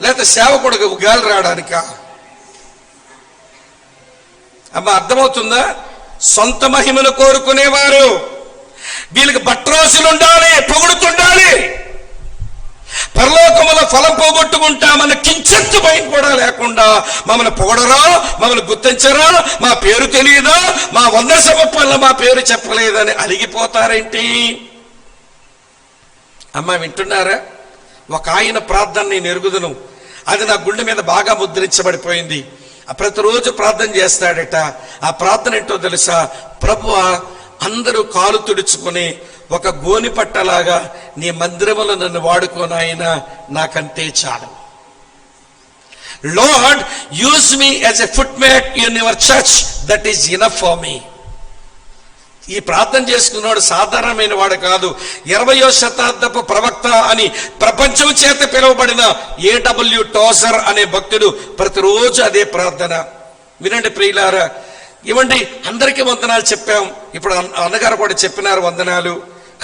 లేకపోతే సేవకుడికి గాలి రావడానిక? అమ్మా అర్థమవుతుందా? సొంత మహిమను కోరుకునేవారు వీళ్ళకి బట్రోసులు ఉండాలి, పొగుడుతుండాలి. పరలోకములో ఫలం పోగొట్టుకుంటామన్న కించెత్తు భయం కూడా లేకుండా, మమ్మల్ని పొగడరా, మమ్మల్ని గుర్తించరా, మా పేరు తెలియదా, మా 100 సమర్పణలో మా పేరు చెప్పలేదని అలిగిపోతారేంటి? అమ్మ వింటున్నారా? ఒక ఆయన ప్రార్థన నేను ఎరుగుదును, అది నా గుండె మీద బాగా ముద్రించబడిపోయింది. ప్రతిరోజు ప్రార్థన చేస్తాడట. ఆ ప్రార్థన ఏంటో తెలుసా? ప్రభువా, అందరూ కాలు తుడుచుకుని ఒక గోని పట్టలాగా నీ మందిరములో నన్ను వాడుకోనాయనా, నాకంతే చాలు. Lord, use me as a footmat in your church, that is enough for me. ఈ ప్రార్థన చేసుకున్నాడు సాధారణమైన వాడు కాదు. 20వ శతాబ్దపు ప్రవక్త అని ప్రపంచం చేత పిలువబడిన A.W. టోజర్ అనే భక్తుడు ప్రతిరోజు అదే ప్రార్థన. వినండి ప్రియులారా, ఇవ్వండి, అందరికీ వందనాలు చెప్పాం. ఇప్పుడు అన్నగారు కూడా చెప్పినారు వందనాలు.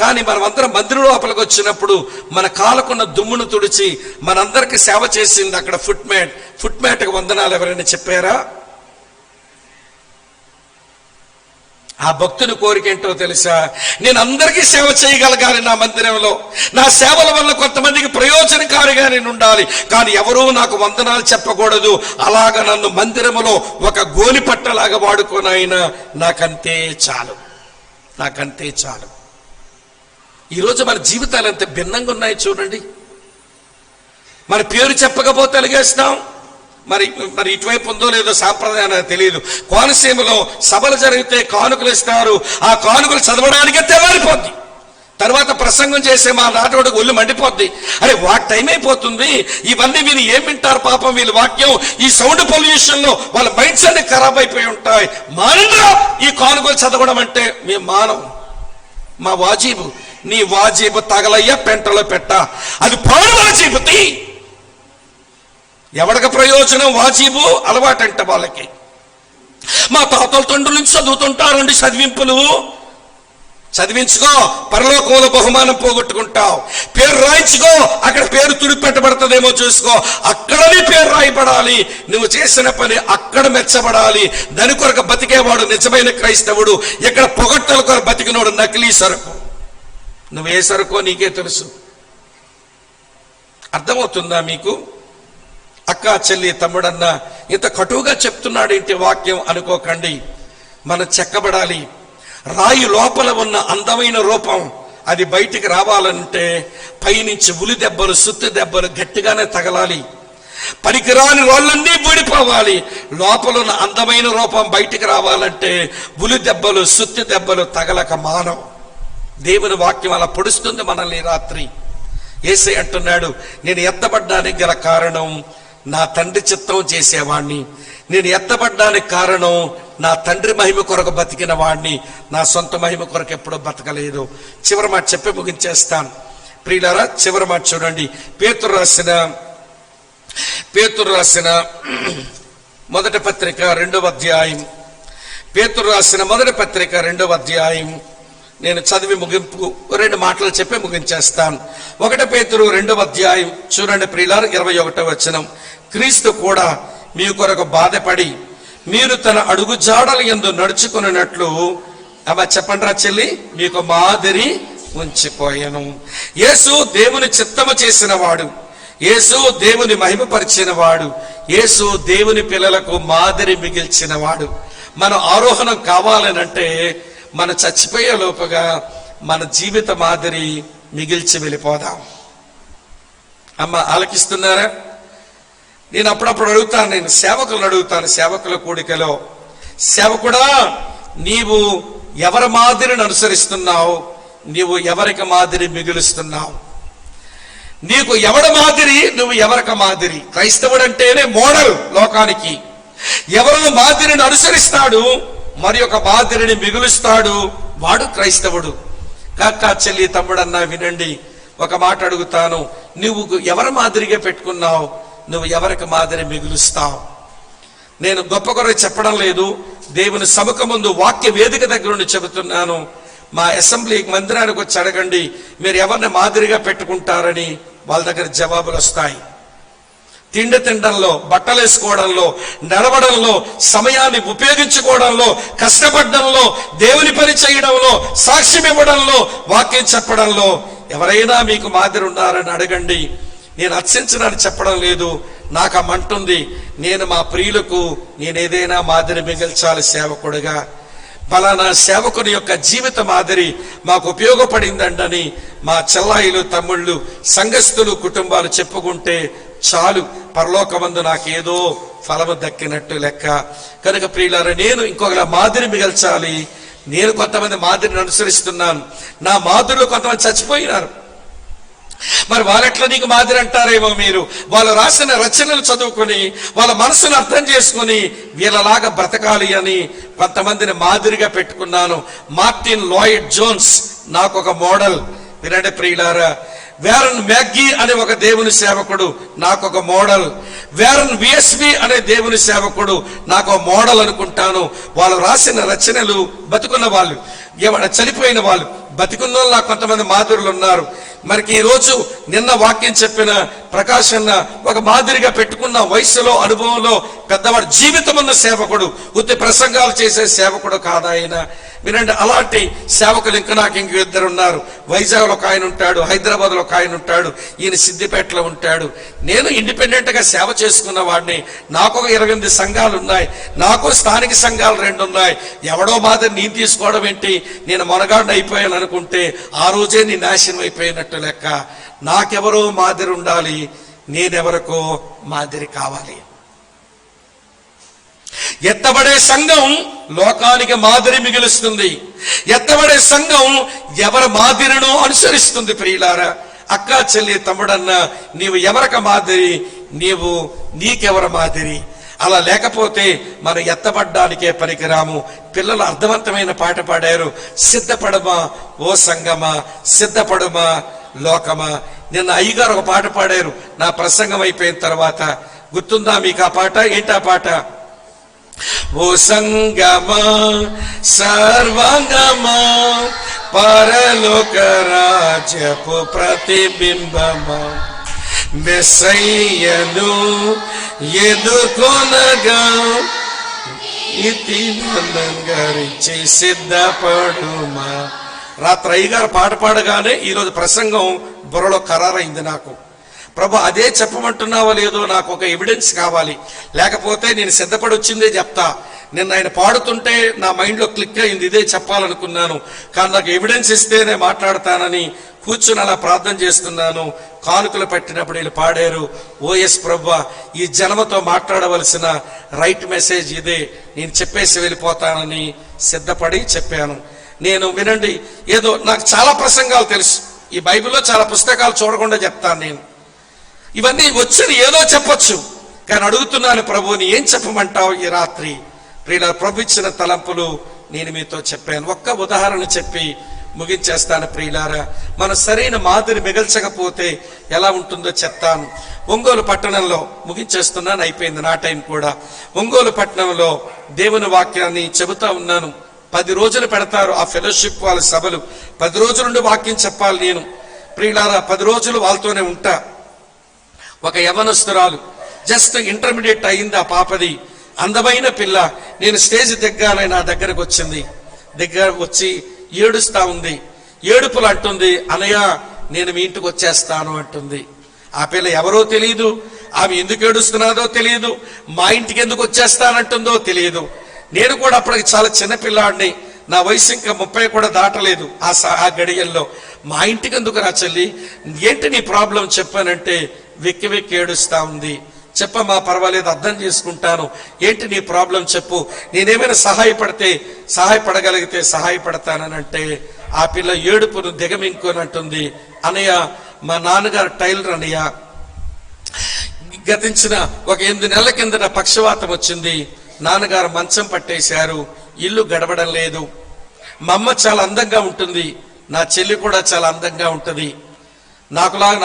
కానీ మనమందరం మందిరం లోపలికి వచ్చినప్పుడు మన కాలుకున్న దుమ్మును తుడిచి మనందరికి సేవ చేసింది అక్కడ ఫుట్ మ్యాట్కి వందనాలు ఎవరైనా చెప్పారా? ఆ భక్తుని కోరిక ఏంటో తెలుసా? నేను అందరికీ సేవ చేయగలగాలి, నా మందిరంలో నా సేవల వల్ల కొంతమందికి ప్రయోజనకారిగా నేను ఉండాలి, కానీ ఎవరూ నాకు వందనాలు చెప్పకూడదు. అలాగ నన్ను మందిరములో ఒక గోని పట్టలాగా వాడుకోనైనా నాకంతే చాలు. ఈరోజు మన జీవితాలు ఎంత భిన్నంగా ఉన్నాయి చూడండి. మన పేరు చెప్పకపోతే అలిగేస్తాం. మరి ఇటువైపు ఉందో లేదో సాంప్రదాయం తెలియదు. కోనసీమలో సభలు జరిగితే కానుకలు ఇస్తారు. ఆ కానుకలు చదవడానికే తెల్లారిపోద్ది. తర్వాత ప్రసంగం చేసే మా నాటోడికి ఒళ్ళు మండిపోద్ది. అరే వాటి టైం అయిపోతుంది, ఇవన్నీ వీళ్ళు ఏం వింటారు పాపం, వీళ్ళ వాక్యం ఈ సౌండ్ పొల్యూషన్ లో వాళ్ళ మైండ్స్ అన్ని ఖరాబ్ అయిపోయి ఉంటాయి. మానండ్రా ఈ కానుకలు చదవడం అంటే. మేము మానం, మా వాజీబు. నీ వాజీబు తగలయ్యా పెంటలో పెట్ట, అది పాడు వాజీబుతి. ఎవరికి ప్రయోజనం వాజీబు అలవాటంట వాళ్ళకి. మా తాతల తండ్రుల నుంచి చదువుతుంటారండి చదివింపులు. చదివించుకో, పరలోకంలో బహుమానం పోగొట్టుకుంటావు. పేరు రాయించుకో, అక్కడ పేరు తుడిపి పెట్టబడుతుందేమో చూసుకో. అక్కడనే పేరు రాయబడాలి. నువ్వు చేసిన పని అక్కడ మెచ్చబడాలి. దాని కొరకు బతికేవాడు నిజమైన క్రైస్తవుడు. ఇక్కడ పొగట్టల కొరకు బతికినోడు నకిలీ సరుకు. నువ్వే సరుకో నీకే తెలుసు. అర్థమవుతుందా మీకు? అక్క చెల్లి తమ్ముడన్న ఇంత కటువుగా చెప్తున్నాడు ఏంటి వాక్యం అనుకోకండి. మనం చెక్కబడాలి. రాయి లోపల ఉన్న అందమైన రూపం అది బయటికి రావాలంటే పైనుంచి ఉలి దెబ్బలు సుత్తి దెబ్బలు గట్టిగానే తగలాలి. పనికిరాని రోళ్ళన్నీ ఊడిపోవాలి. లోపల ఉన్న అందమైన రూపం బయటికి రావాలంటే ఉలి దెబ్బలు సుత్తి దెబ్బలు తగలక మానవు. దేవుని వాక్యం అలా పొడుస్తుంది మనల్ని. రాత్రి యేసయ్య అంటున్నాడు, నేను ఎత్తబడ్డానికి గల కారణం నా తండ్రి చిత్తం చేసేవాణ్ణి. నేను ఎత్తబడ్డానికి కారణం నా తండ్రి మహిమ కొరకు బతికిన వాడిని. నా సొంత మహిమ కొరకు ఎప్పుడూ బతకలేదు. చివరి మాట చెప్పి ముగించేస్తాను ప్రియులారా. చివరి మాట చూడండి. పేతురు రాసిన మొదటి పత్రిక 2వ అధ్యాయం. పేతురు రాసిన మొదటి పత్రిక 2వ అధ్యాయం. నేను చదివి ముగింపు 2 మాటలు చెప్పి ముగించేస్తాను. 1 పేతురు 2వ అధ్యాయం చూడండి ప్రియులారా. 21వ వచనం. క్రీస్తు కూడా మీ కొరకు బాధపడి మీరు తన అడుగు జాడల యందు నడుచుకున్నట్లు అవ చెప్పండి చెల్లి, మీకు మాదిరి ఉంచిపోయాను. యేసు దేవుని చిత్తము చేసిన వాడు, యేసు దేవుని మహిమపరిచిన వాడు, యేసు దేవుని పిల్లలకు మాదిరి మిగిల్చిన వాడు. మన ఆరోహణం కావాలనంటే మన చచ్చిపోయే లోపుగా మన జీవిత మాదిరి మిగిల్చి వెళ్ళిపోదాం. అమ్మ ఆలకిస్తున్నారా? నేను అప్పుడప్పుడు అడుగుతాను, నేను సేవకులను అడుగుతాను సేవకుల కూడికలో, సేవకుడా నీవు ఎవరి మాదిరిని అనుసరిస్తున్నావు? నీవు ఎవరికి మాదిరి మిగులుస్తున్నావు? నీకు ఎవడ మాదిరి, నువ్వు ఎవరికి మాదిరి? క్రైస్తవుడు అంటేనే మోడల్ లోకానికి. ఎవరు మాదిరిని అనుసరిస్తాడు, మరి ఒక మాదిరిని మిగులుస్తాడు, వాడు క్రైస్తవుడు. కాక చెల్లి తమ్ముడన్నా వినండి, ఒక మాట అడుగుతాను. నువ్వు ఎవరి మాదిరిగా పెట్టుకున్నావు? నువ్వు ఎవరికి మాదిరి మిగులుస్తావు? నేను గొప్ప కొరకు చెప్పడం లేదు, దేవుని సముఖ ముందు వాక్య వేదిక దగ్గర నుండి చెబుతున్నాను. మా అసెంబ్లీ మందిరానికి వచ్చి అడగండి, మీరు ఎవరిని మాదిరిగా పెట్టుకుంటారని. వాళ్ళ దగ్గర జవాబులు వస్తాయి. తిండి తినడంలో, బట్టలు వేసుకోవడంలో, నడవడంలో, సమయాన్ని ఉపయోగించుకోవడంలో, కష్టపడడంలో, దేవుని పని చేయడంలో, సాక్ష్యం ఇవ్వడంలో, వాక్యం చెప్పడంలో ఎవరైనా మీకు మాదిరి ఉన్నారని అడగండి. నేను అర్చించడానికి చెప్పడం లేదు, నాకు ఆ మంటుంది. నేను మా ప్రియులకు నేనేదైనా మాదిరి మిగిల్చాలి సేవకుడిగా. ఫలానా సేవకుని యొక్క జీవిత మాదిరి మాకు ఉపయోగపడిందండని మా చెల్లాయిలు, తమ్ముళ్ళు, సంఘస్థులు, కుటుంబాలు చెప్పుకుంటే చాలు. పరలోకమందు నాకేదో ఫలము దక్కినట్టు లెక్క. కనుక ప్రియులారా, నేను ఇంకొక మాదిరి మిగల్చాలి. నేను కొంతమంది మాదిరిని అనుసరిస్తున్నాను. నా మాదిరిలో కొంతమంది చచ్చిపోయినారు. మరి వాళ్ళెట్లా నీకు మాదిరి అంటారేమో మీరు. వాళ్ళు రాసిన రచనలు చదువుకొని వాళ్ళ మనసును అర్థం చేసుకుని వీళ్ళలాగా బ్రతకాలి అని కొంతమందిని మాదిరిగా పెట్టుకున్నాను. మార్టిన్ లాయిడ్ జోన్స్ నాకు ఒక మోడల్. వినండి ప్రియులారా, వేరన్ మ్యాగ్గీ అనే ఒక దేవుని సేవకుడు నాకు ఒక మోడల్. వేరన్ విఎస్బి అనే దేవుని సేవకుడు నాకు ఒక మోడల్ అనుకుంటాను. వాళ్ళు రాసిన రచనలు బతుకున్న వాళ్ళు, ఏమైనా చనిపోయిన వాళ్ళు, బతికున్న వాళ్ళు నాకు కొంతమంది మాదిరులు ఉన్నారు. మరి ఈ రోజు నిన్న వాక్యం చెప్పిన ప్రకాష్ అన్న ఒక మాదిరిగా పెట్టుకున్న వయసులో, అనుభవంలో పెద్దవాడు, జీవితం ఉన్న సేవకుడు, ఉత్తి ప్రసంగాలు చేసే సేవకుడు కాదాయన. వినండి, అలాంటి సేవకులు ఇంకా నాకు ఇంక 2 ఉన్నారు. వైజాగ్లో ఒక ఆయన ఉంటాడు, హైదరాబాద్లో ఒక ఆయన ఉంటాడు, ఈయన సిద్దిపేటలో ఉంటాడు. నేను ఇండిపెండెంట్ గా సేవ చేసుకున్న వాడిని. నాకు ఒక 28 సంఘాలు ఉన్నాయి, నాకు స్థానిక సంఘాలు 2 ఉన్నాయి. ఎవడో మాదిరి నేను తీసుకోవడం ఏంటి, నేను మొనగాడిని అయిపోయాను అనుకుంటే ఆ రోజే నీ నాశనం అయిపోయినట్టు లెక్క. నాకెవరో మాదిరి ఉండాలి, నేనెవరికో మాదిరి కావాలి. ఎత్తబడే సంఘం లోకానికి మాదిరి మిగులుస్తుంది. ఎత్తబడే సంఘం ఎవరి మాదిరినో అనుసరిస్తుంది. ప్రియులారా, అక్క చెల్లి తమ్ముడన్న, నీవు ఎవరికి మాదిరి, నీవు నీకెవరి మాదిరి? అలా లేకపోతే మనం ఎత్తబడ్డానికే పనికిరాము. పిల్లలు అర్థవంతమైన పాట పాడారు, సిద్ధపడమా ఓ సంగమా, సిద్ధపడమా లోకమా. నిన్న అయ్యగారు ఒక పాట పాడారు నా ప్రసంగం అయిపోయిన తర్వాత. గుర్తుందా మీకు ఆ పాట? ఏంటా పాట? ఓ సంగమా సర్వాంగమా, పరలోక రాజ్యపు ప్రతిబింబమా, మెస్సయ్యను ఎదుర్కొనగా ఇతినందరించి సిద్ధపడుమా. రాత్రి అయ్యగారు పాట పాడగానే ఈరోజు ప్రసంగం బుర్రలో ఖరారైంది నాకు. ప్రభు అదే చెప్పమంటున్నావో లేదో నాకు ఒక ఎవిడెన్స్ కావాలి, లేకపోతే నేను సిద్ధపడి వచ్చిందే చెప్తా. నిన్న ఆయన పాడుతుంటే నా మైండ్లో క్లిక్ అయింది, ఇదే చెప్పాలనుకున్నాను, కానీ నాకు ఎవిడెన్స్ ఇస్తేనే మాట్లాడతానని కూర్చుని అలా ప్రార్థన చేస్తున్నాను. కానుకలు పెట్టినప్పుడు వీళ్ళు పాడారు, ఓఎస్ ప్రభు ఈ జన్మతో మాట్లాడవలసిన రైట్ మెసేజ్ ఇదే, నేను చెప్పేసి వెళ్ళిపోతానని సిద్ధపడి చెప్పాను. నేను వినండి, ఏదో నాకు చాలా ప్రసంగాలు తెలుసు, ఈ బైబిల్లో చాలా పుస్తకాలు చూడకుండా చెప్తాను నేను. ఇవన్నీ వచ్చిన ఏదో చెప్పొచ్చు, కానీ అడుగుతున్నాను ప్రభువుని, ఏం చెప్పమంటావు ఈ రాత్రి? ప్రియుల, ప్రభు ఇచ్చిన తలంపులు నేను మీతో చెప్పాను. ఒక్క ఉదాహరణ చెప్పి ముగించేస్తాను. ప్రియులారా, మనం సరైన మాదిరి మిగల్చకపోతే ఎలా ఉంటుందో చెప్తాను. ఒంగోలు పట్టణంలో, ముగించేస్తున్నాను, అయిపోయింది నా టైం కూడా. ఒంగోలు పట్టణంలో దేవుని వాక్యాన్ని చెబుతా ఉన్నాను. 10 రోజులు పెడతారు ఆ ఫెలోషిప్ వాళ్ళ సభలు. 10 రోజుల నుండి వాక్యం చెప్పాలి నేను. ప్రియులారా, 10 రోజులు వాళ్ళతోనే ఉంటా. ఒక యవనస్తురాలు, జస్ట్ ఇంటర్మీడియట్ అయింది ఆ పాపది, అందమైన పిల్ల. నేను స్టేజ్ దిగ్గానే నా దగ్గరకు వచ్చింది, దగ్గర వచ్చి ఏడుస్తా ఉంది. ఏడుపులు అంటుంది, అనయ్య నేను మీ ఇంటికి వచ్చేస్తాను అంటుంది. ఆ పిల్ల ఎవరో తెలియదు, ఆమె ఎందుకు ఏడుస్తున్నాదో తెలియదు, మా ఇంటికి ఎందుకు వచ్చేస్తానంటుందో తెలియదు. నేను కూడా అప్పటికి చాలా చిన్నపిల్లాడిని, నా వయసు ఇంకా 30 కూడా దాటలేదు ఆ గడియల్లో. మా ఇంటికి ఎందుకు రా చెల్లి, ఏంటి నీ ప్రాబ్లం చెప్పానంటే వెక్కి వెక్కి ఏడుస్తా ఉంది. చెప్పమ్మా పర్వాలేదు, అర్థం చేసుకుంటాను, ఏంటి నీ ప్రాబ్లం చెప్పు, నేనేమైనా సహాయపడగలిగితే సహాయపడతానంటే ఆ పిల్ల ఏడుపును దిగమింకోనంటుంది. అనయ్య మా నాన్నగారు టైలర్ అనయ్య, గతించిన ఒక 8 నెలల కిందట పక్షవాతం వచ్చింది, నాన్నగారు మంచం పట్టేశారు, ఇల్లు గడవడం లేదు. మా అమ్మ చాలా అందంగా ఉంటుంది, నా చెల్లి కూడా చాలా అందంగా ఉంటుంది,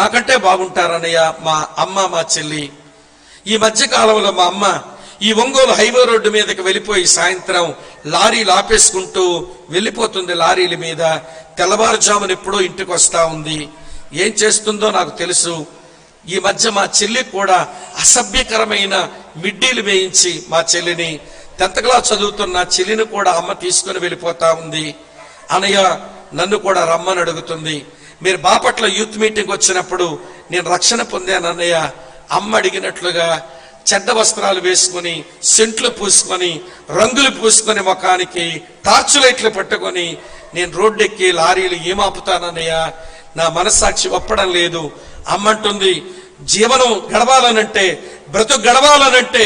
నాకంటే బాగుంటారనయ్య మా అమ్మ మా చెల్లి. ఈ మధ్య కాలంలో మా అమ్మ ఈ ఒంగోలు హైవే రోడ్డు మీదకి వెళ్ళిపోయి సాయంత్రం లారీలు ఆపేసుకుంటూ వెళ్ళిపోతుంది. లారీల మీద తెల్లవారుజామున ఎప్పుడో ఇంటికి వస్తా ఉంది. ఏం చేస్తుందో నాకు తెలుసు. ఈ మధ్య మా చెల్లి కూడా అసభ్యకరమైన మిడ్డీలు వేయించి మా చెల్లిని, 10th క్లాస్ చదువుతున్న చెల్లిని కూడా అమ్మ తీసుకుని వెళ్ళిపోతా ఉంది. అనయ్య నన్ను కూడా రమ్మని అడుగుతుంది. మీరు బాపట్ల యూత్ మీటింగ్ వచ్చినప్పుడు నేను రక్షణ పొందాను అన్నయ్య. అమ్మ అడిగినట్లుగా చెడ్డ వస్త్రాలు వేసుకొని, సెంట్లు పూసుకొని, రంగులు పూసుకొని, ముఖానికి టార్చ్ లైట్లు పట్టుకొని నేను రోడ్డు ఎక్కి లారీలు ఏమాపుతానన్నయ్య, నా మనస్సాక్షి ఒప్పడం లేదు. అమ్మంటుంది, జీవనం గడవాలనంటే, బ్రతుకు గడవాలనంటే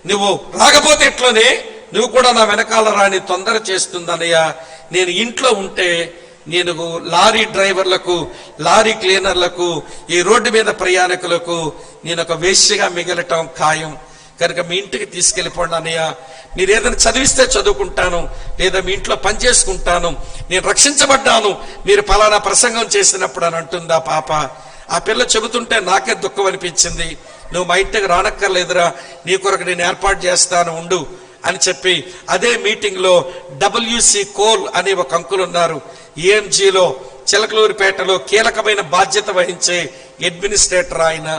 నువ్వు రాకపోతే ఎట్లనే, నువ్వు కూడా నా వెనకాల రాని తొందర చేస్తుందన్నయ్య. నేను ఇంట్లో ఉంటే నేను లారీ డ్రైవర్లకు, లారీ క్లీనర్లకు, ఈ రోడ్డు మీద ప్రయాణికులకు నేను ఒక వేశ్యగా మిగలటం ఖాయం. కనుక మీ ఇంటికి తీసుకెళ్ళిపోండి అన్నయ్య, మీరు ఏదైనా చదివిస్తే చదువుకుంటాను, లేదా మీ ఇంట్లో పని చేసుకుంటాను, నేను రక్షించబడ్డాను మీరు ఫలానా ప్రసంగం చేసినప్పుడు అని అంటుంది ఆ పాప. ఆ పిల్ల చెబుతుంటే నాకే దుఃఖం అనిపించింది. నువ్వు మా ఇంటికి రానక్కర్లేదురా, నీ కొరకు నేను ఏర్పాటు చేస్తాను ఉండు అని చెప్పి, అదే మీటింగ్ లో WC కోల్ అనే ఒక అంకుల్ ఉన్నారు, EMGలో చిలకలూరిపేటలో కీలకమైన బాధ్యత వహించే అడ్మినిస్ట్రేటర్. ఆయన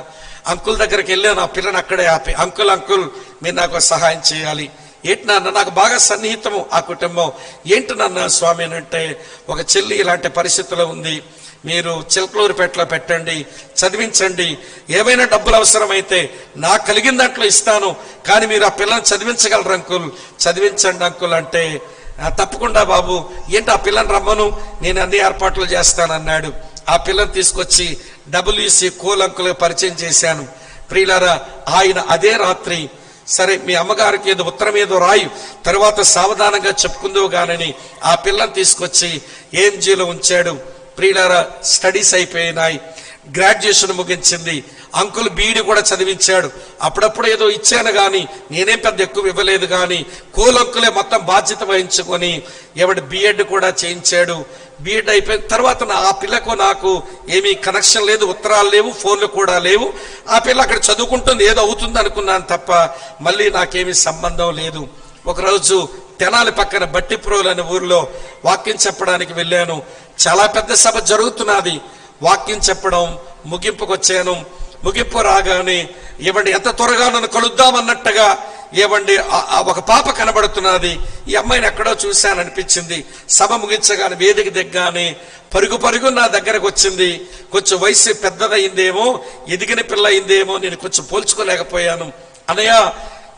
అంకుల్ దగ్గరికి వెళ్ళాను, ఆ పిల్లని అక్కడే ఆపి, అంకుల్ మీరు నాకు సహాయం చేయాలి. ఏంటి నాన్న, నాకు బాగా సన్నిహితము ఆ కుటుంబం. ఏంటి నాన్న స్వామి అని అంటే, ఒక చెల్లి ఇలాంటి పరిస్థితిలో ఉంది, మీరు చిలకలూరిపేటలో పెట్టండి, చదివించండి, ఏమైనా డబ్బులు అవసరమైతే నాకు కలిగిన దాంట్లో ఇస్తాను, కానీ మీరు ఆ పిల్లని చదివించగలరు అంకుల్, చదివించండి అంకుల్ అంటే, తప్పకుండా బాబు, ఏంటి ఆ పిల్లని రమ్మను, నేను అన్ని ఏర్పాట్లు చేస్తానన్నాడు. ఆ పిల్లని తీసుకొచ్చి WC కోల్ అంకుల్ పరిచయం చేశాను. ప్రియులారా, ఆయన అదే రాత్రి సరే మీ అమ్మగారికి ఏదో ఉత్తరం ఏదో రాయు, తర్వాత సావధానంగా చెప్పుకుందువు గానని ఆ పిల్లని తీసుకొచ్చి ఏఎంజీలో ఉంచాడు. ప్రియులారా, స్టడీస్ అయిపోయినాయి, గ్రాడ్యుయేషన్ ముగించింది. అంకుల్ బీఈడి కూడా చదివించాడు. అప్పుడప్పుడు ఏదో ఇచ్చాను కానీ నేనేం పెద్ద ఎక్కువ ఇవ్వలేదు, కానీ కోలంకులే మొత్తం బాధ్యత వహించుకొని ఎవడి బిఎడ్ కూడా చేయించాడు. బిఎడ్ అయిపోయిన తర్వాత ఆ పిల్లకు నాకు ఏమీ కనెక్షన్ లేదు, ఉత్తరాలు లేవు, ఫోన్లు కూడా లేవు. ఆ పిల్ల అక్కడ చదువుకుంటుంది, ఏదో అవుతుంది అనుకున్నాను తప్ప మళ్ళీ నాకేమీ సంబంధం లేదు. ఒకరోజు తెనాలి పక్కన బట్టిప్రోలు అనే ఊరిలో వాక్యం చెప్పడానికి వెళ్ళాను. చాలా పెద్ద సభ జరుగుతున్నది. వాక్యం చెప్పడం ముగింపుకు వచ్చాను. ముగింపు రాగానే ఏవండి ఎంత త్వరగా నన్ను కలుద్దామన్నట్టుగా ఏవండి ఒక పాప కనబడుతున్నది. ఈ అమ్మాయిని ఎక్కడో చూశాననిపించింది. సభ ముగించగానే వేదిక దిగ్గానే పరుగు నా దగ్గరకు వచ్చింది. కొంచెం వయసు పెద్దదయిందేమో, ఎదిగిన పిల్ల అయిందేమో, నేను కొంచెం పోల్చుకోలేకపోయాను. అన్నయ్య,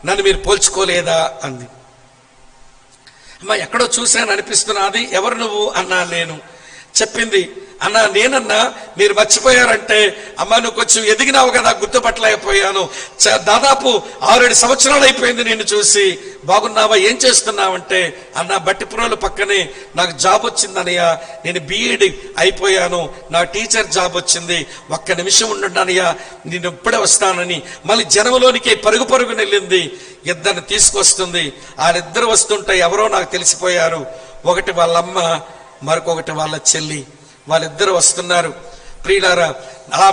నన్ను మీరు పోల్చుకోలేదా అంది. అమ్మా, ఎక్కడో చూశాను అనిపిస్తున్నది, ఎవరు నువ్వు అన్నా. నేను చెప్పింది, అన్నా నేనన్నా, మీరు మర్చిపోయారంటే అమ్మా నువ్వు కొంచెం ఎదిగినావు కదా, గుర్తుపట్టలేకపోయాను. దాదాపు 6-7 సంవత్సరాలు అయిపోయింది నిన్ను చూసి. బాగున్నావా, ఏం చేస్తున్నావంటే, అన్న బట్టిపురోలు పక్కనే నాకు జాబ్ వచ్చిందనయ్య, నేను బీఈడి అయిపోయాను, నా టీచర్ జాబ్ వచ్చింది, ఒక్క నిమిషం ఉండండినయ్య, నేను ఇప్పుడే వస్తానని మళ్ళీ జనంలోనికి పరుగు వెళ్ళింది. ఇద్దరిని తీసుకొస్తుంది. వాళ్ళిద్దరు వస్తుంటే ఎవరో నాకు తెలిసిపోయారు. ఒకటి వాళ్ళమ్మ, మరొకటి వాళ్ళ చెల్లి. వాళ్ళిద్దరు వస్తున్నారు. ప్రియులారా,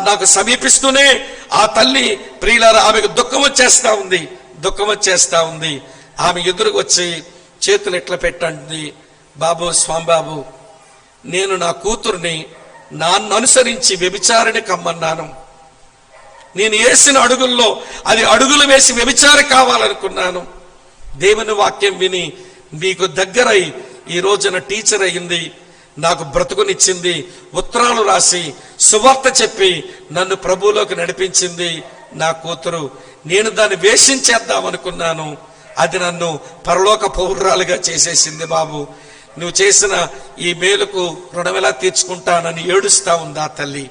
నాకు సమీపిస్తూనే ఆ తల్లి ప్రియులారా ఆమెకు దుఃఖం వచ్చేస్తా ఉంది. ఆమె ఎదురుకు వచ్చి చేతులు ఎట్లా పెట్టండి, బాబు స్వామిబాబు, నేను నా కూతుర్ని నన్ను అనుసరించి వ్యభిచారిని కమ్మన్నాను. నేను వేసిన అడుగుల్లో అది అడుగులు వేసి వ్యభిచారి కావాలనుకున్నాను. దేవుని వాక్యం విని మీకు దగ్గరై ఈ రోజున టీచర్ అయింది, నాకు బ్రతుకునిచ్చింది, ఉత్తరాలు రాసి సువార్త చెప్పి నన్ను ప్రభువులోకి నడిపించింది నా కూతురు. నేను దాన్ని వేషించేద్దాం అనుకున్నాను, అది నన్ను పరలోక పౌరురాలుగా చేసేసింది. బాబు, నువ్వు చేసిన ఈ మేలుకు రుణం ఎలా తీర్చుకుంటానని ఏడుస్తా ఉంది ఆ తల్లి.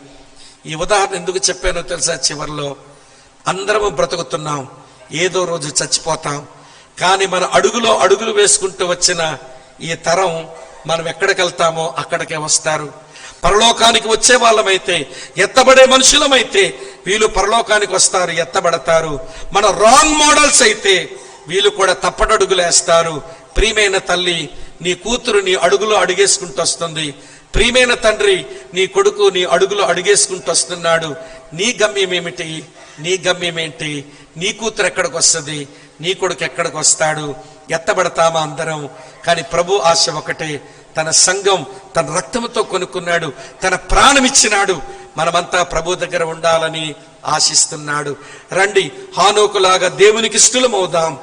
ఈ ఉదాహరణ ఎందుకు చెప్పానో తెలుసా? చివరిలో అందరము బ్రతుకుతున్నాం, ఏదో రోజు చచ్చిపోతాం. కానీ మన అడుగులు వేసుకుంటూ వచ్చిన ఈ తరం మనం ఎక్కడికి వెళ్తామో అక్కడికే వస్తారు. పరలోకానికి వచ్చే వాళ్ళమైతే, ఎత్తబడే మనుషులమైతే వీళ్ళు పరలోకానికి వస్తారు, ఎత్తబడతారు. మన రాంగ్ మోడల్స్ అయితే వీళ్ళు కూడా తప్పటడుగులు వేస్తారు. ప్రియమైన తల్లి, నీ కూతురు నీ అడుగులో అడుగేసుకుంటూ వస్తుంది. ప్రియమైన తండ్రి, నీ కొడుకు నీ అడుగులో అడుగేసుకుంటూ వస్తున్నాడు. నీ గమ్యం ఏమిటి? నీ గమ్యం ఏంటి? నీ కూతురు ఎక్కడికి వస్తుంది? నీ కొడుకు ఎక్కడికి వస్తాడు? ఎత్తబడతామా అందరం? కానీ ప్రభు ఆశ ఒకటే, తన సంఘం తన రక్తంతో కొనుక్కున్నాడు, తన ప్రాణం ఇచ్చినాడు. మనమంతా ప్రభు దగ్గర ఉండాలని ఆశిస్తున్నాడు. రండి, హానోకులాగా దేవునికి ఇష్టలమవుదాం,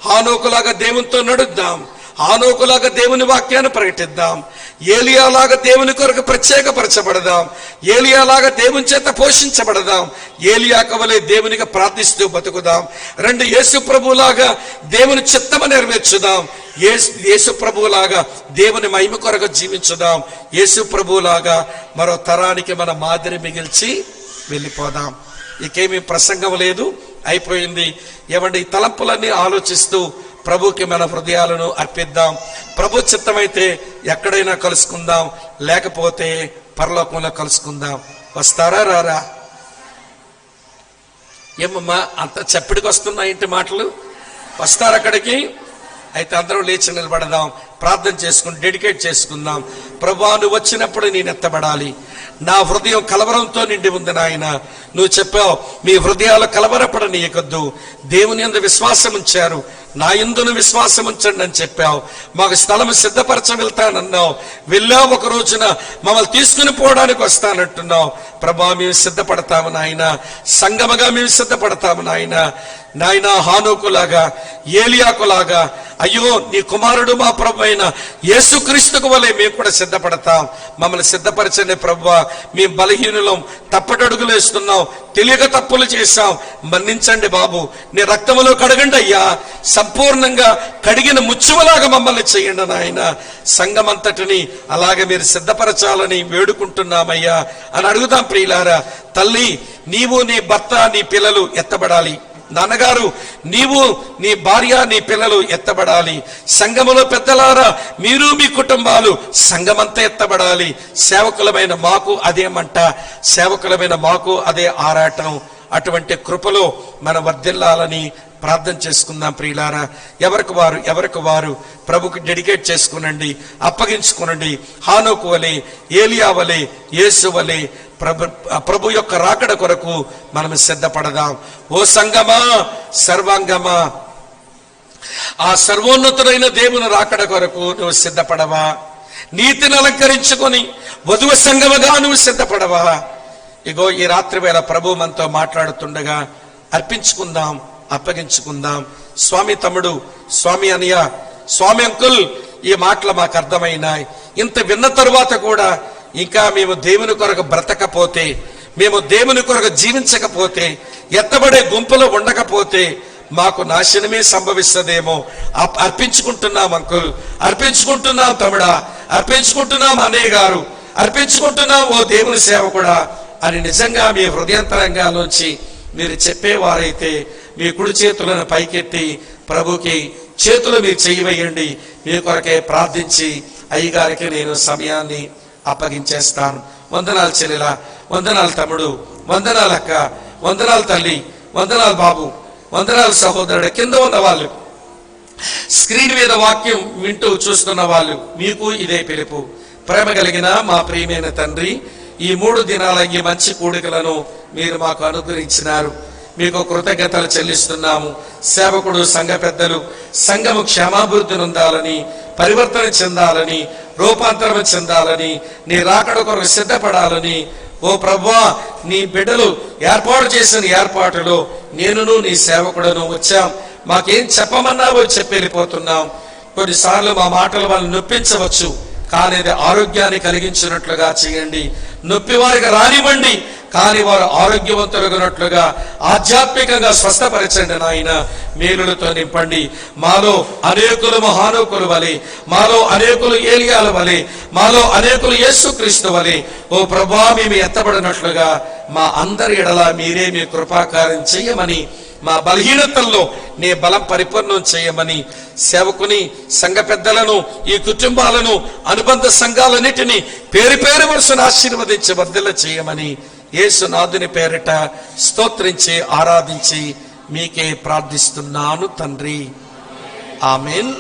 హానోకులాగా దేవునితో నడుద్దాం, హానోకులాగా దేవుని వాక్యాన్ని ప్రకటిద్దాం, ఏలియాలాగా దేవుని కొరకు ప్రత్యేకపరచబడదాం, ఏలియాలాగా దేవుని చేత పోషించబడదాం, ఏలియాకు వలె దేవునికి ప్రార్థిస్తూ బతుకుదాం. రండి, యేసు ప్రభులాగా దేవుని చిత్తము నెరవేర్చుదాం, యేసు ప్రభులాగా దేవుని మహిమ కొరకు జీవించుదాం, యేసు ప్రభులాగా మరో తరానికి మన మాదిరి మిగిల్చి వెళ్ళిపోదాం. ఇకేమీ ప్రసంగం లేదు, అయిపోయింది. ఏమండి, తలంపులన్నీ ఆలోచిస్తూ ప్రభుకి మన హృదయాలను అర్పిద్దాం. ప్రభు చిత్తమైతే ఎక్కడైనా కలుసుకుందాం, లేకపోతే పరలోకంలో కలుసుకుందాం. వస్తారా రారా? ఏమమ్మా అంత చప్పిడికి వస్తున్నా ఇంటి మాటలు? వస్తారు అక్కడికి? అయితే అందరం లేచి నిలబడదాం, ప్రార్థన చేసుకుని డెడికేట్ చేసుకుందాం. ప్రభువా, నువ్వు వచ్చినప్పుడు నేను ఎత్తబడాలి. నా హృదయం కలవరంతో నిండి ఉంది నాయన. నువ్వు చెప్పావు, మీ హృదయాలు కలవరపడనీయకొద్దు, దేవుని యందు విశ్వాసం ఉంచారు, నా యందును విశ్వాసం ఉంచండి అని చెప్పావు. మాకు స్థలం సిద్ధపరచ వెళ్తానన్నావు, వెళ్ళావు. ఒక రోజున మమ్మల్ని తీసుకుని పోవడానికి వస్తానంటున్నావు. ప్రభా, మేము సిద్ధపడతాము నాయన, సంగమగా మేము సిద్ధపడతాము నాయన. నాయన, హానోకులాగా, ఏలియాకులాగా, అయ్యో నీ కుమారుడు మా ప్రభు అయిన యేసుక్రీస్తుకు వలె మేము కూడా సిద్ధపడతాం. మమ్మల్ని సిద్ధపరచండి ప్రభువా. మేము బలహీనులం, తప్పటడుగులు వేస్తున్నాం, తెలియక తప్పులు చేశాం, మన్నించండి బాబు. నీ రక్తములో కడగండి అయ్యా, సంపూర్ణంగా కడిగిన ముచ్చువలాగా మమ్మల్ని చేయండి నాయన. సంఘమంతటిని అలాగే మీరు సిద్ధపరచాలని వేడుకుంటున్నామయ్యా అని అడుగుదాం. ప్రియులారా, తల్లి, నీవు, నీ భర్త, నీ పిల్లలు ఎత్తబడాలి. నాన్నగారు, నీవు, నీ భార్య, నీ పిల్లలు ఎత్తబడాలి. సంఘములో పెద్దలారా, మీరు మీ కుటుంబాలు, సంఘమంతా ఎత్తబడాలి. సేవకులమైన మాకు అదే మంట, సేవకులమైన మాకు అదే ఆరాటం. అటువంటి కృపలో మనం వర్ధిల్లాలని ప్రార్థన చేసుకుందాం. ప్రియులారా, ఎవరికి వారు ప్రభుకి డెడికేట్ చేసుకునండి, అప్పగించుకునండి. హానోకు వలె, ఏలియా వలె, యేసు వలె ప్రభు యొక్క రాకడ కొరకు మనం సిద్ధపడదాం. ఓ సంగమా, సర్వాంగమా, ఆ సర్వోన్నతుడైన దేవుని రాకడ కొరకు నువ్వు సిద్ధపడవా? నీతిని అలంకరించుకొని వధువు సంగమగా నువ్వు సిద్ధపడవా? ఇగో ఈ రాత్రి వేళ ప్రభు మనతో మాట్లాడుతుండగా అర్పించుకుందాం, అప్పగించుకుందాం. స్వామి తమ్ముడు, స్వామి అనియ, స్వామి అంకుల్, ఈ మాటలు మాకు అర్థమైనాయి. ఇంత విన్న తరువాత కూడా ఇంకా మేము దేవుని కొరకు బ్రతకపోతే, మేము దేవుని కొరకు జీవించకపోతే, ఎత్తబడే గుంపులో ఉండకపోతే మాకు నాశనమే సంభవిస్తుందేమో. అర్పించుకుంటున్నాం అంకుల్, అర్పించుకుంటున్నాం తమ్ముడా, అర్పించుకుంటున్నాం అన్నయ్య గారు, అర్పించుకుంటున్నాం ఓ దేవుని సేవకుడా అని నిజంగా మీ హృదయాంతరంగాల్లోంచి మీరు చెప్పేవారైతే మీ కుడి చేతులను పైకెత్తి ప్రభుకి చేతులు మీరు చేయవేయండి. మీ కొరకే ప్రార్థించి అయ్యగారికి నేను సమయాన్ని అప్పగించేస్తాను. వందనాలు చెల్లెలా, వందనాలు తమ్ముడు, వందనాలు అక్క, వందనాలు తల్లి, వందనాలు బాబు, వందనాలు సహోదరుడు. కింద ఉన్న వాళ్ళు, స్క్రీన్ మీద వాక్యం వింటూ చూస్తున్న వాళ్ళు, మీకు ఇదే పిలుపు. ప్రేమ కలిగిన మా ప్రియమైన తండ్రి, ఈ 3 దినాల ఈ మంచి కూడికలను మీరు మాకు అనుగ్రహించినారు. మీకు కృతజ్ఞతలు చెల్లిస్తున్నాము. సేవకుడు, సంఘ పెద్దలు సంఘము క్షేమాభివృద్ధి నొందాలని, పరివర్తన చెందాలని, రూపాంతరం చెందాలని, నీ రాకడ కొరకు సిద్ధపడాలని ఓ ప్రభువా, నీ బిడ్డలు ఏర్పాటు చేసిన ఏర్పాటులో నేనును నీ సేవకుడను వచ్చాం. మాకేం చెప్పమన్నావో చెప్పి వెళ్ళిపోతున్నాం. కొన్నిసార్లు మా మాటలు వాళ్ళని నొప్పించవచ్చు, కానీ అది ఆరోగ్యాన్ని కలిగించినట్లుగా చేయండి. నొప్పి వారికి రానివ్వండి, కానీ వారు ఆరోగ్యవంతులుగానట్లుగా ఆధ్యాత్మికంగా స్వస్థపరచండి నాయన. మేలులతో నింపండి. మాలో అనేకులు మహానోకులు వలె, మాలో అనేకులు ఏలియాల వలె, మాలో అనేకులు యేసుక్రీస్తు వలె ఓ ప్రభువా మేము ఎత్తబడినట్లుగా మా అందరి ఎడల మీరే మీ కృపాకారం చేయమని, మా బలహీనతల్లో నీ బలం పరిపూర్ణం చేయమని, సేవకుని, సంఘ పెద్దలను, ఈ కుటుంబాలను, అనుబంధ సంఘాలన్నిటినీ పేరు పేరు వరుసను ఆశీర్వదించి వర్ధిల్ల చేయమని యేసునాథుని పేరిట స్తోత్రించి ఆరాధించి మీకే ప్రార్థిస్తున్నాను తండ్రి. ఆమేన్,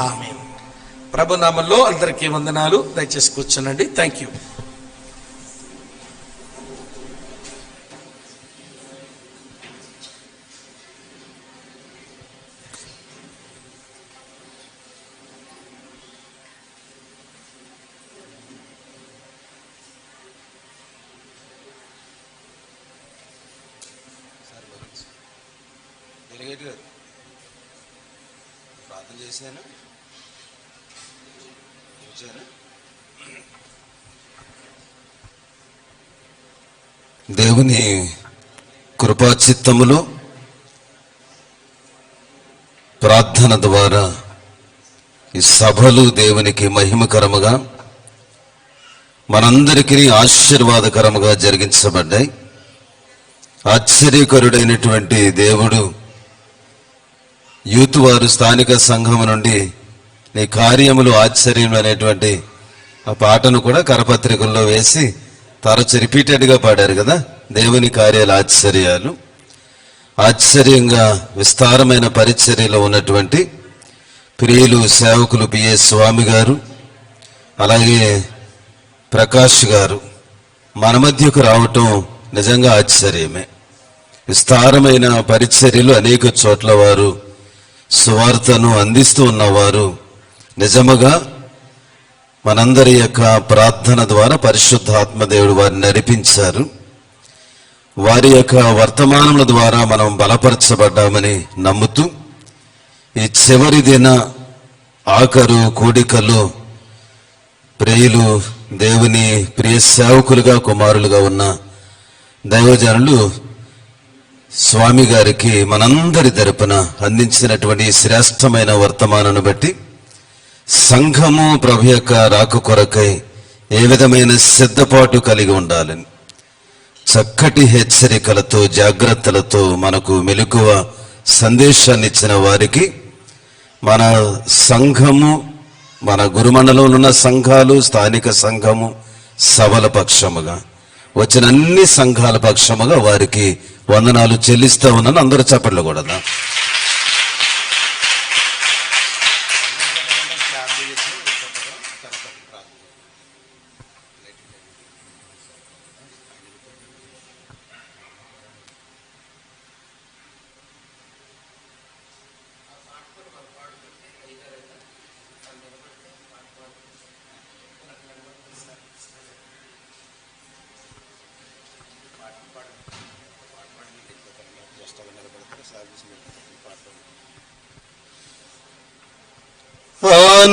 ఆమేన్. ప్రభు నామములో అందరికీ వందనాలు. దయచేసి కూర్చోనండి. Thank you. ప్రార్థన చేశాను. దేవుని కృపాచిత్తములో ప్రార్థన ద్వారా ఈ సభలు దేవునికి మహిమకరముగా, మనందరికీ ఆశీర్వాదకరముగా జరిగించబడ్డాయి. ఆశ్చర్యకరుడైనటువంటి దేవుడు యూత్ వారు స్థానిక సంఘం నుండి నీ కార్యములు ఆశ్చర్యం అనేటువంటి ఆ పాటను కూడా కరపత్రికల్లో వేసి తరచు రిపీటెడ్గా పాడారు కదా. దేవుని కార్యాలు ఆశ్చర్యాలు. ఆశ్చర్యంగా విస్తారమైన పరిచర్యలో ఉన్నటువంటి ప్రియులు సేవకులు బిఏ స్వామి గారు, అలాగే ప్రకాష్ గారు మన మధ్యకు రావటం నిజంగా ఆశ్చర్యమే. విస్తారమైన పరిచర్యలు అనేక చోట్ల వారు సువార్తను అందిస్తూ ఉన్నవారు. నిజముగా మనందరి యొక్క ప్రార్థన ద్వారా పరిశుద్ధ ఆత్మదేవుడు వారిని నడిపించారు. వారి యొక్క వర్తమానముల ద్వారా మనం బలపరచబడ్డామని నమ్ముతూ ఈ చివరి దిన ఆఖరు కూడికలో ప్రియులు, దేవుని ప్రియ సేవకులుగా, కుమారులుగా ఉన్న దైవజనులు స్వామి గారికి మనందరి తరపున అందించినటువంటి శ్రేష్టమైన వర్తమానాన్ని బట్టి సంఘము ప్రభు యొక్క రాక కొరకై ఏ విధమైన సిద్ధపాటు కలిగి ఉండాలని చక్కటి హెచ్చరికలతో, జాగ్రత్తలతో మనకు మెలకువ సందేశాన్ని ఇచ్చిన వారికి మన సంఘము, మన గురుమండలంలో ఉన్న సంఘాలు, స్థానిక సంఘము, సభల పక్షముగా వచ్చిన అన్ని సంఘాల పక్షముగా వారికి వందనాలు చెల్లిస్తా ఉన్నాను. అందరూ చప్పట్లు కూడదా?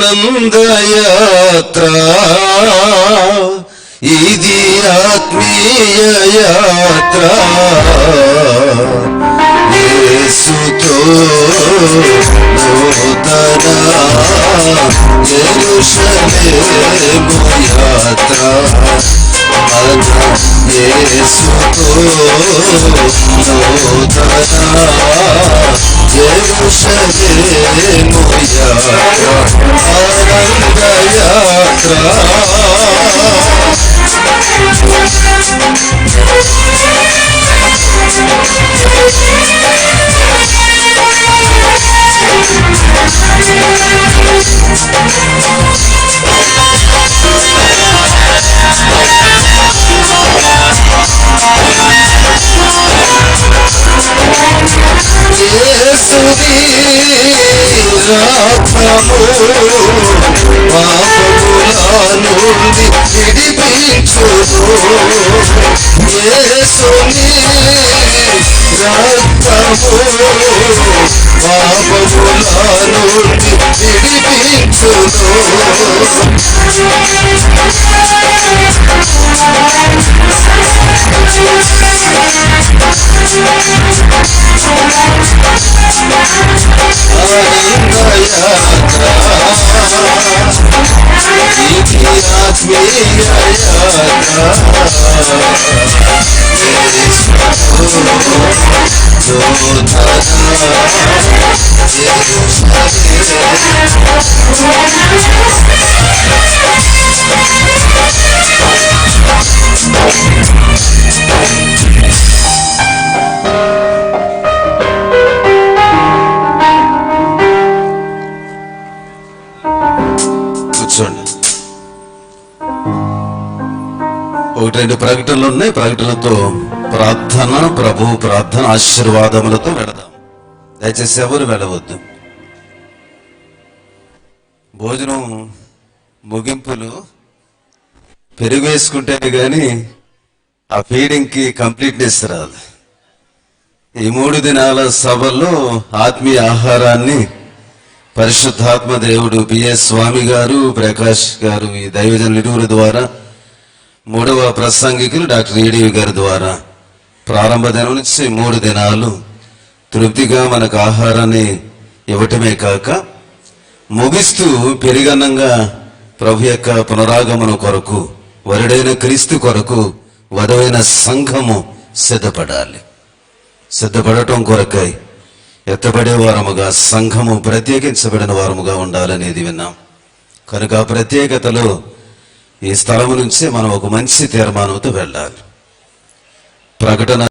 ఆనందయాత్ర ఇది ఆత్మీయ యాత్ర, యేసుతో నూతన యెరూషలేము యాత్ర, మన యేసుతో నూతన యెరూషలేము యాత్ర, ఆనందయాత్ర. యేసుని రక్తము పాపముల నుండి విడిపించును, యేసుని రక్తము పాపముల నుండి విడిపించును. ఆనందయాత్ర ఇది ఆత్మీయ యాత్ర, కూర్చోండి. ఒకటి రెండు ప్రకటనలు ఉన్నాయి. ప్రకటనలతో ప్రార్థన, ప్రభు ప్రార్థన ఆశీర్వాదములతో వెళదాం. దయచేసి ఎవరు వెళ్ళవద్దు. భోజనం ముగింపులు పెరుగు వేసుకుంటేనే కానీ ఆ ఫీడింగ్కి కంప్లీట్నెస్ రాదు. ఈ 3 దినాల సభల్లో ఆత్మీయ ఆహారాన్ని పరిశుద్ధాత్మ దేవుడు బిఎస్ స్వామి గారు, ప్రకాష్ గారు, ఈ దైవజనుల ఇరువురి ద్వారా, 3వ ప్రసంగికులు డాక్టర్ ఈడివి గారి ద్వారా ప్రారంభ దినం నుంచి 3 దినాలు తృప్తిగా మనకు ఆహారాన్ని ఇవ్వటమే కాక ముగిస్తూ పెరిగన్నంగా ప్రభు యొక్క పునరాగమన కొరకు, వరుడైన క్రీస్తు కొరకు వధువైన సంఘము సిద్ధపడాలి. సిద్ధపడటం కొరకై ఎత్తబడే వారముగా, సంఘము ప్రత్యేకించబడిన వారముగా ఉండాలనేది విన్నాం. కనుక ఆ ప్రత్యేకతలో ఈ స్థలము నుంచి మనం ఒక మంచి తీర్మానంతో వెళ్ళాలి. ప్రకటన